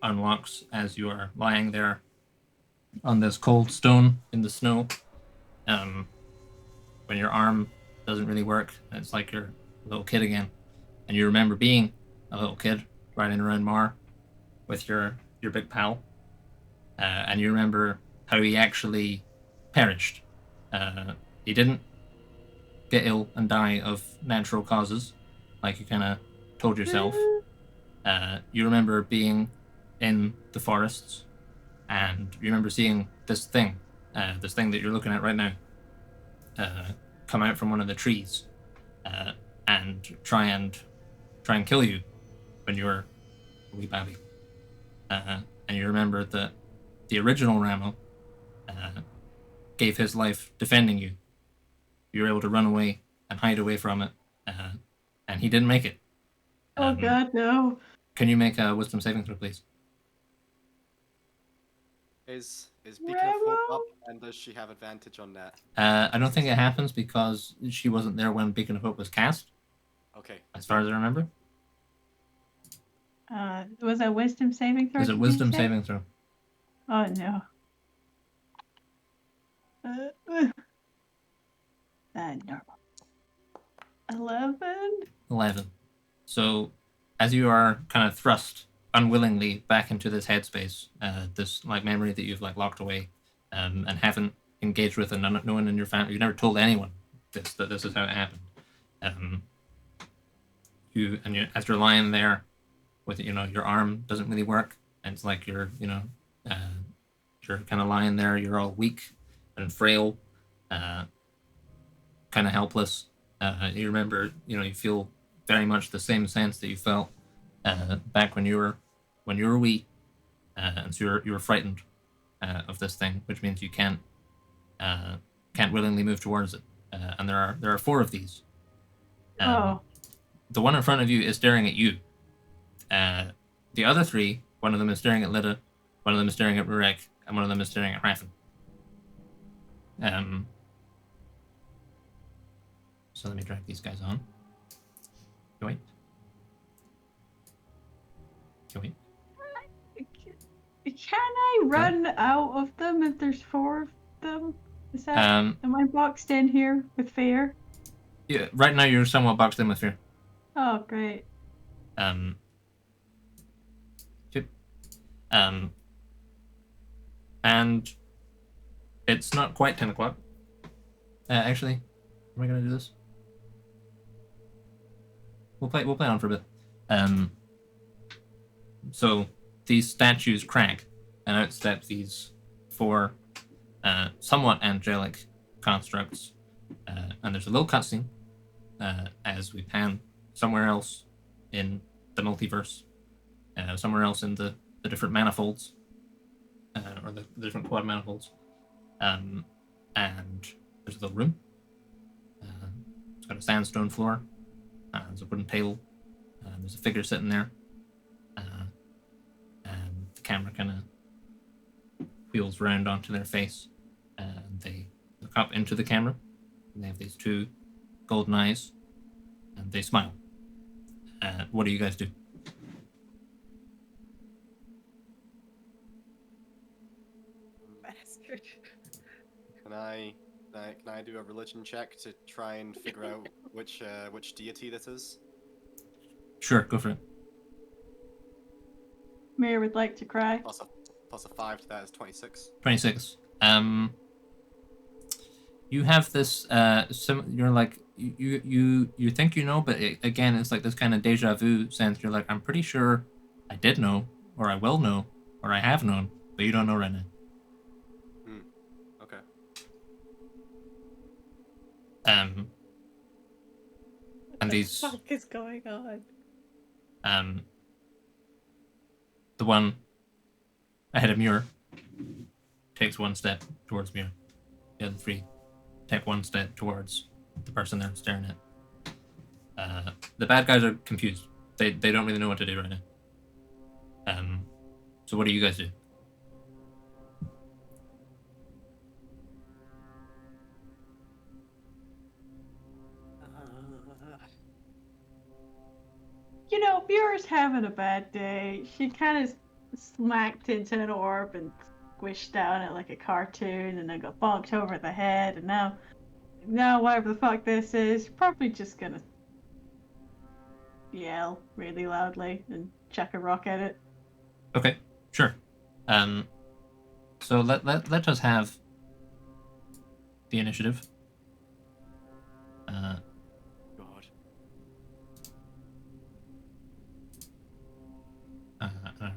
[SPEAKER 1] unlocks as you are lying there on this cold stone in the snow. When your arm doesn't really work, it's like you're a little kid again, and you remember being a little kid riding around Mar with your big pal, and you remember how he actually perished. He didn't get ill and die of natural causes, like you kind of told yourself. You remember being in the forests, and you remember seeing this thing that you're looking at right now, come out from one of the trees, and try and kill you when you were a wee baby. And you remember that the original Ramo gave his life defending you. You were able to run away and hide away from it, and he didn't make it.
[SPEAKER 5] Oh God, no!
[SPEAKER 1] Can you make a wisdom saving throw, please?
[SPEAKER 2] Is Beacon of Hope up, and does she have advantage on that?
[SPEAKER 1] I don't think it happens because she wasn't there when Beacon of Hope was cast.
[SPEAKER 2] Okay.
[SPEAKER 1] As far as I remember.
[SPEAKER 5] Was it a wisdom saving throw?
[SPEAKER 1] Is it wisdom saving throw?
[SPEAKER 5] Oh no. Normal. 11?
[SPEAKER 1] 11. So, as you are kind of thrust unwillingly back into this headspace, this like memory that you've like locked away, and haven't engaged with, and no one in your family, you never told anyone that this is how it happened. As you're lying there, with your arm doesn't really work, and it's like you're kind of lying there. You're all weak and frail, kind of helpless. You remember, you feel very much the same sense that you felt back when you were wee, and so you were frightened of this thing, which means you can't willingly move towards it. And there are 4 of these. The one in front of you is staring at you. The other 3, one of them is staring at Lida, one of them is staring at Rurek, and one of them is staring at Raffen. So let me drag these guys on. Wait. Wait.
[SPEAKER 5] Can I run out of them if there's 4 of them? Is that? Am I boxed in here with fear?
[SPEAKER 1] Yeah. Right now you're somewhat boxed in with fear.
[SPEAKER 5] Oh, great.
[SPEAKER 1] And it's not quite 10 o'clock. Actually, am I gonna do this? We'll play on for a bit. So these statues crack, and out step these 4 somewhat angelic constructs. And there's a little cutscene as we pan somewhere else in the multiverse, somewhere else in the different manifolds, or the different quad manifolds. And there's a little room. It's got a sandstone floor. There's a wooden table. There's a figure sitting there. And the camera kind of wheels round onto their face. And they look up into the camera. And they have these 2 golden eyes. And they smile. What do you guys do?
[SPEAKER 3] Bastard.
[SPEAKER 2] Can I do a religion check to try and figure out which deity this is?
[SPEAKER 1] Sure, go for it.
[SPEAKER 5] Mir would like to cry.
[SPEAKER 2] Plus a 5 to that is 26.
[SPEAKER 1] 26. You have this you're like you think but again it's like this kind of deja vu sense. You're like, I'm pretty sure I did know, or I will know, or I have known, but you don't know right now.
[SPEAKER 2] Okay.
[SPEAKER 1] And these
[SPEAKER 3] What the fuck is going on?
[SPEAKER 1] The one ahead of Muir takes 1 step towards Muir. The other 3 take 1 step towards the person they're staring at. The bad guys are confused. They don't really know what to do right now. So what do you guys do?
[SPEAKER 5] Muir's having a bad day. She kind of smacked into an orb and squished down it like a cartoon, and then got bonked over the head, and now whatever the fuck this is, probably just gonna yell really loudly and chuck a rock at it.
[SPEAKER 1] Okay, sure. So let us have the initiative.
[SPEAKER 2] God.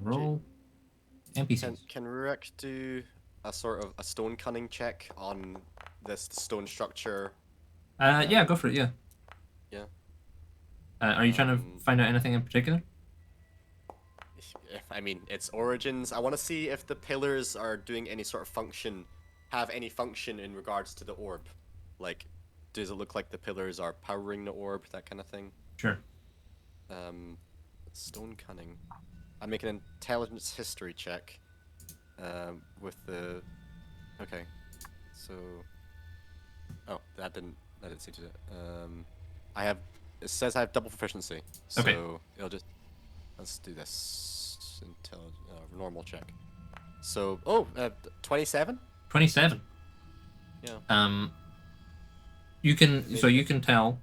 [SPEAKER 1] Roll NPCs.
[SPEAKER 2] Can Rurek do a sort of a stone cunning check on this stone structure?
[SPEAKER 1] Yeah, go for it. Yeah.
[SPEAKER 2] Yeah.
[SPEAKER 1] Are you trying to find out anything in particular?
[SPEAKER 2] I mean, its origins. I want to see if the pillars are doing any sort of function, have any function in regards to the orb. Like, does it look like the pillars are powering the orb, that kind of thing?
[SPEAKER 1] Sure.
[SPEAKER 2] Stone cunning. I'm making an intelligence history check. With the. Okay. So. Oh, that didn't seem to. I have. It says I have double proficiency. So
[SPEAKER 1] okay.
[SPEAKER 2] it'll just. Let's do this normal check. So, 27?
[SPEAKER 1] 27.
[SPEAKER 2] Yeah.
[SPEAKER 1] You can tell.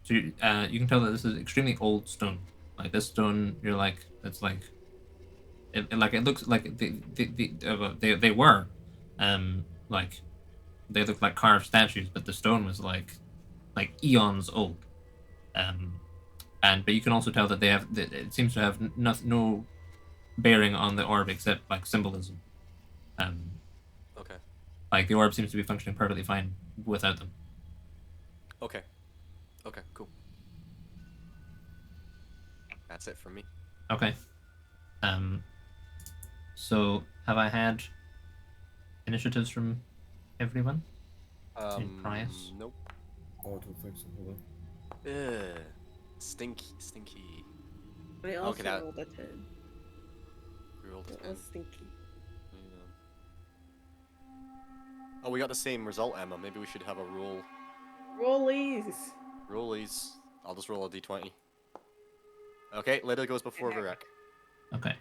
[SPEAKER 1] So you can tell that this is extremely old stone. Like this stone, you're like it's like it looks like they were, like they look like carved statues, but the stone was like eons old. But you can also tell that it seems to have no bearing on the orb except like symbolism.
[SPEAKER 2] Okay.
[SPEAKER 1] Like the orb seems to be functioning perfectly fine without them.
[SPEAKER 2] Okay. Okay, cool. That's it for me.
[SPEAKER 1] Okay. So have I had initiatives from everyone?
[SPEAKER 2] Nope.
[SPEAKER 7] Oh, I don't think so. Hold on.
[SPEAKER 2] Ugh. Stinky.
[SPEAKER 3] I also
[SPEAKER 2] Okay, that-
[SPEAKER 3] rolled a 10.
[SPEAKER 2] We rolled a
[SPEAKER 3] It
[SPEAKER 2] 10.
[SPEAKER 3] was stinky.
[SPEAKER 2] Oh, we got the same result, Emma. Maybe we should have a roll.
[SPEAKER 3] Rollies!
[SPEAKER 2] Rollies. I'll just roll a d20. Okay, Lydia goes before Varek.
[SPEAKER 1] Okay.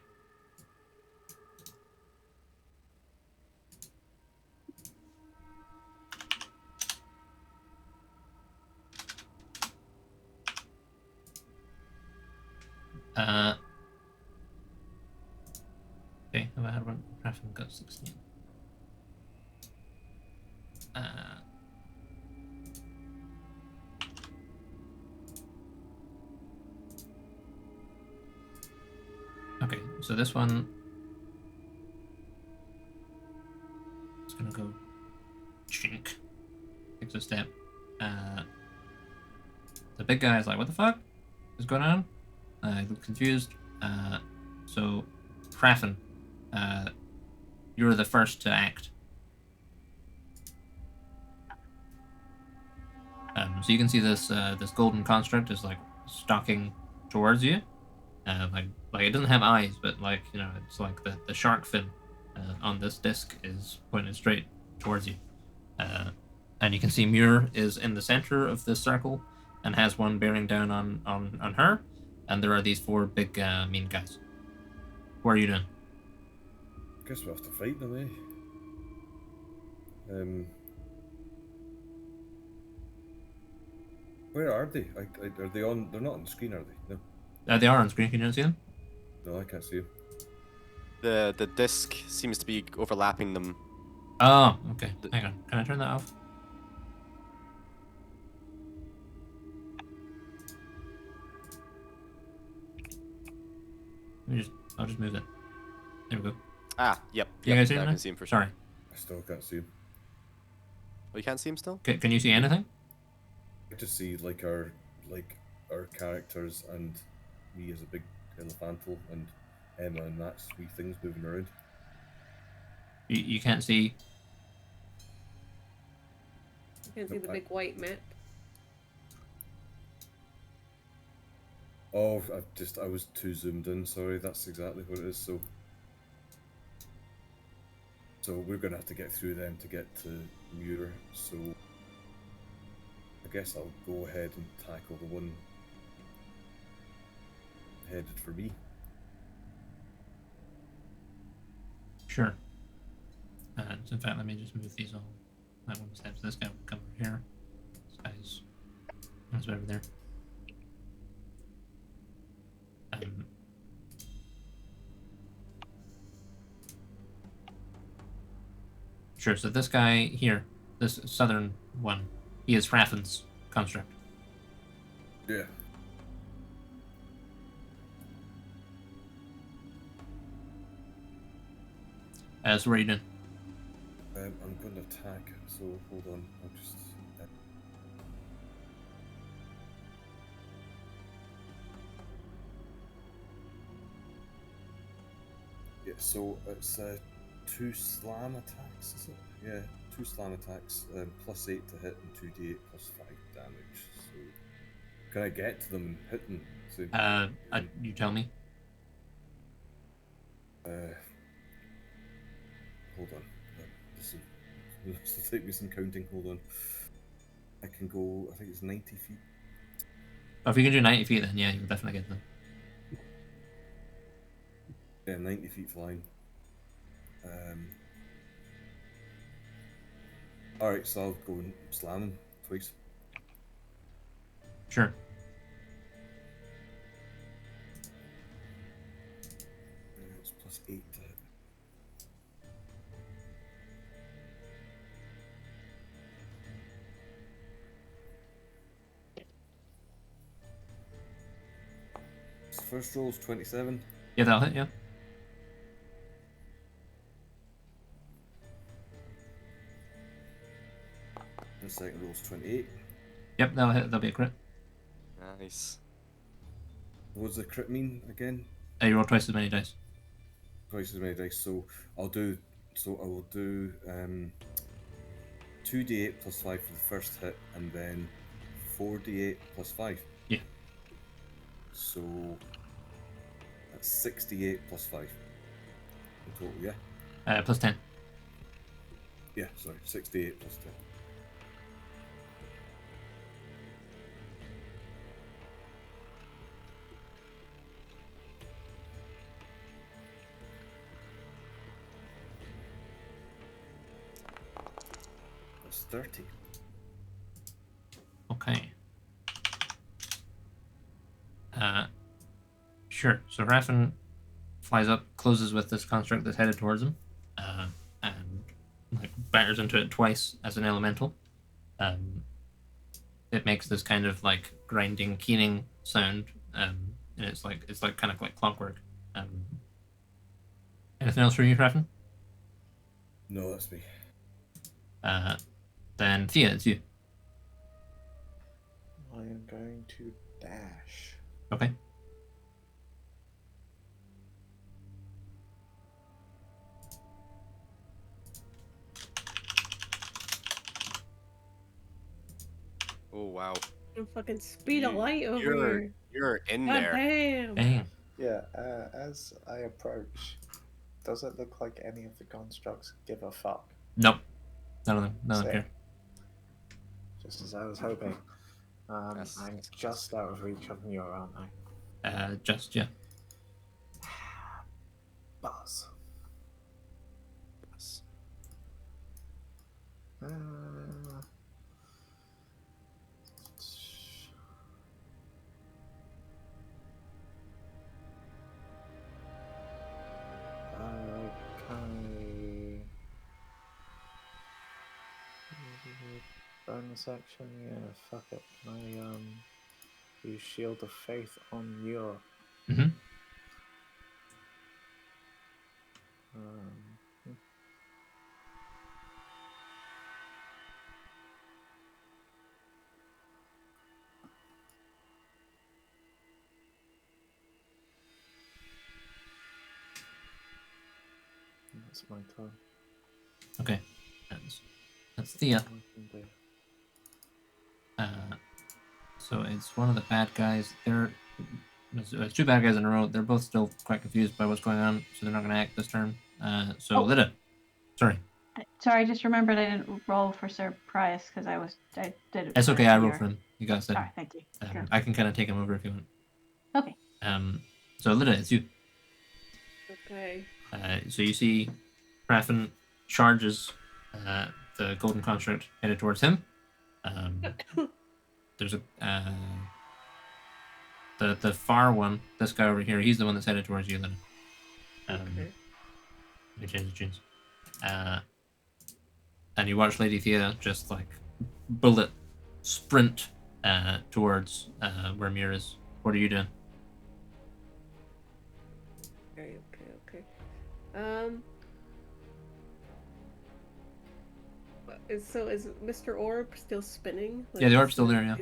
[SPEAKER 1] Okay, have I had one? Crafting got 16. Okay, so this one is gonna go chink. Takes a step. The big guy is like, what the fuck is going on? I look confused. So, Krafen, you're the first to act. So you can see this this golden construct is like stalking towards you. Like it doesn't have eyes, but like it's like the shark fin on this disc is pointed straight towards you. And you can see Muir is in the center of this circle and has one bearing down on her. And there are these 4 big mean guys. What are you doing?
[SPEAKER 7] Guess we have to fight them, eh? Where are they? Are they on? They're not on the screen, are they? No.
[SPEAKER 1] They are on screen. Can you not see them?
[SPEAKER 7] No, I can't see them.
[SPEAKER 2] The disc seems to be overlapping them.
[SPEAKER 1] Oh, okay. Hang on. Can I turn that off? I'll just move it. There we go.
[SPEAKER 2] Ah, yep.
[SPEAKER 1] You guys see
[SPEAKER 2] I
[SPEAKER 1] him
[SPEAKER 2] can
[SPEAKER 1] now?
[SPEAKER 2] see him for sure.
[SPEAKER 1] Sorry.
[SPEAKER 7] I still can't see them.
[SPEAKER 2] Oh, you can't see him still?
[SPEAKER 1] Can you see anything?
[SPEAKER 7] I just see like our characters and me as a big elephantal and Emma and that's 3 things moving around.
[SPEAKER 1] You can't see.
[SPEAKER 3] You can see the big white map.
[SPEAKER 7] Oh, I was too zoomed in. Sorry, that's exactly what it is. So we're gonna have to get through them to get to Muir. So I guess I'll go ahead and tackle the one headed for me.
[SPEAKER 1] Sure. So in fact, let me just move these all that one step. So this guy will come over here. This guy's over there. Sure. So this guy here, this southern one, he is Raffin's construct.
[SPEAKER 7] Yeah.
[SPEAKER 1] So what are you doing?
[SPEAKER 7] I'm going to attack, so hold on, I'll just... Yeah, so it's 2 slam attacks, is it? Yeah, 2 slam attacks, plus 8 to hit and 2d8 plus 5 damage, so... Can I get to them and hit them? So,
[SPEAKER 1] you tell me.
[SPEAKER 7] Hold on. This will take me some counting. Hold on. I can go. I think it's 90 feet.
[SPEAKER 1] Oh, if you can do 90 feet, then yeah, you'll definitely get them.
[SPEAKER 7] Yeah, 90 feet flying. Alright, so I'll go and slam him twice.
[SPEAKER 1] Sure.
[SPEAKER 7] It's plus 8 to hit. So first roll's 27.
[SPEAKER 1] Yeah, that'll hit, yeah.
[SPEAKER 7] And second roll's 28.
[SPEAKER 1] Yep, that'll hit. That'll be a crit.
[SPEAKER 2] Nice.
[SPEAKER 7] What does the crit mean again?
[SPEAKER 1] You roll twice as many dice.
[SPEAKER 7] Twice as many dice. So I will do 2d8 plus 5 for the first hit, and then 4d8 plus 5.
[SPEAKER 1] Yeah.
[SPEAKER 7] So that's 68 plus 5 in total, yeah?
[SPEAKER 1] Plus 10.
[SPEAKER 7] Yeah, sorry, 68 plus 10. That's 30.
[SPEAKER 1] Okay. Sure. So Raffen flies up, closes with this construct that's headed towards him, and like batters into it twice as an elemental. It makes this kind of like grinding, keening sound, and it's like kind of like clockwork. Anything else for you, Raffen?
[SPEAKER 7] No, that's me.
[SPEAKER 1] Then Thea, it's you.
[SPEAKER 4] I am going to dash.
[SPEAKER 1] Okay.
[SPEAKER 2] Oh wow.
[SPEAKER 3] Fucking speed of light over here.
[SPEAKER 2] You're in
[SPEAKER 3] God
[SPEAKER 2] there.
[SPEAKER 3] damn.
[SPEAKER 1] Dang.
[SPEAKER 4] Yeah, as I approach, does it look like any of the constructs give a fuck?
[SPEAKER 1] Nope. None of them. None of them
[SPEAKER 4] Sick.
[SPEAKER 1] care.
[SPEAKER 4] Just as I was hoping.
[SPEAKER 2] Yes.
[SPEAKER 4] I'm just out of reach of you, aren't I?
[SPEAKER 1] Just, yeah.
[SPEAKER 4] Buzz.
[SPEAKER 2] Yes.
[SPEAKER 4] Okay. Bonus action, yeah, fuck it. Can I use Shield of Faith on your
[SPEAKER 1] Mm-hmm.
[SPEAKER 4] That's my turn.
[SPEAKER 1] Okay. That's Thea.
[SPEAKER 4] What I can do.
[SPEAKER 1] So it's one of the bad guys. There's two bad guys in a row. They're both still quite confused by what's going on, so they're not going to act this turn. So Lyda, sorry.
[SPEAKER 5] Sorry, I just remembered I didn't roll for Sir Prius because I did it.
[SPEAKER 1] It's
[SPEAKER 5] for
[SPEAKER 1] okay. I
[SPEAKER 5] your-
[SPEAKER 1] rolled for him. You guys said.
[SPEAKER 5] Sorry, thank you. Sure.
[SPEAKER 1] I can kind of take him over if you want.
[SPEAKER 5] Okay.
[SPEAKER 1] So Lyda, it's you.
[SPEAKER 3] Okay.
[SPEAKER 1] So you see Raffen charges the golden construct headed towards him. There's a the far one, this guy over here, he's the one that's headed towards you, Lyda.
[SPEAKER 3] Okay.
[SPEAKER 1] Let me change the tunes. And you watch Lady Thea just like bullet sprint towards where Mir is. What are you doing?
[SPEAKER 3] Okay. Is Mr. Orb still spinning?
[SPEAKER 1] Yeah, the orb's still there, yeah.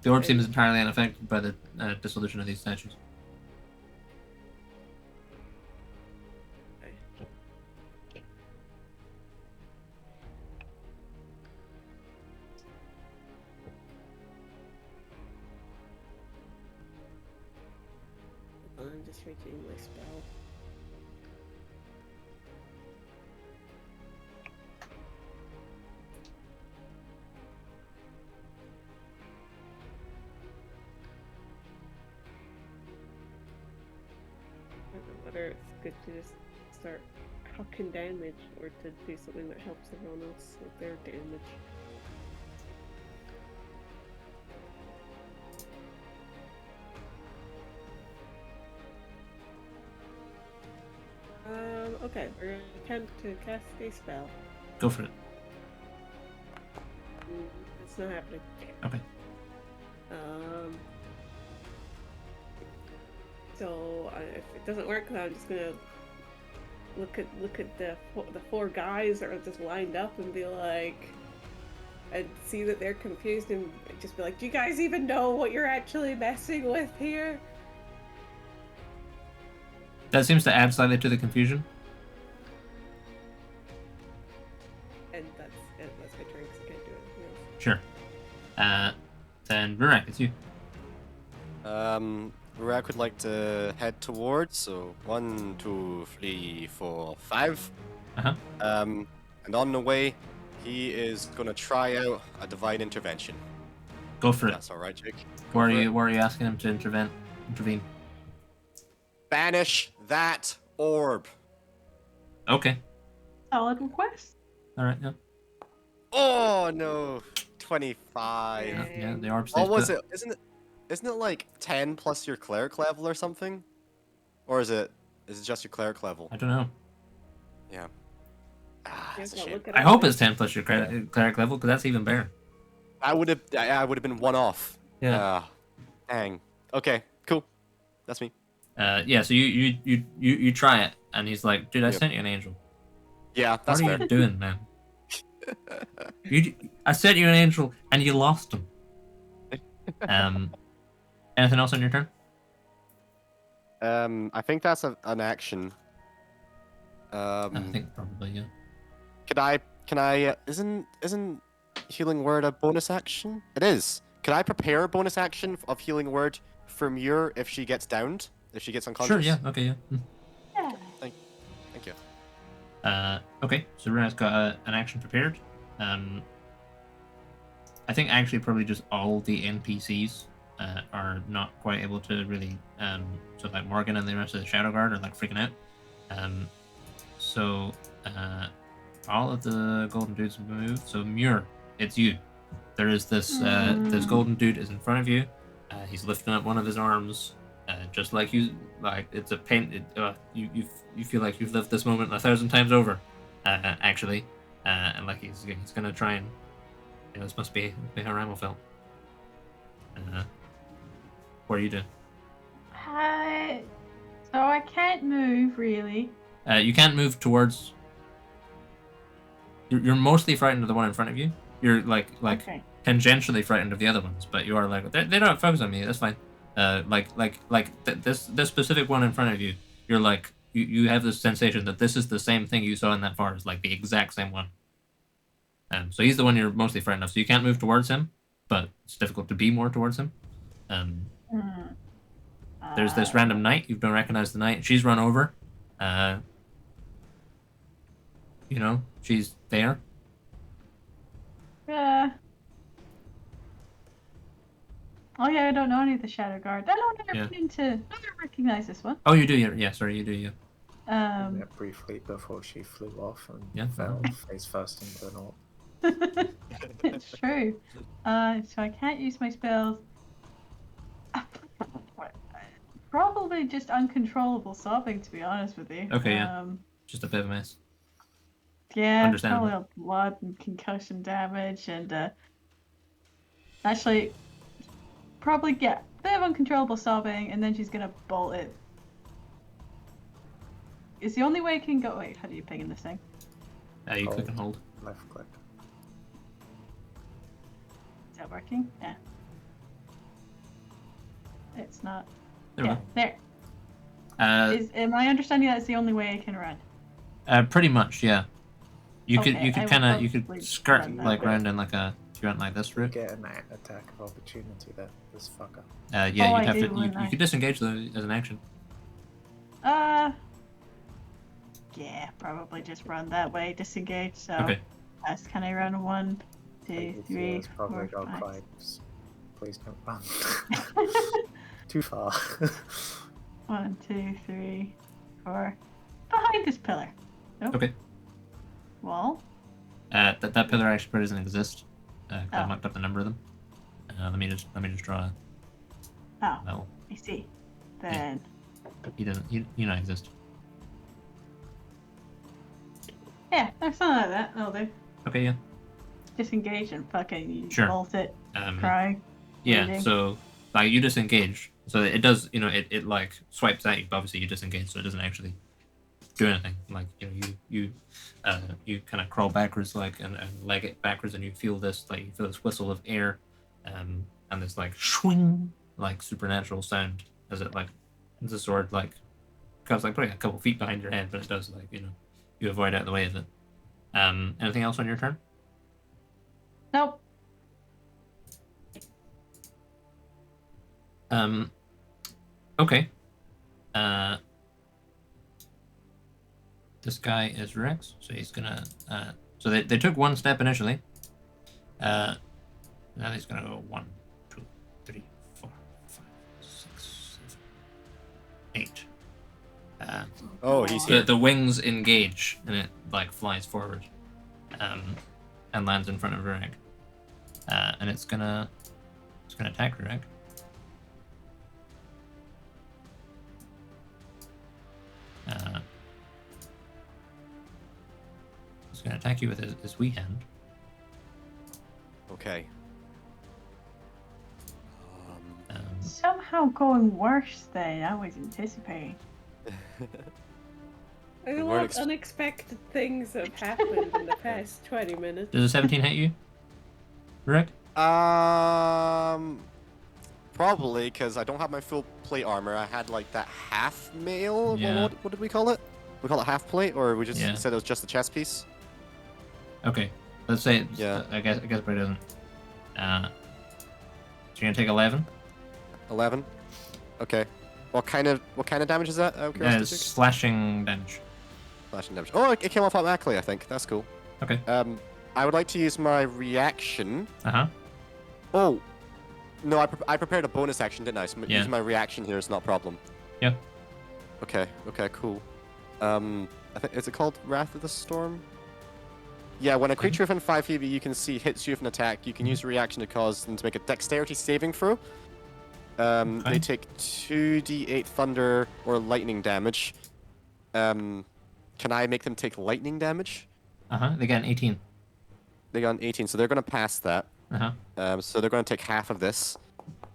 [SPEAKER 1] The orb
[SPEAKER 3] Okay.
[SPEAKER 1] seems entirely unaffected by the dissolution of these statues.
[SPEAKER 3] I'm just reaching my spell. whether it's good to just start hucking damage or to do something that helps everyone else with their damage. Okay, we're gonna attempt to cast a spell.
[SPEAKER 1] Go for it.
[SPEAKER 3] It's not happening.
[SPEAKER 1] Okay.
[SPEAKER 3] So if it doesn't work, I'm just gonna look at the four guys that are just lined up and be like, and see that they're confused and just be like, do you guys even know what you're actually messing with here?
[SPEAKER 1] That seems to add slightly to the confusion.
[SPEAKER 3] And that's my turn because I can't do anything else.
[SPEAKER 1] Sure. Then Rurak, it's you.
[SPEAKER 2] Rurak would like to head towards, so 1, 2, 3, 4, 5.
[SPEAKER 1] Uh-huh.
[SPEAKER 2] And on the way, he is gonna try out a divine intervention.
[SPEAKER 1] Go for it.
[SPEAKER 2] That's alright, Jake.
[SPEAKER 1] Where are you asking him to intervene?
[SPEAKER 2] Banish that orb.
[SPEAKER 1] Okay.
[SPEAKER 5] Solid request.
[SPEAKER 1] Alright, yeah.
[SPEAKER 2] Oh no. 25.
[SPEAKER 1] Yeah, the orb
[SPEAKER 2] What
[SPEAKER 1] stays
[SPEAKER 2] was
[SPEAKER 1] put.
[SPEAKER 2] it? Isn't it like 10 plus your cleric level or something? Or is it just your cleric level?
[SPEAKER 1] I don't know.
[SPEAKER 2] Yeah.
[SPEAKER 3] Yes,
[SPEAKER 2] That's a
[SPEAKER 3] I'll
[SPEAKER 2] shame.
[SPEAKER 3] look it
[SPEAKER 1] I
[SPEAKER 3] up.
[SPEAKER 1] hope it's 10 plus your cleric level, because that's even better.
[SPEAKER 2] I would have been one off.
[SPEAKER 1] Yeah.
[SPEAKER 2] Dang. Okay, cool. That's me.
[SPEAKER 1] Yeah, so you try it, and he's like, dude, I
[SPEAKER 2] Yep.
[SPEAKER 1] sent you an angel.
[SPEAKER 2] Yeah, that's
[SPEAKER 1] What are
[SPEAKER 2] fair.
[SPEAKER 1] you doing, man? I sent you an angel, and you lost him. Anything else on your turn?
[SPEAKER 2] I think that's an action.
[SPEAKER 1] I think probably, yeah.
[SPEAKER 2] Can I isn't healing word a bonus action? It is. Can I prepare a bonus action of healing word for Muir if she gets downed? If she gets unconscious?
[SPEAKER 1] Sure, yeah, okay, yeah.
[SPEAKER 5] Yeah.
[SPEAKER 2] Thank you.
[SPEAKER 1] Okay, so Runa's got an action prepared. I think actually probably just all the NPCs are not quite able to really, so like Morgan and the rest of the Shadow Guard are like freaking out. So all of the golden dudes have moved. So Muir, it's you. There is this this golden dude is in front of you. He's lifting up one of his arms, just like you. Like it's a pain. You feel like you've lived this moment 1,000 times over, actually. And like he's gonna try and. This must be how Ramo felt. What are you doing?
[SPEAKER 5] So I can't move really.
[SPEAKER 1] You can't move towards. You're mostly frightened of the one in front of you. You're like
[SPEAKER 5] Okay.
[SPEAKER 1] tangentially frightened of the other ones, but you are like they don't focus on me. That's fine. This specific one in front of you. You're like you have this sensation that this is the same thing you saw in that forest, like the exact same one. So he's the one you're mostly frightened of. So you can't move towards him, but it's difficult to be more towards him. There's this random knight. You don't recognize the knight. She's run over. She's there.
[SPEAKER 5] Yeah. Oh yeah, I don't know any of the Shadow Guard. I don't recognize this one.
[SPEAKER 1] Oh, you do. Yeah, sorry, you do. Yeah.
[SPEAKER 4] Yeah, briefly before she flew off and fell face first into an orb.
[SPEAKER 5] It's true. So I can't use my spells. Probably just uncontrollable sobbing, to be honest with you.
[SPEAKER 1] Okay, yeah. Just a bit of a mess.
[SPEAKER 5] Yeah,
[SPEAKER 1] Understandable.
[SPEAKER 5] probably blood and concussion damage, and actually, probably get a bit of uncontrollable sobbing, and then she's gonna bolt it. It's the only way I can go. Wait, how do you ping in this thing?
[SPEAKER 1] You click and hold.
[SPEAKER 4] Left click.
[SPEAKER 5] Is that working? Yeah. It's not.
[SPEAKER 1] There we
[SPEAKER 5] Yeah,
[SPEAKER 1] go.
[SPEAKER 5] there. Am I understanding that's the only way I can run?
[SPEAKER 1] Pretty much, yeah. You could
[SPEAKER 5] probably
[SPEAKER 1] skirt
[SPEAKER 5] run that
[SPEAKER 1] like
[SPEAKER 5] way.
[SPEAKER 1] round in like a if you went like this route.
[SPEAKER 4] Get an attack of opportunity there, this fucker.
[SPEAKER 1] Yeah,
[SPEAKER 5] Oh,
[SPEAKER 1] you'd
[SPEAKER 5] I
[SPEAKER 1] have
[SPEAKER 5] do,
[SPEAKER 1] to.
[SPEAKER 5] wouldn't I?
[SPEAKER 1] You could disengage though as an action.
[SPEAKER 5] Yeah, probably just run that way, disengage. So
[SPEAKER 1] Okay.
[SPEAKER 5] can I run 1, 2, 3,
[SPEAKER 4] It's probably
[SPEAKER 5] 4,
[SPEAKER 4] got
[SPEAKER 5] 5?
[SPEAKER 4] vibes. Please don't run. Too far.
[SPEAKER 5] 1, 2, 3, for behind this pillar. Nope.
[SPEAKER 1] Okay.
[SPEAKER 5] Wall.
[SPEAKER 1] That pillar actually doesn't exist. I
[SPEAKER 5] Oh.
[SPEAKER 1] marked up the number of them. Let me just draw a
[SPEAKER 5] Oh,
[SPEAKER 1] level.
[SPEAKER 5] I see. Then
[SPEAKER 1] He doesn't. He don't exist.
[SPEAKER 5] yeah, there's something like that. That'll do.
[SPEAKER 1] Okay. Yeah.
[SPEAKER 5] Disengage and fucking
[SPEAKER 1] Sure.
[SPEAKER 5] bolt it.
[SPEAKER 1] Um,
[SPEAKER 5] Cry.
[SPEAKER 1] Yeah.
[SPEAKER 5] bleeding.
[SPEAKER 1] So like you disengage. So it does. It like swipes at you. But obviously you disengage, so it doesn't actually do anything. Like you kind of crawl backwards and leg it backwards, and you feel this whistle of air, and this like swing like supernatural sound as it like the sword like comes like probably a couple feet behind your head, but it does like you avoid out of the way of it. Anything else on your turn?
[SPEAKER 5] Nope.
[SPEAKER 1] Okay. This guy is Rex, so he's gonna. So they took one step initially. Now he's gonna go 1, 2, 3, 4, 5, 6, 7, 8.
[SPEAKER 2] Oh, he's here.
[SPEAKER 1] The wings engage and it like flies forward, and lands in front of Rurik. And it's gonna attack Rurik. It's gonna attack you with his wee hand.
[SPEAKER 2] Okay.
[SPEAKER 5] Somehow going worse than I was anticipating.
[SPEAKER 3] A lot of unexpected things have happened in the past 20 minutes.
[SPEAKER 1] Does a 17 hit you, Rurik?
[SPEAKER 2] Probably because I don't have my full plate armor. I had like that half mail.
[SPEAKER 1] Yeah.
[SPEAKER 2] What did we call it? We call it half plate, or we just
[SPEAKER 1] Yeah.
[SPEAKER 2] said it was just the chest piece.
[SPEAKER 1] Okay, let's say.
[SPEAKER 2] Yeah.
[SPEAKER 1] I guess it probably doesn't. So you're gonna take 11.
[SPEAKER 2] 11. Okay. What kind of damage is that?
[SPEAKER 1] That is slashing damage.
[SPEAKER 2] Slashing damage. Oh, it came off automatically. I think that's cool.
[SPEAKER 1] Okay.
[SPEAKER 2] I would like to use my reaction. Oh, no, I prepared a bonus action, didn't I? So using my reaction here is not a problem.
[SPEAKER 1] Yeah.
[SPEAKER 2] Okay, cool. I think, is it called Wrath of the Storm? Yeah, when a creature within 5 feet of you can see hits you with an attack, you can use a reaction to cause them to make a dexterity saving throw. They take 2d8 thunder or lightning damage. Can I make them take lightning damage?
[SPEAKER 1] They got an 18.
[SPEAKER 2] They got an 18, so they're going to pass that. So they're going to take half of this.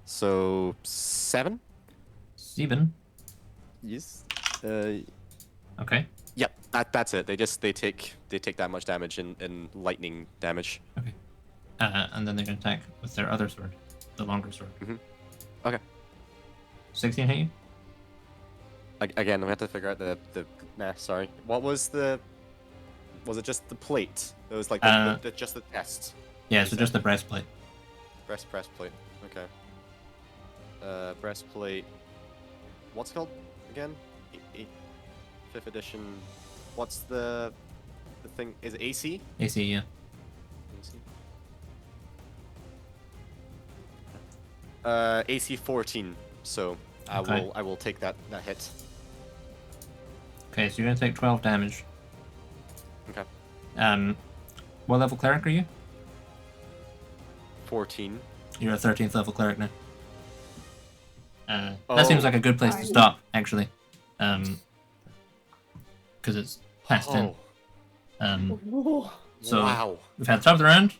[SPEAKER 2] So 7?
[SPEAKER 1] 7?
[SPEAKER 2] Yes.
[SPEAKER 1] Okay.
[SPEAKER 2] Yep, that's it. They take that much damage in lightning damage.
[SPEAKER 1] Okay. And then they're going to attack with their other sword, the longer sword.
[SPEAKER 2] Okay.
[SPEAKER 1] 16 hit you?
[SPEAKER 2] Again, we have to figure out the sorry. What was the... Was it just the plate? It was like just the test.
[SPEAKER 1] Yeah, so just the breastplate.
[SPEAKER 2] Breastplate. Okay. Breastplate. What's it called again? 5th edition. What's the thing? Is it AC?
[SPEAKER 1] AC, yeah.
[SPEAKER 2] AC 14. So I will take that hit.
[SPEAKER 1] Okay, so you're gonna take 12 damage.
[SPEAKER 2] Okay.
[SPEAKER 1] What level cleric are you?
[SPEAKER 2] 14.
[SPEAKER 1] You're a 13th level cleric now. That seems like a good place to stop, actually. Because it's past 10. So
[SPEAKER 2] wow.
[SPEAKER 1] We've had the top of the round.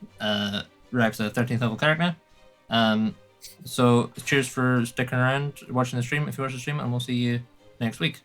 [SPEAKER 1] Rex's a 13th level cleric now. So cheers for sticking around, watching the stream if you watch the stream, and we'll see you next week.